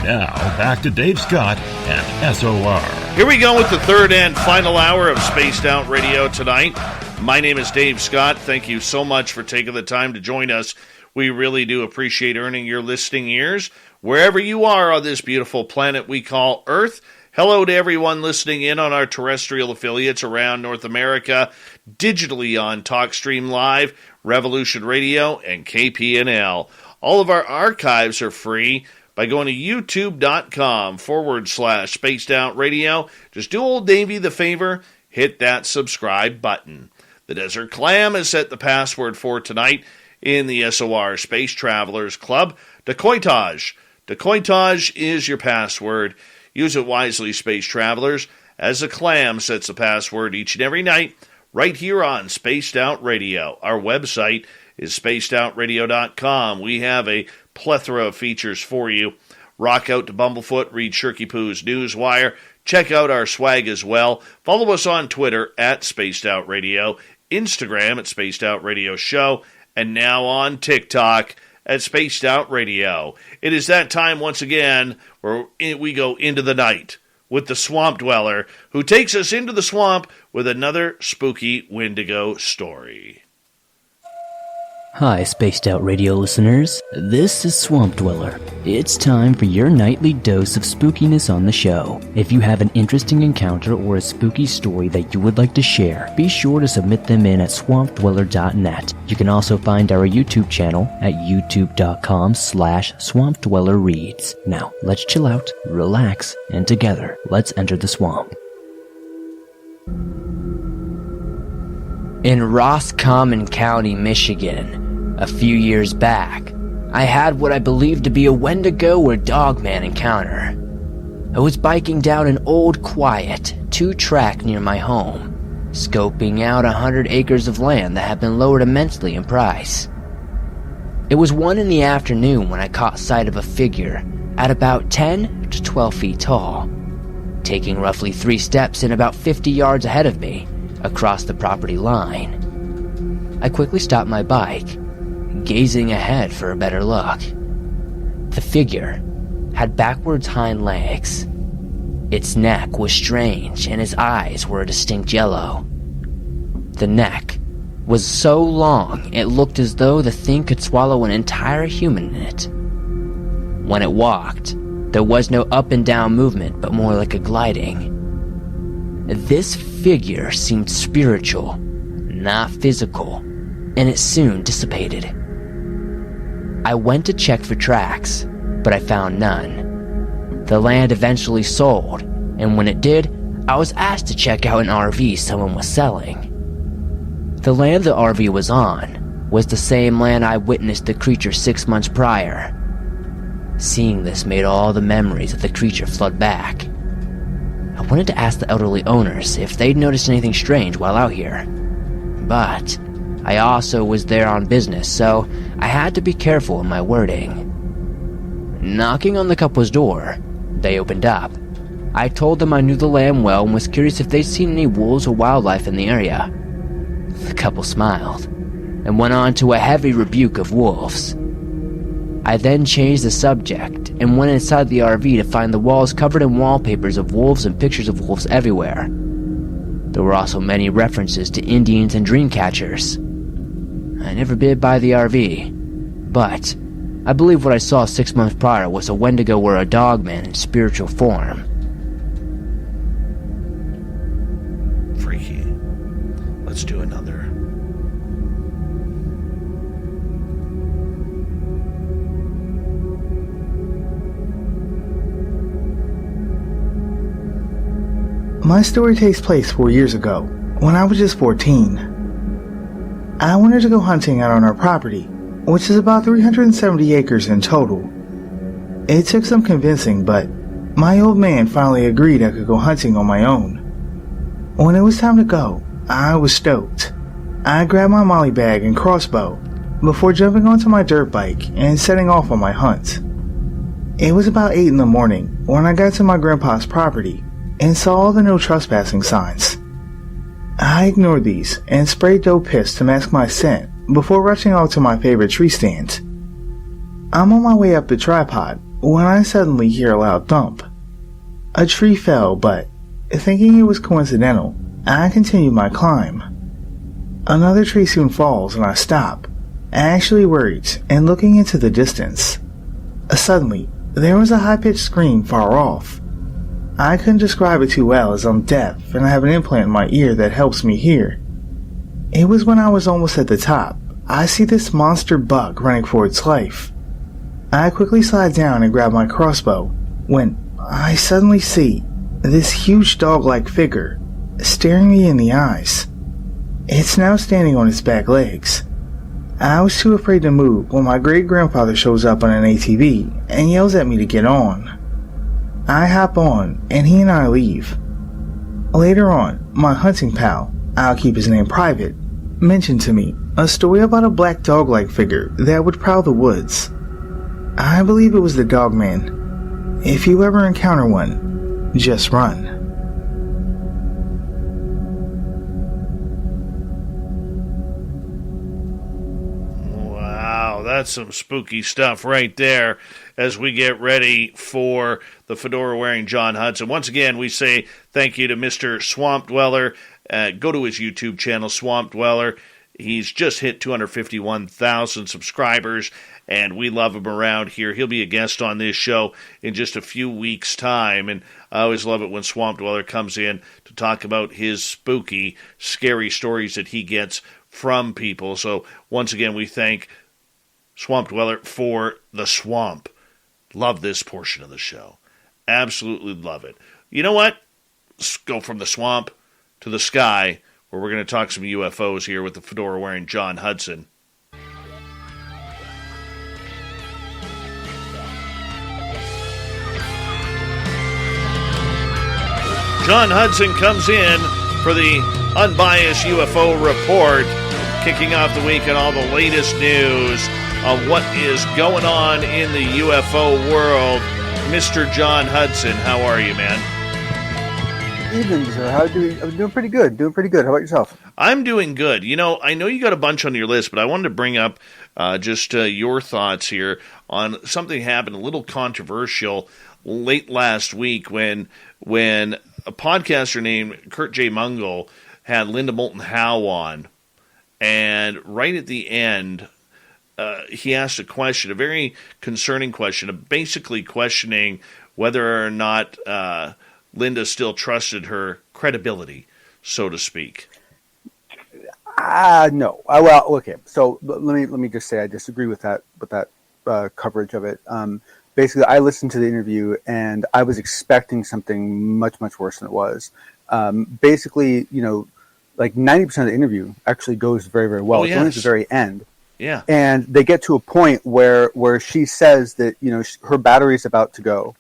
Now, back to Dave Scott and SOR. Here we go with the third and final hour of Spaced Out Radio tonight. My name is Dave Scott. Thank you so much for taking the time to join us. We really do appreciate earning your listening ears wherever you are on this beautiful planet we call Earth. Hello to everyone listening in on our terrestrial affiliates around North America, digitally on TalkStream Live, Revolution Radio, and KPNL. All of our archives are free by going to youtube.com/Spaced Out Radio. Just do old Davey the favor, hit that subscribe button. The Desert Clam has set the password for tonight in the SOR Space Travelers Club. Decoitage. Decoitage is your password. Use it wisely, Space Travelers, as the Clam sets the password each and every night right here on Spaced Out Radio. Our website is spacedoutradio.com. We have a plethora of features for you. Rock out to Bumblefoot, read Shirky Poo's Newswire. Check out our swag as well. Follow us on Twitter at Spaced Out Radio, Instagram at Spaced Out Radio Show, and now on TikTok at Spaced Out Radio. It is that time once again where we go into the night with the Swamp Dweller, who takes us into the swamp with another spooky Wendigo story. Hi, Spaced Out Radio listeners. This is Swamp Dweller. It's time for your nightly dose of spookiness on the show. If you have an interesting encounter or a spooky story that you would like to share, be sure to submit them in at swampdweller.net. You can also find our YouTube channel at youtube.com/swampdwellerreads. Now, let's chill out, relax, and together, let's enter the swamp. In Roscommon County, Michigan, a few years back, I had what I believed to be a Wendigo or Dogman encounter. I was biking down an old, quiet, 2-track near my home, scoping out 100 acres of land that had been lowered immensely in price. It was 1 in the afternoon when I caught sight of a figure at about 10 to 12 feet tall, taking roughly 3 steps and about 50 yards ahead of me across the property line. I quickly stopped my bike, gazing ahead for a better look. The figure had backwards hind legs. Its neck was strange and its eyes were a distinct yellow. The neck was so long it looked as though the thing could swallow an entire human in it. When it walked, there was no up and down movement, but more like a gliding. This figure seemed spiritual, not physical, and it soon dissipated. I went to check for tracks, but I found none. The land eventually sold, and when it did, I was asked to check out an RV someone was selling. The land the RV was on was the same land I witnessed the creature 6 months prior. Seeing this made all the memories of the creature flood back. I wanted to ask the elderly owners if they'd noticed anything strange while out here. But I also was there on business, so I had to be careful in my wording. Knocking on the couple's door, they opened up. I told them I knew the land well and was curious if they'd seen any wolves or wildlife in the area. The couple smiled and went on to a heavy rebuke of wolves. I then changed the subject and went inside the RV to find the walls covered in wallpapers of wolves and pictures of wolves everywhere. There were also many references to Indians and dream catchers. I never bid buy the RV, but I believe what I saw 6 months prior was a Wendigo or a dogman in spiritual form. Freaky. Let's do another. My story takes place 4 years ago, when I was just 14. I wanted to go hunting out on our property, which is about 370 acres in total. It took some convincing, but my old man finally agreed I could go hunting on my own. When it was time to go, I was stoked. I grabbed my molly bag and crossbow before jumping onto my dirt bike and setting off on my hunt. It was about 8 in the morning when I got to my grandpa's property and saw all the no trespassing signs. I ignored these and sprayed doe piss to mask my scent before rushing out to my favorite tree stand. I'm on my way up the tripod when I suddenly hear a loud thump. A tree fell, but thinking it was coincidental, I continue my climb. Another tree soon falls and I stop, actually worried and looking into the distance. Suddenly, there was a high-pitched scream far off. I couldn't describe it too well as I'm deaf and I have an implant in my ear that helps me hear. It was when I was almost at the top, I see this monster buck running for its life. I quickly slide down and grab my crossbow when I suddenly see this huge dog-like figure staring me in the eyes. It's now standing on its back legs. I was too afraid to move when my great-grandfather shows up on an ATV and yells at me to get on. I hop on and he and I leave. Later on, my hunting pal, I'll keep his name private, mentioned to me a story about a black dog-like figure that would prowl the woods. I believe it was the Dogman. If you ever encounter one, just run. Wow, that's some spooky stuff right there as we get ready for the fedora-wearing John Hudson. Once again, we say thank you to Mr. Swamp Dweller. Go to his YouTube channel, Swamp Dweller. He's just hit 251,000 subscribers, and we love him around here. He'll be a guest on this show in just a few weeks' time, and I always love it when Swamp Dweller comes in to talk about his spooky, scary stories that he gets from people. So once again, we thank Swamp Dweller for the swamp. Love this portion of the show. Absolutely love it. You know what? Let's go from the swamp to the sky, where we're going to talk some UFOs here with the fedora-wearing John Hudson. John Hudson comes in for the unbiased UFO report, kicking off the week and all the latest news of what is going on in the UFO world. Mr. John Hudson, how are you, man? Evening, sir. I'm doing pretty good. How about yourself? I'm doing good. You know, I know you got a bunch on your list, but I wanted to bring up just your thoughts here on something happened, a little controversial late last week when a podcaster named Kurt J. Mungle had Linda Moulton Howe on, and right at the end, he asked a question, a very concerning question, basically questioning whether or not Linda still trusted her credibility, so to speak. No. Well, okay. So let me just say I disagree with that coverage of it. Basically, I listened to the interview and I was expecting something much, much worse than it was. Basically, like 90% of the interview actually goes very, very well. Oh, It's only at the very end. Yeah. And they get to a point where she says that, her battery's about to go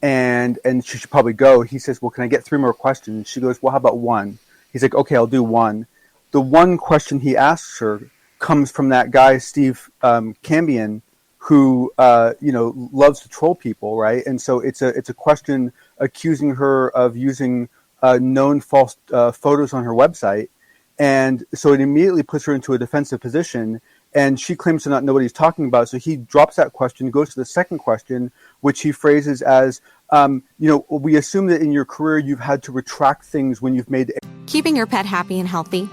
and she should probably go. He says, well, can I get 3 more questions? She goes, well, how about 1? He's like, okay, I'll do 1. The 1 question he asks her comes from that guy, Steve Cambion, who, loves to troll people, right? And so it's a question accusing her of using known false photos on her website. And so it immediately puts her into a defensive position. And she claims to not know what he's talking about. So he drops that question, goes to the second question, which he phrases as, we assume that in your career you've had to retract things when you've made... Keeping your pet happy and healthy.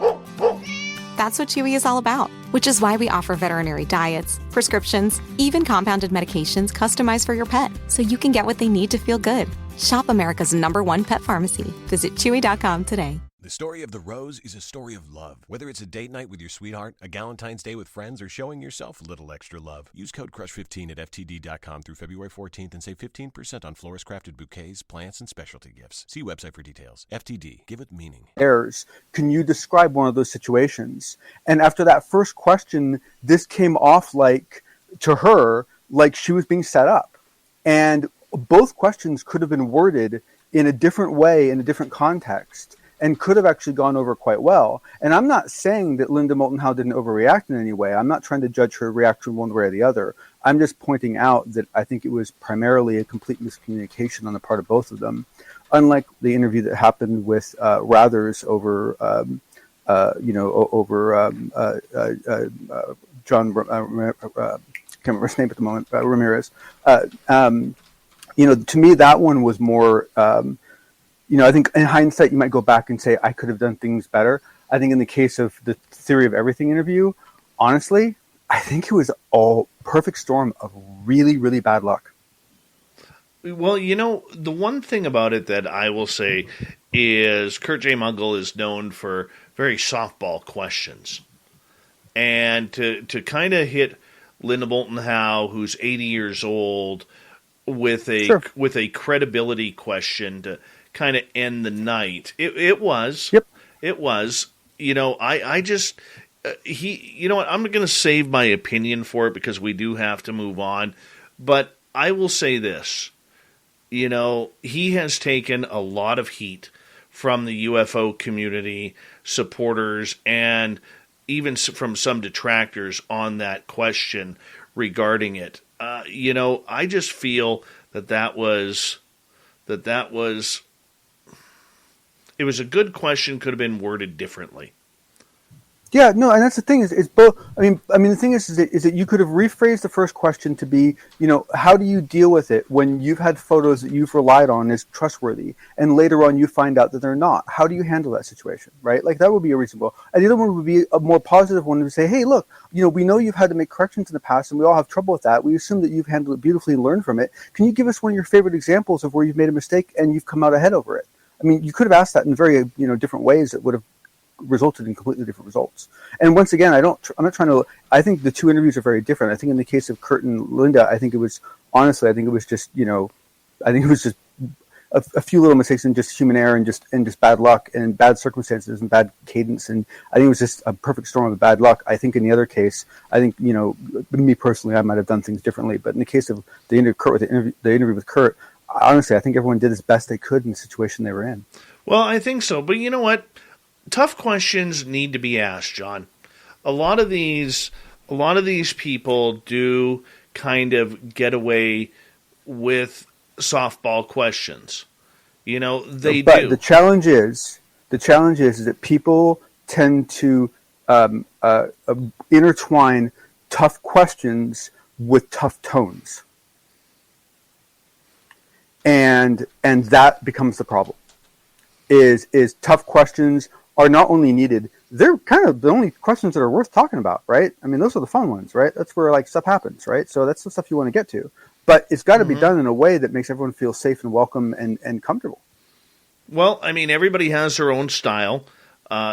That's what Chewy is all about, which is why we offer veterinary diets, prescriptions, even compounded medications customized for your pet, so you can get what they need to feel good. Shop America's #1 pet pharmacy. Visit Chewy.com today. The story of the rose is a story of love. Whether it's a date night with your sweetheart, a Galentine's Day with friends, or showing yourself a little extra love, use code CRUSH15 at FTD.com through February 14th and save 15% on florist-crafted bouquets, plants, and specialty gifts. See website for details. FTD. Give it meaning. Errors. Can you describe one of those situations? And after that first question, this came off to her, like she was being set up. And both questions could have been worded in a different way, in a different context, and could have actually gone over quite well. And I'm not saying that Linda Moulton Howe didn't overreact in any way. I'm not trying to judge her reaction one way or the other. I'm just pointing out that I think it was primarily a complete miscommunication on the part of both of them. Unlike the interview that happened with Rathers over, John, can't remember his name at the moment, Ramirez. To me, that one was more... I think in hindsight, you might go back and say, I could have done things better. I think in the case of the Theory of Everything interview, honestly, I think it was all perfect storm of really, really bad luck. Well, the one thing about it that I will say is Kurt J. Mungle is known for very softball questions. And to kind of hit Linda Moulton Howe, who's 80 years old, with a credibility question to kind of end the night. It was. Yep. It was. I just I'm going to save my opinion for it because we do have to move on. But I will say this. He has taken a lot of heat from the UFO community, supporters, and even from some detractors on that question regarding it. I just feel that was it was a good question, could have been worded differently. Yeah, no, and that's the thing is both. I mean, the thing is that you could have rephrased the first question to be, how do you deal with it when you've had photos that you've relied on as trustworthy, and later on you find out that they're not? How do you handle that situation, right? Like that would be a reasonable. And the other one would be a more positive one to say, hey, look, we know you've had to make corrections in the past, and we all have trouble with that. We assume that you've handled it beautifully and learned from it. Can you give us one of your favorite examples of where you've made a mistake and you've come out ahead over it? I mean, you could have asked that in very, different ways that would have resulted in completely different results. And once again, I'm not trying to, I think the two interviews are very different. I think in the case of Kurt and Linda, I think it was just, a few little mistakes and just human error and just bad luck and bad circumstances and bad cadence. And I think it was just a perfect storm of bad luck. I think in the other case, me personally, I might have done things differently. But in the case of the interview with Kurt, honestly, I think everyone did as best they could in the situation they were in. Well, I think so. But you know what? Tough questions need to be asked, John. A lot of these a lot of these people do kind of get away with softball questions. You know, they but do. The challenge is that people tend to intertwine tough questions with tough tones, and that becomes the problem. Is tough questions are not only needed, they're kind of the only questions that are worth talking about, right? I mean, those are the fun ones, right? That's where like stuff happens, right? So that's the stuff you want to get to. But it's got to be done in a way that makes everyone feel safe and welcome and comfortable. Well, I mean, everybody has their own style.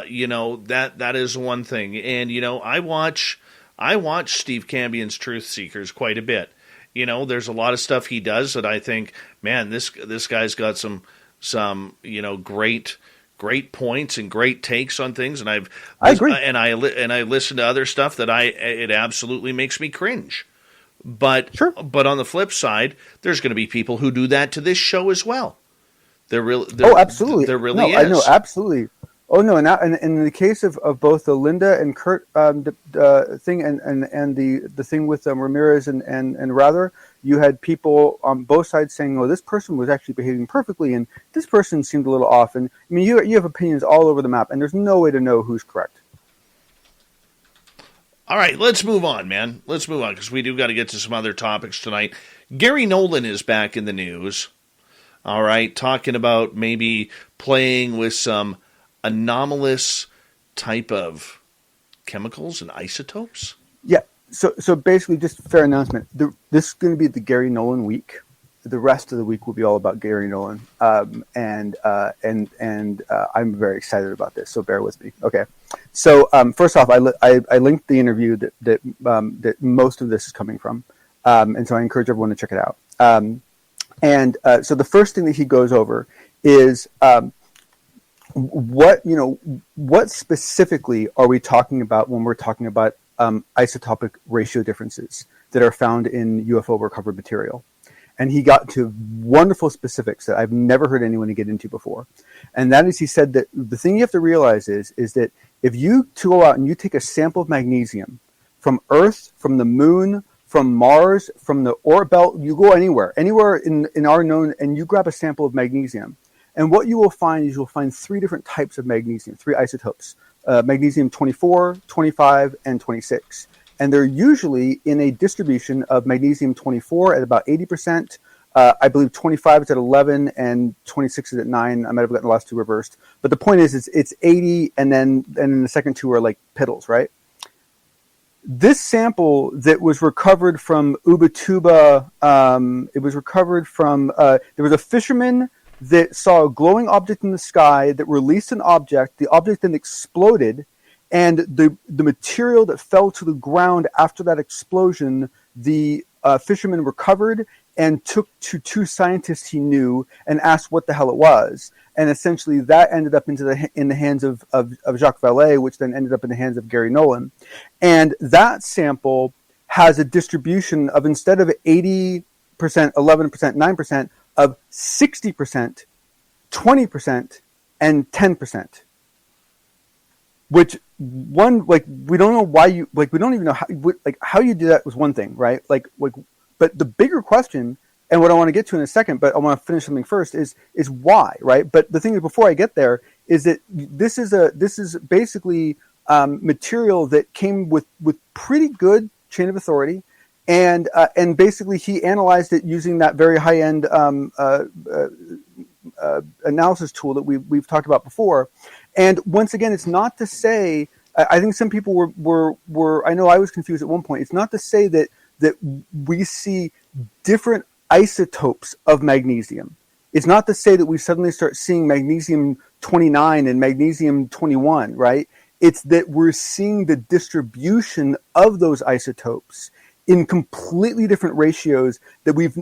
You know, that is one thing. And, you know, I watch Steve Cambion's Truth Seekers quite a bit. You know, there's a lot of stuff he does that I think, man, this guy's got some you know, great points and great takes on things. And I agree. And I listen to other stuff that it absolutely makes me cringe. But but on the flip side, there's going to be people who do that to this show as well. Absolutely. There really is. I know, absolutely. Oh no, and in the case of both the Linda and Kurt thing and the thing with Ramirez and Rather, you had people on both sides saying, "Oh, this person was actually behaving perfectly, and this person seemed a little off." And I mean, you have opinions all over the map, and there's no way to know who's correct. All right, let's move on, man. Let's move on because we do got to get to some other topics tonight. Gary Nolan is back in the news. All right, talking about maybe playing with some anomalous type of chemicals and isotopes. Yeah. So basically, just a fair announcement. This is going to be the Gary Nolan week. The rest of the week will be all about Gary Nolan, and I'm very excited about this. So bear with me. Okay. So first off, I linked the interview that most of this is coming from, and so I encourage everyone to check it out. So the first thing that he goes over is what specifically are we talking about when we're talking about isotopic ratio differences that are found in UFO recovered material. And he got to wonderful specifics that I've never heard anyone get into before. And that is, he said that the thing you have to realize is that if you go out and you take a sample of magnesium from Earth, from the moon, from Mars, from the Oort belt, you go anywhere in our known, and you grab a sample of magnesium. And what you will find is you'll find three different types of magnesium, three isotopes, magnesium 24, 25, and 26. And they're usually in a distribution of magnesium 24 at about 80%. I believe 25 is at 11 and 26 is at 9. I might have gotten the last two reversed. But the point is it's 80 and then the second two are like piddles, right? This sample that was recovered from Ubatuba, it was recovered from, there was a fisherman that saw a glowing object in the sky that released an object. The object then exploded, and the material that fell to the ground after that explosion, the fisherman recovered and took to two scientists he knew and asked what the hell it was. And essentially that ended up in the hands of Jacques Vallée, which then ended up in the hands of Gary Nolan. And that sample has a distribution of, instead of 80%, 11%, 9%, of 60%, 20%, and 10%. Which one, like, we don't know why you, like, we don't even know how you do that was one thing, right? Like, but the bigger question, and what I want to get to in a second, but I want to finish something first, is why, right? But the thing is, before I get there, is that this is basically material that came with pretty good chain of authority, and basically he analyzed it using that very high end analysis tool that we've talked about before. And once again, it's not to say, I think some people were I know I was confused at one point. It's not to say that we see different isotopes of magnesium. It's not to say that we suddenly start seeing magnesium 29 and magnesium 21, right? It's that we're seeing the distribution of those isotopes in completely different ratios that we've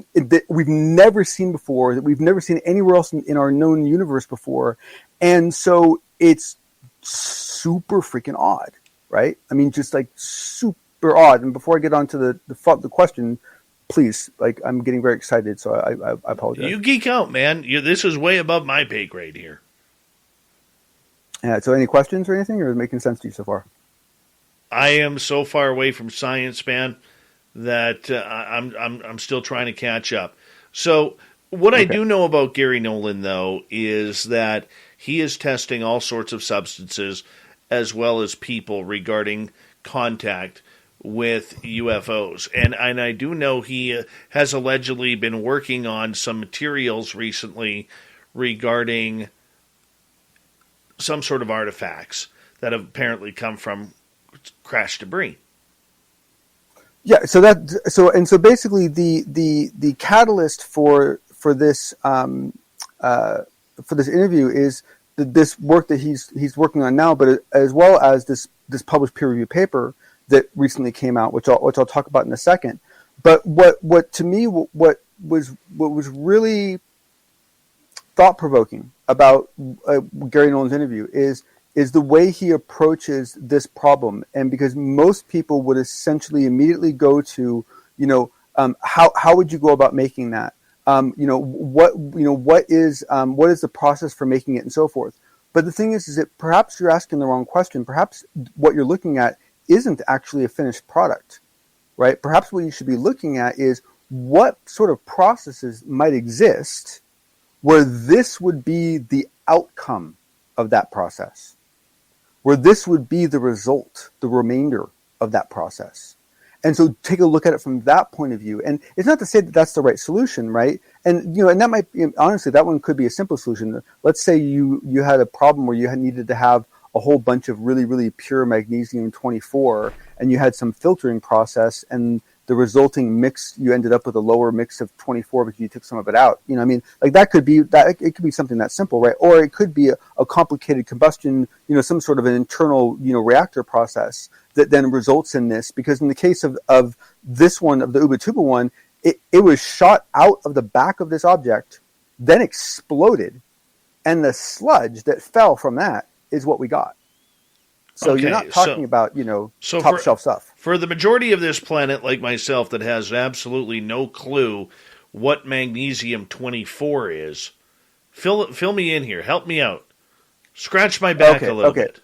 never seen before, that we've never seen anywhere else in our known universe before. And so it's super freaking odd, right? I mean, just like super odd. And before I get on to the question, please, like, I'm getting very excited, so I apologize. You geek out, man. This is way above my pay grade here. Yeah. So any questions or anything, or is it making sense to you so far? I am so far away from science, man, that I'm still trying to catch up. So what I do know about Gary Nolan, though, is that he is testing all sorts of substances as well as people regarding contact with UFOs. And I do know he has allegedly been working on some materials recently regarding some sort of artifacts that have apparently come from crash debris. Yeah, so basically the catalyst for this interview is this work that he's working on now, but as well as this published peer review paper that recently came out, which I'll talk about in a second. But what to me what was really thought provoking about Gary Nolan's interview is the way he approaches this problem, and because most people would essentially immediately go to, how would you go about making that? What is the process for making it, and so forth. But the thing is that perhaps you're asking the wrong question. Perhaps what you're looking at isn't actually a finished product, right? Perhaps what you should be looking at is what sort of processes might exist where this would be the outcome of that process, where this would be the result, the remainder of that process. And so take a look at it from that point of view. And it's not to say that that's the right solution, right? And and that might be, honestly, that one could be a simple solution. Let's say you had a problem where you needed to have a whole bunch of really, really pure magnesium-24, and you had some filtering process, and the resulting mix, you ended up with a lower mix of 24 because you took some of it out. That could be that. It could be something that simple, right? Or it could be a complicated combustion, some sort of an internal, reactor process that then results in this. Because in the case of this one, of the Ubatuba one, it was shot out of the back of this object, then exploded, and the sludge that fell from that is what we got. So you're not talking about, top shelf stuff. For the majority of this planet, like myself, that has absolutely no clue what magnesium-24 is, fill me in here. Help me out. Scratch my back a little bit.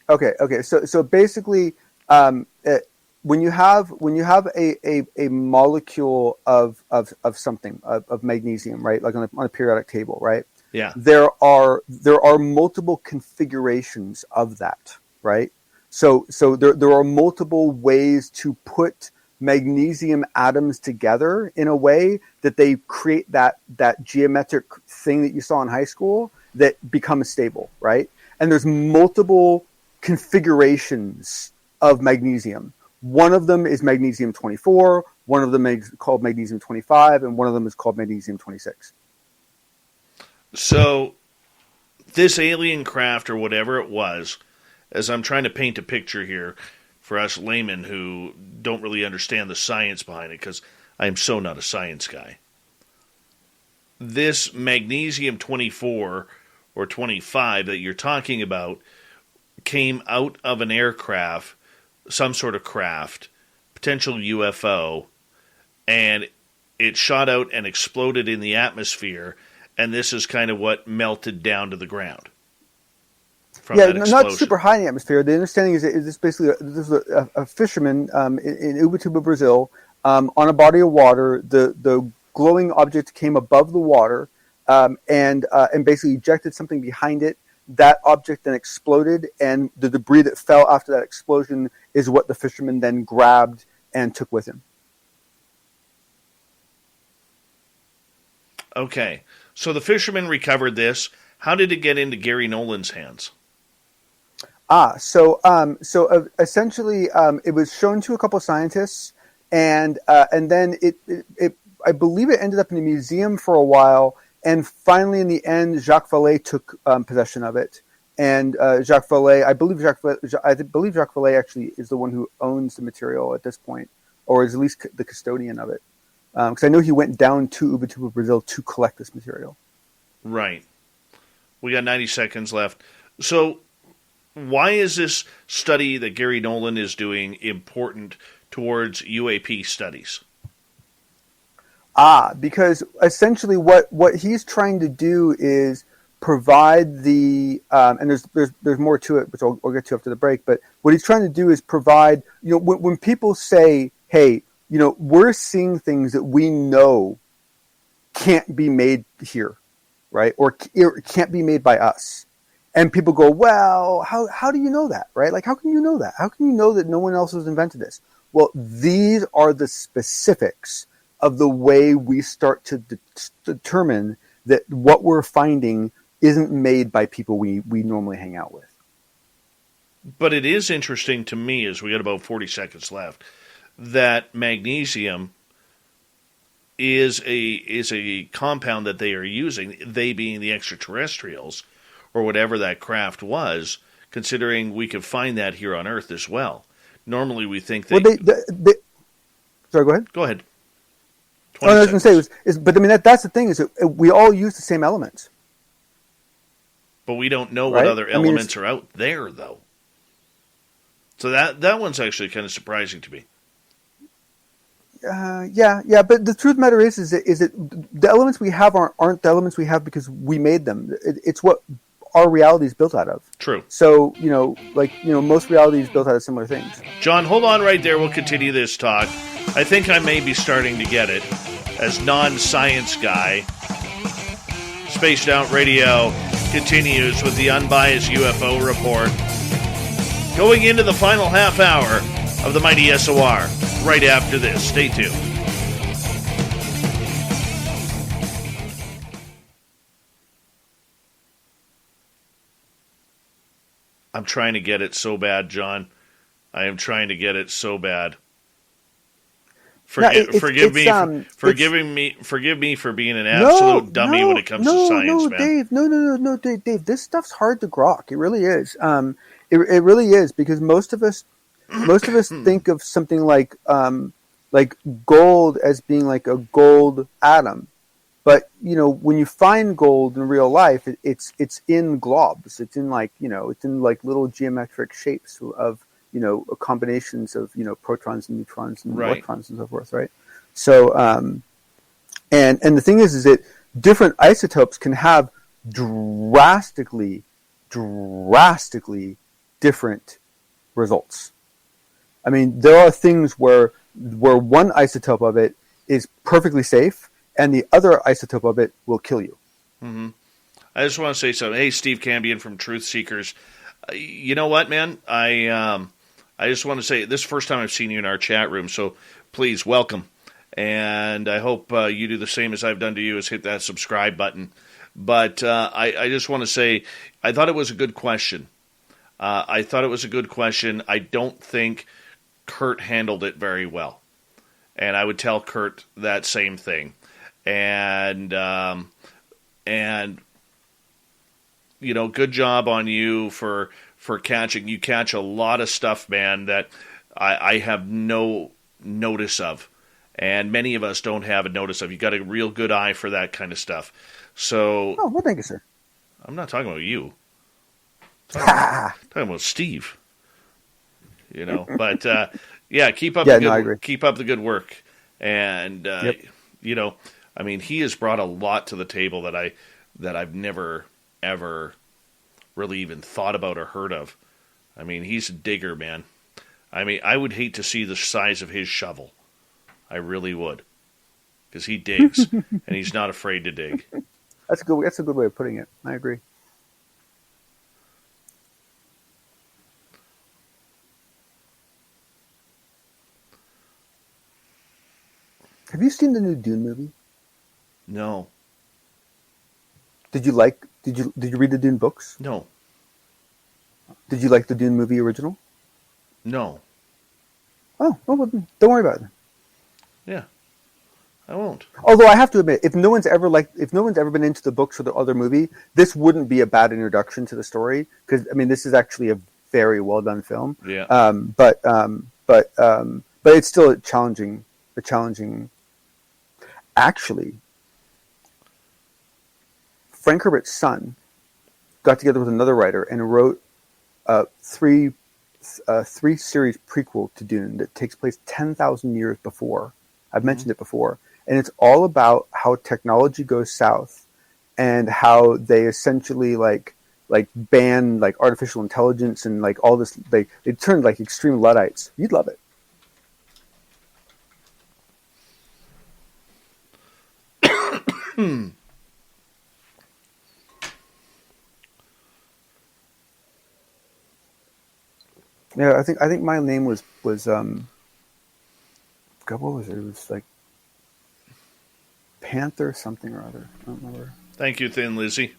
Okay. So basically, when you have a molecule of something, of magnesium, right, like on a periodic table, right? Yeah. There are multiple configurations of that, right? So there are multiple ways to put magnesium atoms together in a way that they create that geometric thing that you saw in high school that becomes stable, right? And there's multiple configurations of magnesium. One of them is magnesium-24, one of them is called magnesium-25, and one of them is called magnesium-26. So, this alien craft, or whatever it was, as I'm trying to paint a picture here for us laymen who don't really understand the science behind it, because I am so not a science guy. This magnesium-24 or 25 that you're talking about came out of an aircraft, some sort of craft, potential UFO, and it shot out and exploded in the atmosphere. And this is kind of what melted down to the ground. Not super high in the atmosphere. The understanding is this basically this is a fisherman in Ubatuba, Brazil, on a body of water. The glowing object came above the water and basically ejected something behind it. That object then exploded, and the debris that fell after that explosion is what the fisherman then grabbed and took with him. Okay. So the recovered this. How did it get into Gary Nolan's hands? So essentially, it was shown to a couple of scientists, and then it I believe it ended up in a museum for a while, and finally, in the end, Jacques Vallée took possession of it. And Jacques Vallée, I believe Jacques Vallée actually is the one who owns the material at this point, or is at least the custodian of it. Because I know he went down to Ubatuba, Brazil to collect this material. Right. We got 90 seconds left. So why is this study that Gary Nolan is doing important towards UAP studies? Because essentially what he's trying to do is provide the and there's more to it, which I'll get to after the break. But what he's trying to do is provide, when people say, hey, we're seeing things that we know can't be made here, right? Or can't be made by us. And people go, well, how do you know that, right? Like, how can you know that? How can you know that no one else has invented this? Well, these are the specifics of the way we start to determine that what we're finding isn't made by people we normally hang out with. But it is interesting to me, as we got about 40 seconds left, that magnesium is a compound that they are using, they being the extraterrestrials, or whatever that craft was, considering we could find that here on Earth as well. Normally we think they... Well, sorry, go ahead. Go ahead. What I was going to say is, but I mean, that's the thing, is that we all use the same elements. But we don't know what other elements are out there, though. So that one's actually kind of surprising to me. Yeah. But the truth of the matter is that the elements we have aren't the elements we have because we made them. It's what our reality is built out of. True. So, most reality is built out of similar things. John, hold on right there. We'll continue this talk. I think I may be starting to get it. As non-science guy, Spaced Out Radio continues with the unbiased UFO report. Going into the final half hour of the mighty SOR. Right after this. Stay tuned. I'm trying to get it so bad, John. I am trying to get it so bad. Forgive me for being an absolute dummy when it comes to science, man. Dave, no, Dave. This stuff's hard to grok. It really is. It really is, because most of us think of something like gold as being like a gold atom, but when you find gold in real life, it's in globs. It's in little geometric shapes of combinations of protons and neutrons and electrons and so forth, right? So and the thing is that different isotopes can have drastically different results. I mean, there are things where one isotope of it is perfectly safe and the other isotope of it will kill you. Mm-hmm. I just want to say something. Hey, Steve Cambion from Truth Seekers. You know what, man? I just want to say, this is the first time I've seen you in our chat room, so please, welcome. And I hope you do the same as I've done to you, is hit that subscribe button. But I just want to say, I thought it was a good question. I don't think Kurt handled it very well. And I would tell Kurt that same thing. And good job on you for catching. You catch a lot of stuff, man, that I have no notice of. And many of us don't have a notice of. You got a real good eye for that kind of stuff. So, well, thank you, sir. I'm not talking about you. I'm talking about Steve. But keep up the good work. And I mean, he has brought a lot to the table that I've never ever really even thought about or heard of. I mean, he's a digger, man. I mean, I would hate to see the size of his shovel. I really would, because he digs and he's not afraid to dig. That's a good way of putting it. I agree. Have you seen the new Dune movie? No. Did you read the Dune books? No. Did you like the Dune movie original? No. Oh, well, don't worry about it. Yeah, I won't. Although I have to admit, if no one's ever been into the books or the other movie, this wouldn't be a bad introduction to the story, because I mean, this is actually a very well done film. Yeah. But it's still a challenging. Actually, Frank Herbert's son got together with another writer and wrote a three series prequel to Dune that takes place 10,000 years before. I've mentioned it before, and it's all about how technology goes south and how they essentially like ban like artificial intelligence and like all this. They turned like extreme Luddites. You'd love it. Yeah, I think my name was God, what was it? It was like Panther something or other. I don't remember. Thank you, Thin Lizzy.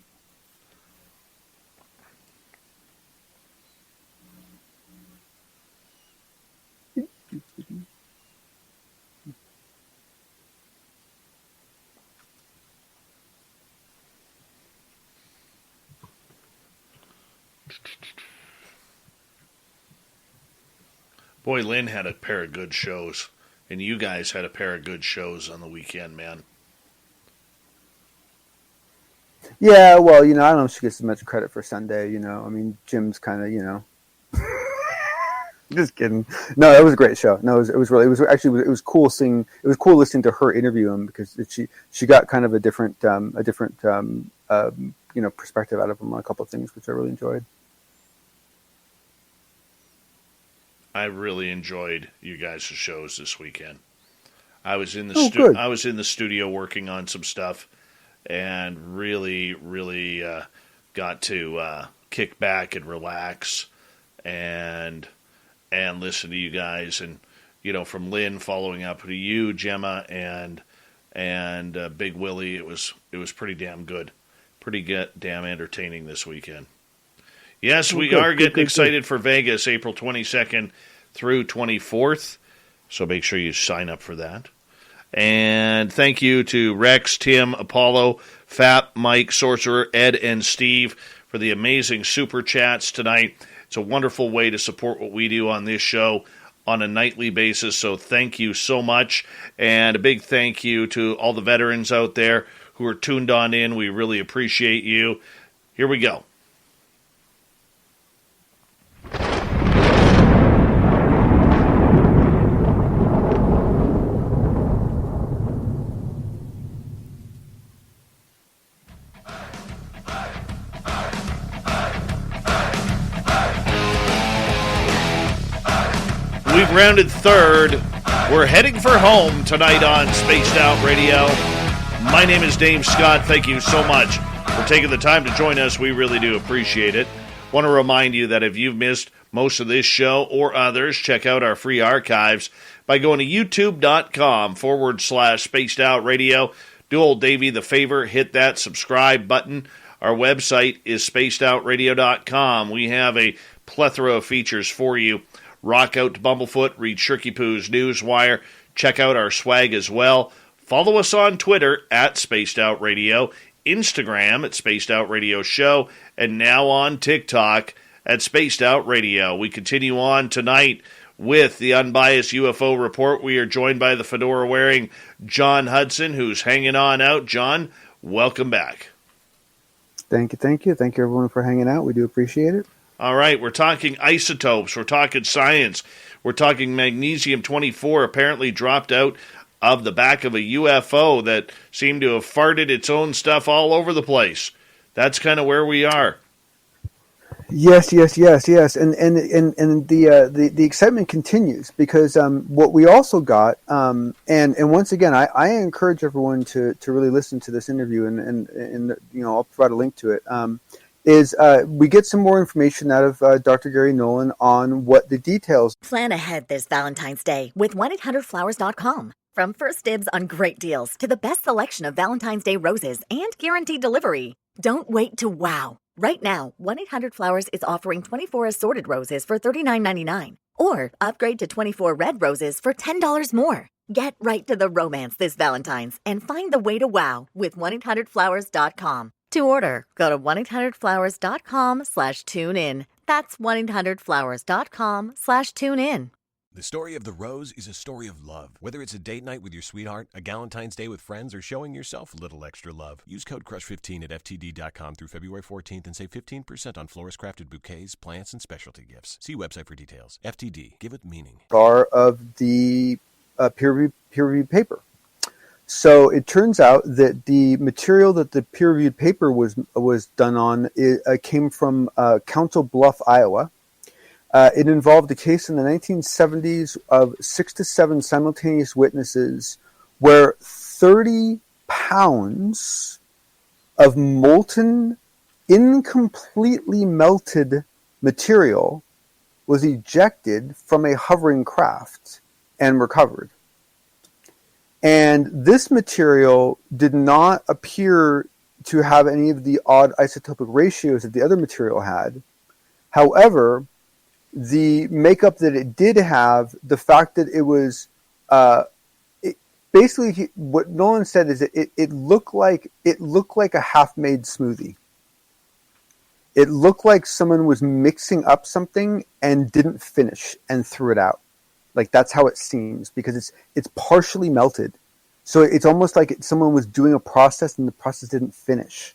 Boy, Lynn had a pair of good shows, and you guys had a pair of good shows on the weekend, man. Yeah, well, I don't know if she gets as much credit for Sunday, I mean, Jim's kind of, just kidding. No, it was a great show. No, it was cool listening to her interview him, because she got kind of a different perspective out of him on a couple of things, which I really enjoyed. I really enjoyed you guys' shows this weekend. I was in the studio working on some stuff, and really, really got to kick back and relax and listen to you guys. And from Lynn following up to you, Gemma, and Big Willie, it was pretty damn good, damn entertaining this weekend. Yes, we are getting excited for Vegas, April 22nd through 24th. So make sure you sign up for that. And thank you to Rex, Tim, Apollo, Fap, Mike, Sorcerer, Ed, and Steve for the amazing super chats tonight. It's a wonderful way to support what we do on this show on a nightly basis. So thank you so much. And a big thank you to all the veterans out there who are tuned on in. We really appreciate you. Here we go. We've rounded third. We're heading for home tonight on Spaced Out Radio. My name is Dave Scott. Thank you so much for taking the time to join us. We really do appreciate it. Want to remind you that if you've missed most of this show or others, check out our free archives by going to youtube.com/Spaced Out Radio. Do old Davey the favor, hit that subscribe button. Our website is spacedoutradio.com. We have a plethora of features for you. Rock out to Bumblefoot, read Shirky Poo's Newswire, check out our swag as well. Follow us on Twitter at Spaced Out Radio, Instagram at Spaced Out Radio Show, and now on TikTok at Spaced Out Radio. We continue on tonight with the Unbiased UFO Report. We are joined by the fedora-wearing John Hudson, who's hanging on out. John, welcome back. Thank you. Thank you everyone for hanging out. We do appreciate it. All right, we're talking isotopes, we're talking science, we're talking magnesium-24 apparently dropped out of the back of a UFO that seemed to have farted its own stuff all over the place. That's kind of where we are. Yes, and the excitement continues, because what we also got, and once again, I encourage everyone to really listen to this interview, and I'll provide a link to it. Is we get some more information out of Dr. Gary Nolan on what the details. Plan ahead this Valentine's Day with 1-800-Flowers.com. From first dibs on great deals to the best selection of Valentine's Day roses and guaranteed delivery. Don't wait to wow. Right now, 1-800-Flowers is offering 24 assorted roses for $39.99. Or upgrade to 24 red roses for $10 more. Get right to the romance this Valentine's and find the way to wow with 1-800-Flowers.com. To order, go to 1-800-Flowers.com/tune-in. That's 1-800-Flowers.com/tune-in. The story of the rose is a story of love. Whether it's a date night with your sweetheart, a Galentine's Day with friends, or showing yourself a little extra love. Use code CRUSH15 at FTD.com through February 14th and save 15% on florist-crafted bouquets, plants, and specialty gifts. See website for details. FTD. Give it meaning. Are of the peer-reviewed paper. So it turns out that the material that the peer-reviewed paper was done on came from Council Bluffs, Iowa. It involved a case in the 1970s of 6 to 7 simultaneous witnesses where 30 pounds of molten, incompletely melted material was ejected from a hovering craft and recovered. And this material did not appear to have any of the odd isotopic ratios that the other material had. However, the makeup that it did have, the fact that it was, basically what Nolan said is that it looked like a half-made smoothie. It looked like someone was mixing up something and didn't finish and threw it out. Like that's how it seems, because it's partially melted. So it's almost like someone was doing a process and the process didn't finish.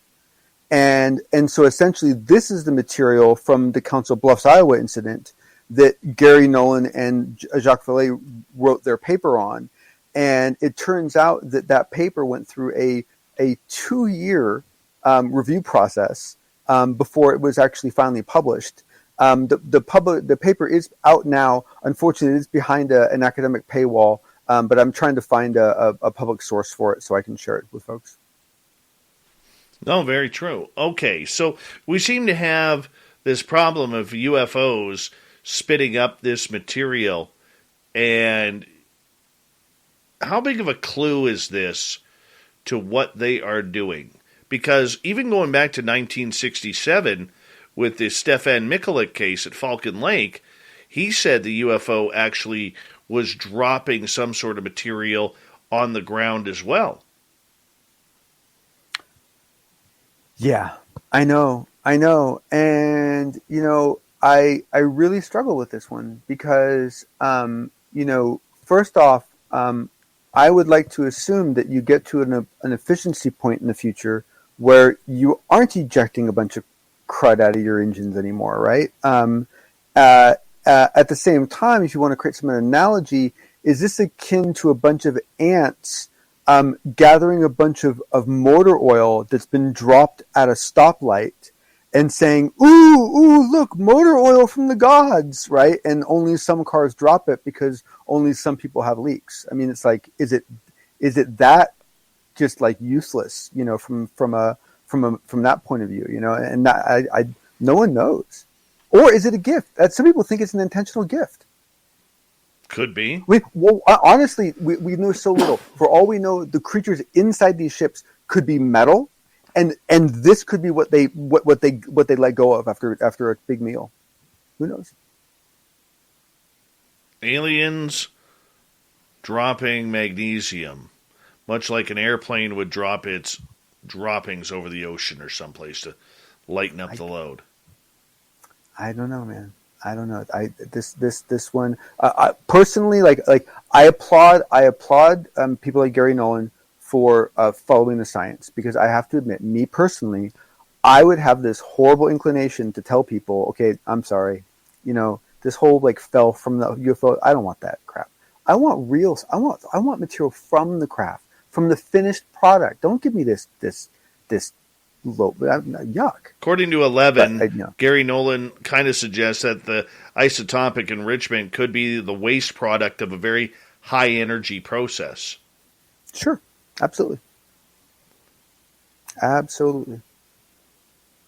And so essentially this is the material from the Council Bluffs, Iowa incident that Gary Nolan and Jacques Vallée wrote their paper on. And it turns out that paper went through a 2-year review process before it was actually finally published. The paper is out now. Unfortunately, it's behind an academic paywall, but I'm trying to find a public source for it so I can share it with folks. No, very true. Okay, so we seem to have this problem of UFOs spitting up this material, and how big of a clue is this to what they are doing? Because even going back to 1967 with the Stefan Mikulik case at Falcon Lake, he said the UFO actually was dropping some sort of material on the ground as well. Yeah, I know. And, I really struggle with this one because, first off, I would like to assume that you get to an efficiency point in the future where you aren't ejecting a bunch of crud out of your engines anymore, right? At the same time, if you want to create some analogy, is this akin to a bunch of ants gathering a bunch of motor oil that's been dropped at a stoplight and saying, ooh, look, motor oil from the gods, right? And only some cars drop it because only some people have leaks. I mean, it's like, is it that just like useless, from that point of view, and that, no one knows. Or is it a gift? Some people think it's an intentional gift. Could be. Honestly, we know so little. For all we know, the creatures inside these ships could be metal, and this could be what they let go of after a big meal. Who knows? Aliens dropping magnesium, much like an airplane would drop its droppings over the ocean or someplace to lighten up the load. I don't know, man. I don't know. This one personally, like I applaud people like Gary Nolan for following the science, because I have to admit, me personally, I would have this horrible inclination to tell people, okay, I'm sorry, this whole fell from the UFO. I don't want that crap. I want reals. I want material from the craft, from the finished product. Don't give me this low, yuck. According to 11, Gary Nolan kind of suggests that the isotopic enrichment could be the waste product of a very high energy process. Sure, absolutely.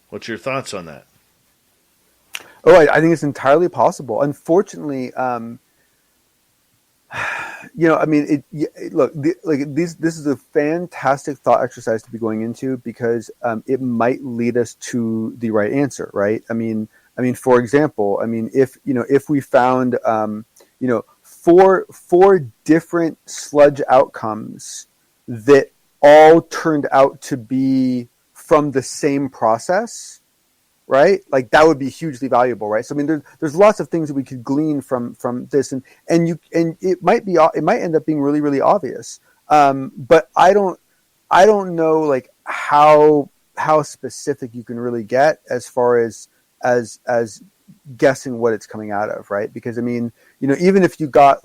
What's your thoughts on that? Oh, I think it's entirely possible. Unfortunately, this is a fantastic thought exercise to be going into, because it might lead us to the right answer, right? I mean, for example, if we found, four different sludge outcomes that all turned out to be from the same process, right? Like that would be hugely valuable, right? So I mean, there's lots of things that we could glean from this, and it might end up being really, really obvious. But I don't know how specific you can really get as far as guessing what it's coming out of, right? Because I mean, even if you got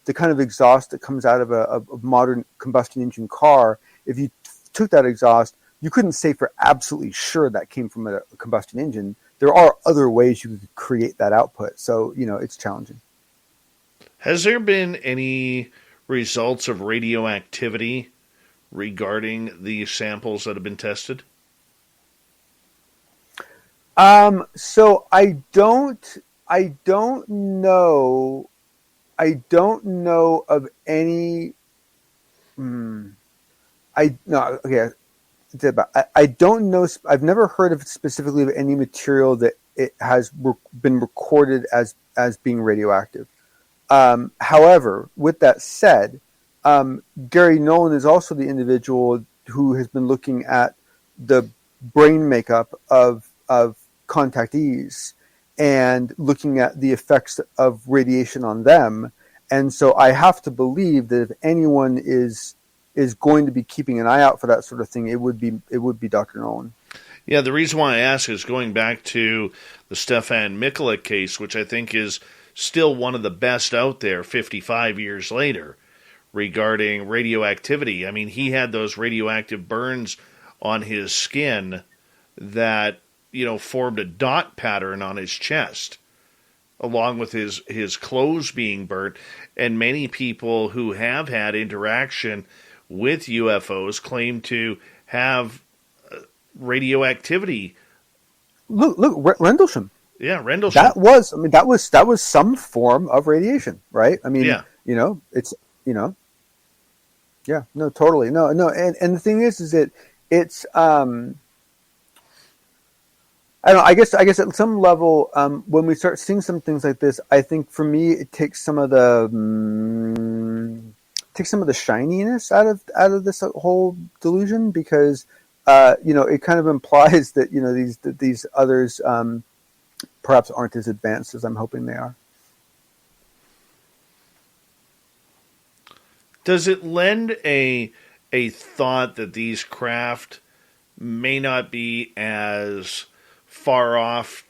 the kind of exhaust that comes out of a modern combustion engine car, if you took that exhaust, you couldn't say for absolutely sure that came from a combustion engine. There are other ways you could create that output. So, it's challenging. Has there been any results of radioactivity regarding the samples that have been tested? So I don't know of any. I don't know. I've never heard of specifically of any material that it has been recorded as being radioactive. However, with that said, Gary Nolan is also the individual who has been looking at the brain makeup of contactees and looking at the effects of radiation on them. And so I have to believe that if anyone is going to be keeping an eye out for that sort of thing, it would be Dr. Nolan. Yeah, the reason why I ask is going back to the Stefan Mikulik case, which I think is still one of the best out there 55 years later regarding radioactivity. I mean, he had those radioactive burns on his skin that, formed a dot pattern on his chest, along with his clothes being burnt. And many people who have had interaction with UFOs claim to have radioactivity. Look, Rendlesham. Yeah, Rendlesham. That was some form of radiation, right? I mean, yeah. It's, yeah, no, totally. No. And the thing is that it's, I don't know, I guess at some level, when we start seeing some things like this, I think for me, it takes some of the shininess out of this whole delusion, because, it kind of implies that, these others, perhaps aren't as advanced as I'm hoping they are. Does it lend a thought that these craft may not be as far off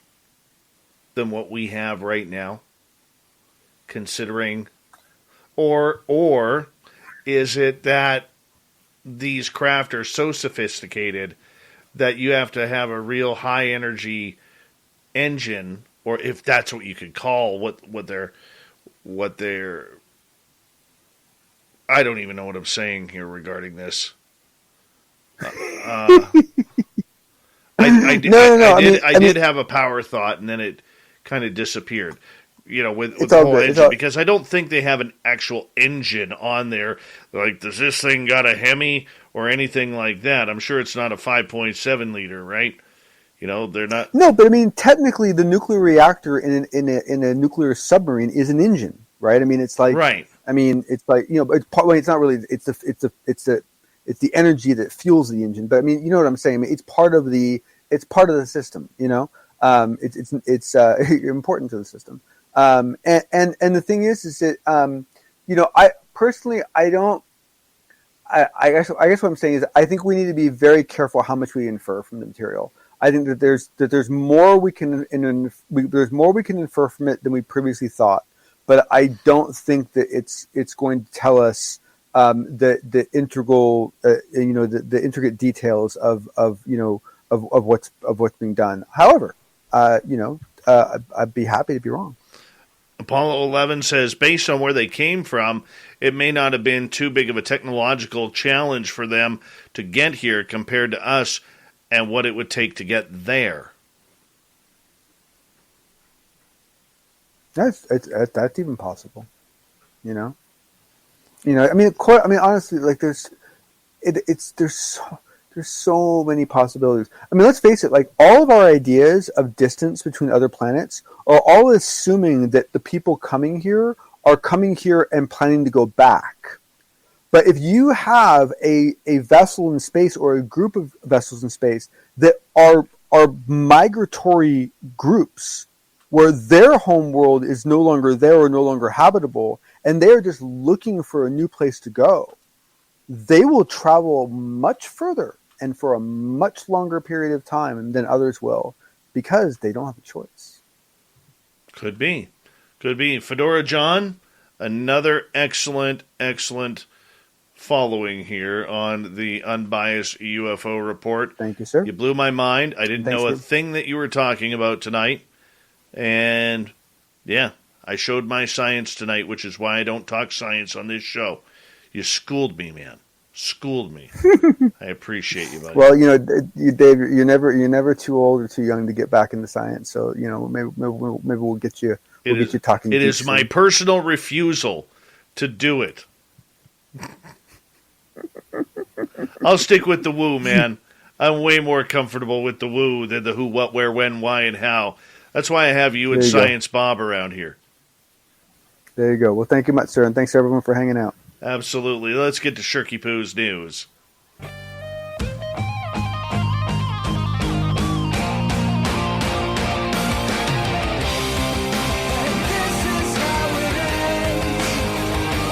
than what we have right now, considering, or is it that these craft are so sophisticated that you have to have a real high energy engine, or if that's what you could call what they're I don't even know what I'm saying here regarding this. I did have a power thought, and then it kind of disappeared. With the whole engine, because I don't think they have an actual engine on there. Like, does this thing got a Hemi or anything like that? I'm sure it's not a 5.7 liter, right? They're not. No, but I mean, technically, the nuclear reactor in a nuclear submarine is an engine, right? I mean, it's like, right. I mean, it's like, it's not really. It's the energy that fuels the engine. But I mean, you know what I'm saying? I mean, it's part of the system. It's important to the system. And the thing is that I personally, I guess what I'm saying is I think we need to be very careful how much we infer from the material. I think that there's more we can infer from it than we previously thought. But I don't think that it's going to tell us the integral the intricate details of what's being done. However, I'd be happy to be wrong. Apollo 11 says, based on where they came from, it may not have been too big of a technological challenge for them to get here compared to us and what it would take to get there. That's even possible, I mean, honestly, like there's so many possibilities. I mean, let's face it, like all of our ideas of distance between other planets are all assuming that the people coming here are coming here and planning to go back. But if you have a vessel in space or a group of vessels in space that are migratory groups where their home world is no longer there or no longer habitable, and they're just looking for a new place to go, they will travel much further and for a much longer period of time than others will, because they don't have a choice. Could be. Fedora John, Another excellent following here on the Unbiased UFO Report. Thank you, sir. You blew my mind. I didn't know a thing that you were talking about tonight. And, yeah, I showed my science tonight, which is why I don't talk science on this show. You schooled me, man. Schooled me. I appreciate you, buddy. Well, Dave, you're never too old or too young to get back into science. So, maybe we'll get you. We'll get you talking. It is my personal refusal to do it. I'll stick with the woo, man. I'm way more comfortable with the woo than the who, what, where, when, why, and how. That's why I have you and Science Bob around here. There you go. Well, thank you much, sir, and thanks everyone for hanging out. Absolutely. Let's get to Shirky Poo's news.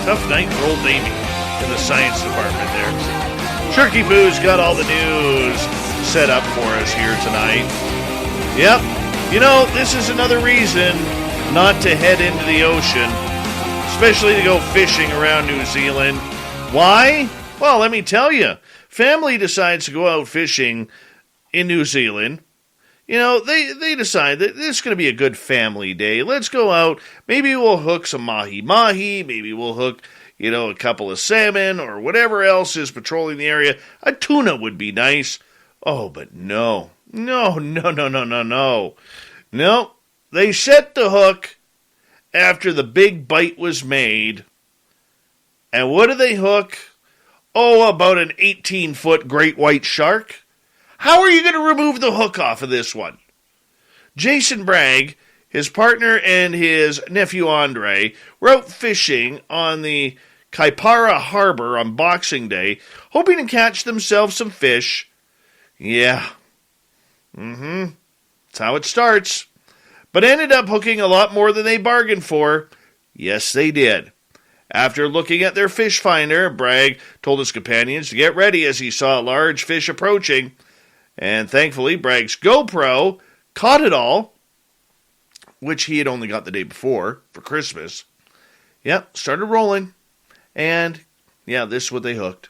Tough night for old Davey in the science department there. Shirky Poo's got all the news set up for us here tonight. Yep. This is another reason not to head into the ocean, especially to go fishing around New Zealand. Why? Well, let me tell you. Family decides to go out fishing in New Zealand. They decide that this is going to be a good family day. Let's go out. Maybe we'll hook some mahi-mahi. Maybe we'll hook, a couple of salmon or whatever else is patrolling the area. A tuna would be nice. Oh, but no. No. They set the hook after the big bite was made. And what do they hook? Oh, about an 18-foot great white shark. How are you going to remove the hook off of this one? Jason Bragg, his partner, and his nephew Andre were out fishing on the Kaipara Harbor on Boxing Day, hoping to catch themselves some fish. Yeah. That's how it starts. But ended up hooking a lot more than they bargained for. Yes, they did. After looking at their fish finder, Bragg told his companions to get ready as he saw a large fish approaching. And thankfully, Bragg's GoPro caught it all, which he had only got the day before for Christmas. Yep, started rolling. And, yeah, this is what they hooked.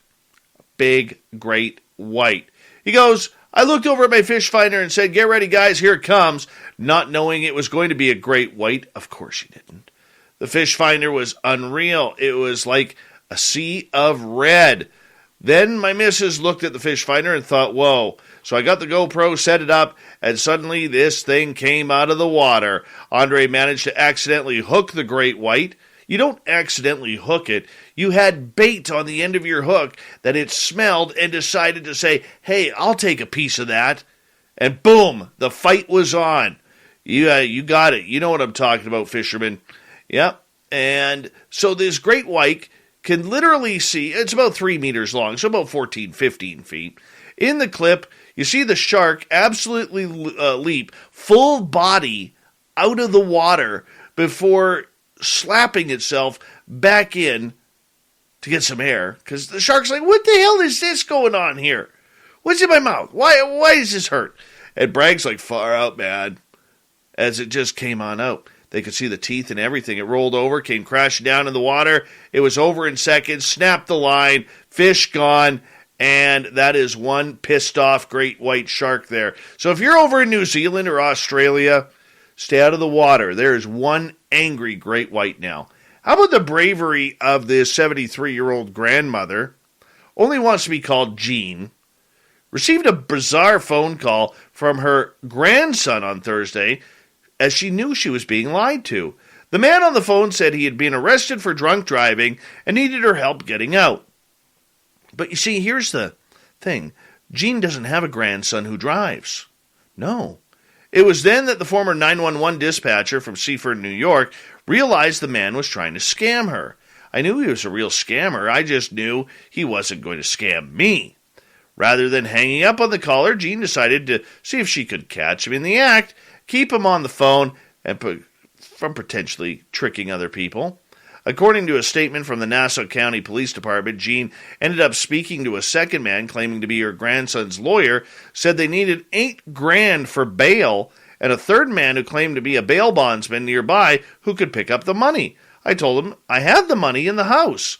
A big, great white. He goes, I looked over at my fish finder and said, get ready, guys, here it comes. Not knowing it was going to be a great white. Of course he didn't. The fish finder was unreal. It was like a sea of red. Then my missus looked at the fish finder and thought, whoa. So I got the GoPro, set it up, and suddenly this thing came out of the water. Andre managed to accidentally hook the great white. You don't accidentally hook it. You had bait on the end of your hook that it smelled and decided to say, hey, I'll take a piece of that. And boom, the fight was on. You got it. You know what I'm talking about, fishermen. Yep. And so this great white can literally see, it's about 3 meters long, so about 14, 15 feet. In the clip, you see the shark absolutely leap full body out of the water before slapping itself back in to get some air. Because the shark's like, what the hell is this going on here? What's in my mouth? Why does this hurt? And Bragg's like, far out, man, as it just came on out. They could see the teeth and everything. It rolled over, came crashing down in the water. It was over in seconds, snapped the line, fish gone, and that is one pissed off great white shark there. So if you're over in New Zealand or Australia, stay out of the water. There is one angry great white now. How about the bravery of this 73-year-old grandmother? Only wants to be called Jean. Received a bizarre phone call from her grandson on Thursday as she knew she was being lied to. The man on the phone said he had been arrested for drunk driving and needed her help getting out. But you see, here's the thing. Jean doesn't have a grandson who drives. No. It was then that the former 911 dispatcher from Seaford, New York, realized the man was trying to scam her. I knew he was a real scammer. I just knew he wasn't going to scam me. Rather than hanging up on the caller, Jean decided to see if she could catch him in the act, keep him on the phone, and from potentially tricking other people. According to a statement from the Nassau County Police Department, Jean ended up speaking to a second man claiming to be her grandson's lawyer, said they needed $8,000 for bail, and a third man who claimed to be a bail bondsman nearby who could pick up the money. I told him I had the money in the house.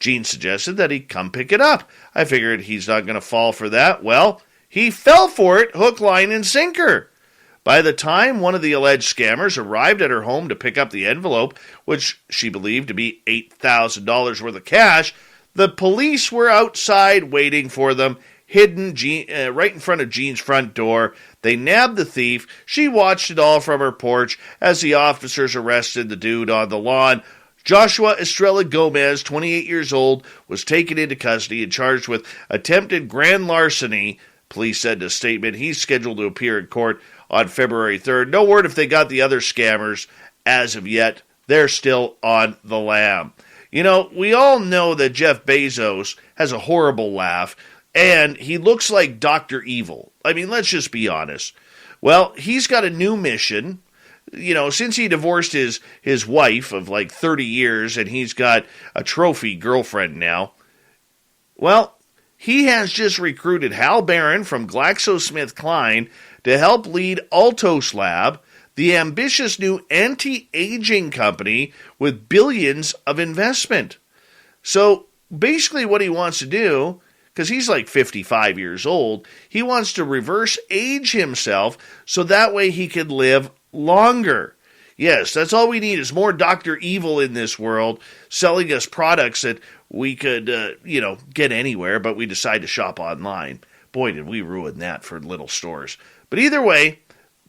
Gene suggested that he come pick it up. I figured he's not going to fall for that. Well, he fell for it, hook, line, and sinker. By the time one of the alleged scammers arrived at her home to pick up the envelope, which she believed to be $8,000 worth of cash, the police were outside waiting for them, hidden right in front of Jean's front door. They nabbed the thief. She watched it all from her porch as the officers arrested the dude on the lawn. Joshua Estrella Gomez, 28 years old, was taken into custody and charged with attempted grand larceny. Police said in a statement he's scheduled to appear in court on February 3rd. No word if they got the other scammers as of yet. They're still on the lam. You know, we all know that Jeff Bezos has a horrible laugh, and he looks like Dr. Evil. I mean, let's just be honest. Well, he's got a new mission. You know, since he divorced his wife of like 30 years and he's got a trophy girlfriend now, well, he has just recruited Hal Barron from GlaxoSmithKline to help lead Altos Lab, the ambitious new anti-aging company with billions of investment. So basically what he wants to do, because he's like 55 years old, he wants to reverse age himself so that way he can live longer. Yes, that's all we need is more Dr. Evil in this world selling us products that we could, get anywhere, but we decide to shop online. Boy, did we ruin that for little stores. But either way,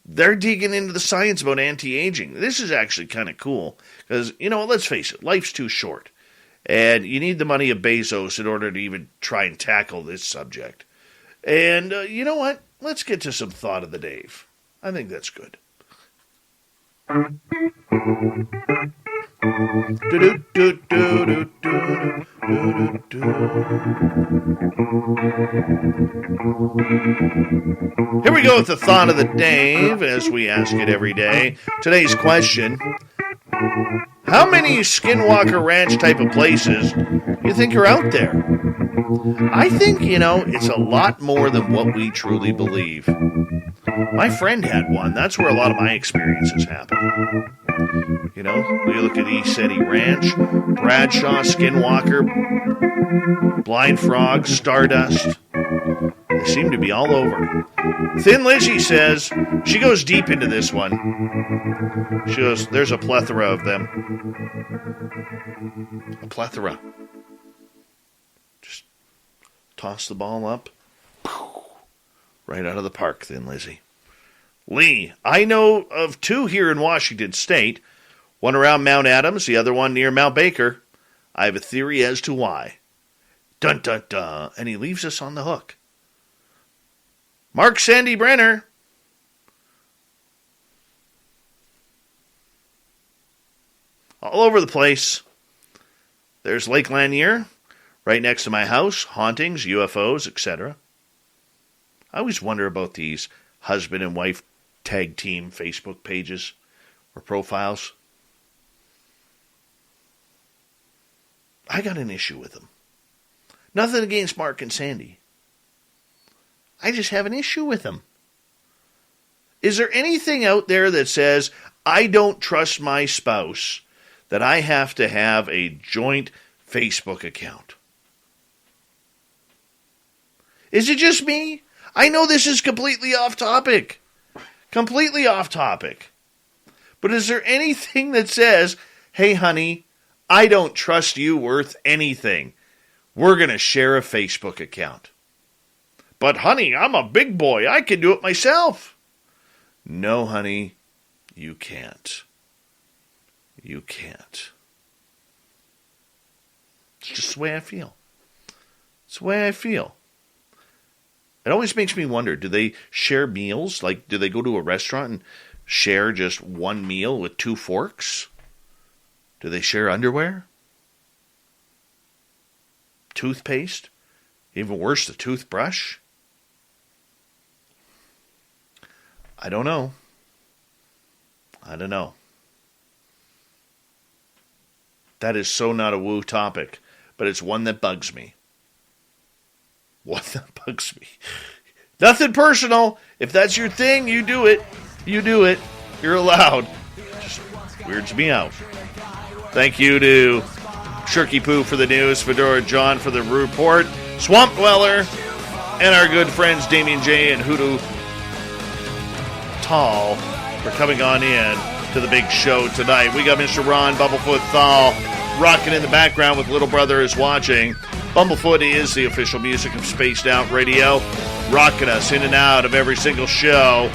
they're digging into the science about anti-aging. This is actually kind of cool because, let's face it, life's too short. And you need the money of Bezos in order to even try and tackle this subject. And you know what? Let's get to some thought of the day. I think that's good. Here we go with the thought of the day, as we ask it every day. Today's question: how many Skinwalker Ranch type of places you think are out there? I think, it's a lot more than what we truly believe. My friend had one. That's where a lot of my experiences happen. We look at East City Ranch, Bradshaw, Skinwalker, Blind Frog, Stardust. They seem to be all over. Thin Lizzy says, she goes deep into this one. She goes, there's a plethora of them. A plethora. Just toss the ball up. Right out of the park, Thin Lizzy. Lee, I know of two here in Washington State. One around Mount Adams, the other one near Mount Baker. I have a theory as to why. Dun, dun, dun. And he leaves us on the hook. Mark Sandy Brenner. All over the place. There's Lake Lanier, right next to my house. Hauntings, UFOs, etc. I always wonder about these husband and wife tag team Facebook pages or profiles. I got an issue with them. Nothing against Mark and Sandy. I just have an issue with them. Is there anything out there that says, I don't trust my spouse, that I have to have a joint Facebook account? Is it just me? I know this is completely off topic. Completely off topic. But is there anything that says, hey, honey, I don't trust you worth anything. We're going to share a Facebook account. But, honey, I'm a big boy. I can do it myself. No, honey, you can't. You can't. It's just the way I feel. It's the way I feel. It always makes me wonder, do they share meals? Like, do they go to a restaurant and share just one meal with 2 forks? Do they share underwear? Toothpaste? Even worse, the toothbrush? I don't know. I don't know. That is so not a woo topic, but it's one that bugs me. One that bugs me. Nothing personal. If that's your thing, you do it. You do it. You're allowed. Just Weirds me out. Thank you to Shirky Poo for the news, Fedora John for the report, Swamp Dweller, and our good friends Damien Jay and Hoodoo Tall for coming on in to the big show tonight. We got Mr. Ron Bumblefoot Thal rocking in the background with Little Brother is Watching. Bumblefoot is the official music of Spaced Out Radio, rocking us in and out of every single show.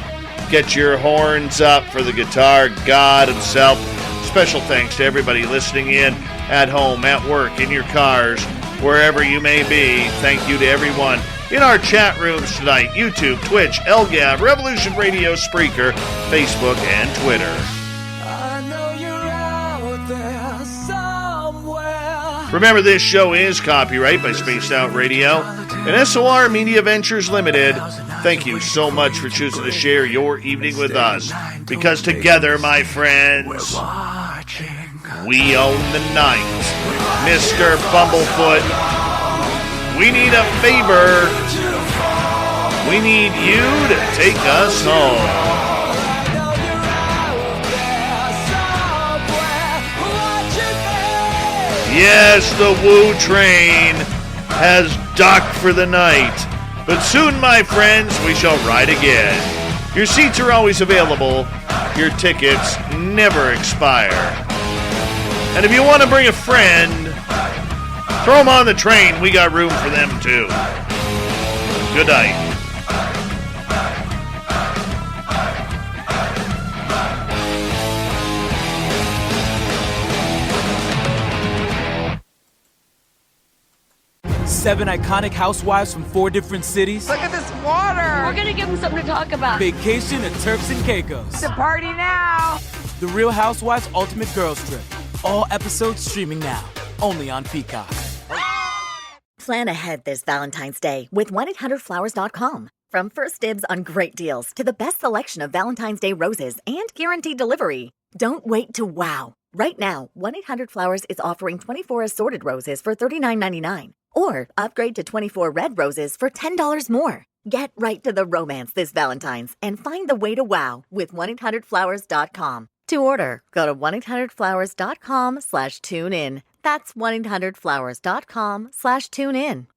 Get your horns up for the guitar god himself. Special thanks to everybody listening in at home, at work, in your cars, wherever you may be. Thank you to everyone in our chat rooms tonight. YouTube, Twitch, LGAV, Revolution Radio, Spreaker, Facebook, and Twitter. Remember, this show is copyright by Spaced Out Radio and SOR Media Ventures Limited. Thank you so much for choosing to share your evening with us, because together, my friends, we own the night. Mr. Bumblefoot, we need a favor. We need you to take us home. Yes, the Woo train has docked for the night. But soon, my friends, we shall ride again. Your seats are always available. Your tickets never expire. And if you want to bring a friend, throw them on the train. We got room for them, too. Good night. Seven iconic housewives from 4 different cities. Look at this water. We're gonna give them something to talk about. Vacation at Turks and Caicos. It's a party now. The Real Housewives Ultimate Girls Trip. All episodes streaming now, only on Peacock. Plan ahead this Valentine's Day with 1-800-Flowers.com. From first dibs on great deals to the best selection of Valentine's Day roses and guaranteed delivery. Don't wait to wow. Right now, 1-800-Flowers is offering 24 assorted roses for $39.99. Or upgrade to 24 red roses for $10 more. Get right to the romance this Valentine's and find the way to wow with 1-800-Flowers.com. To order, go to 1-800-Flowers.com/tune in. That's 1-800-Flowers.com/tune in.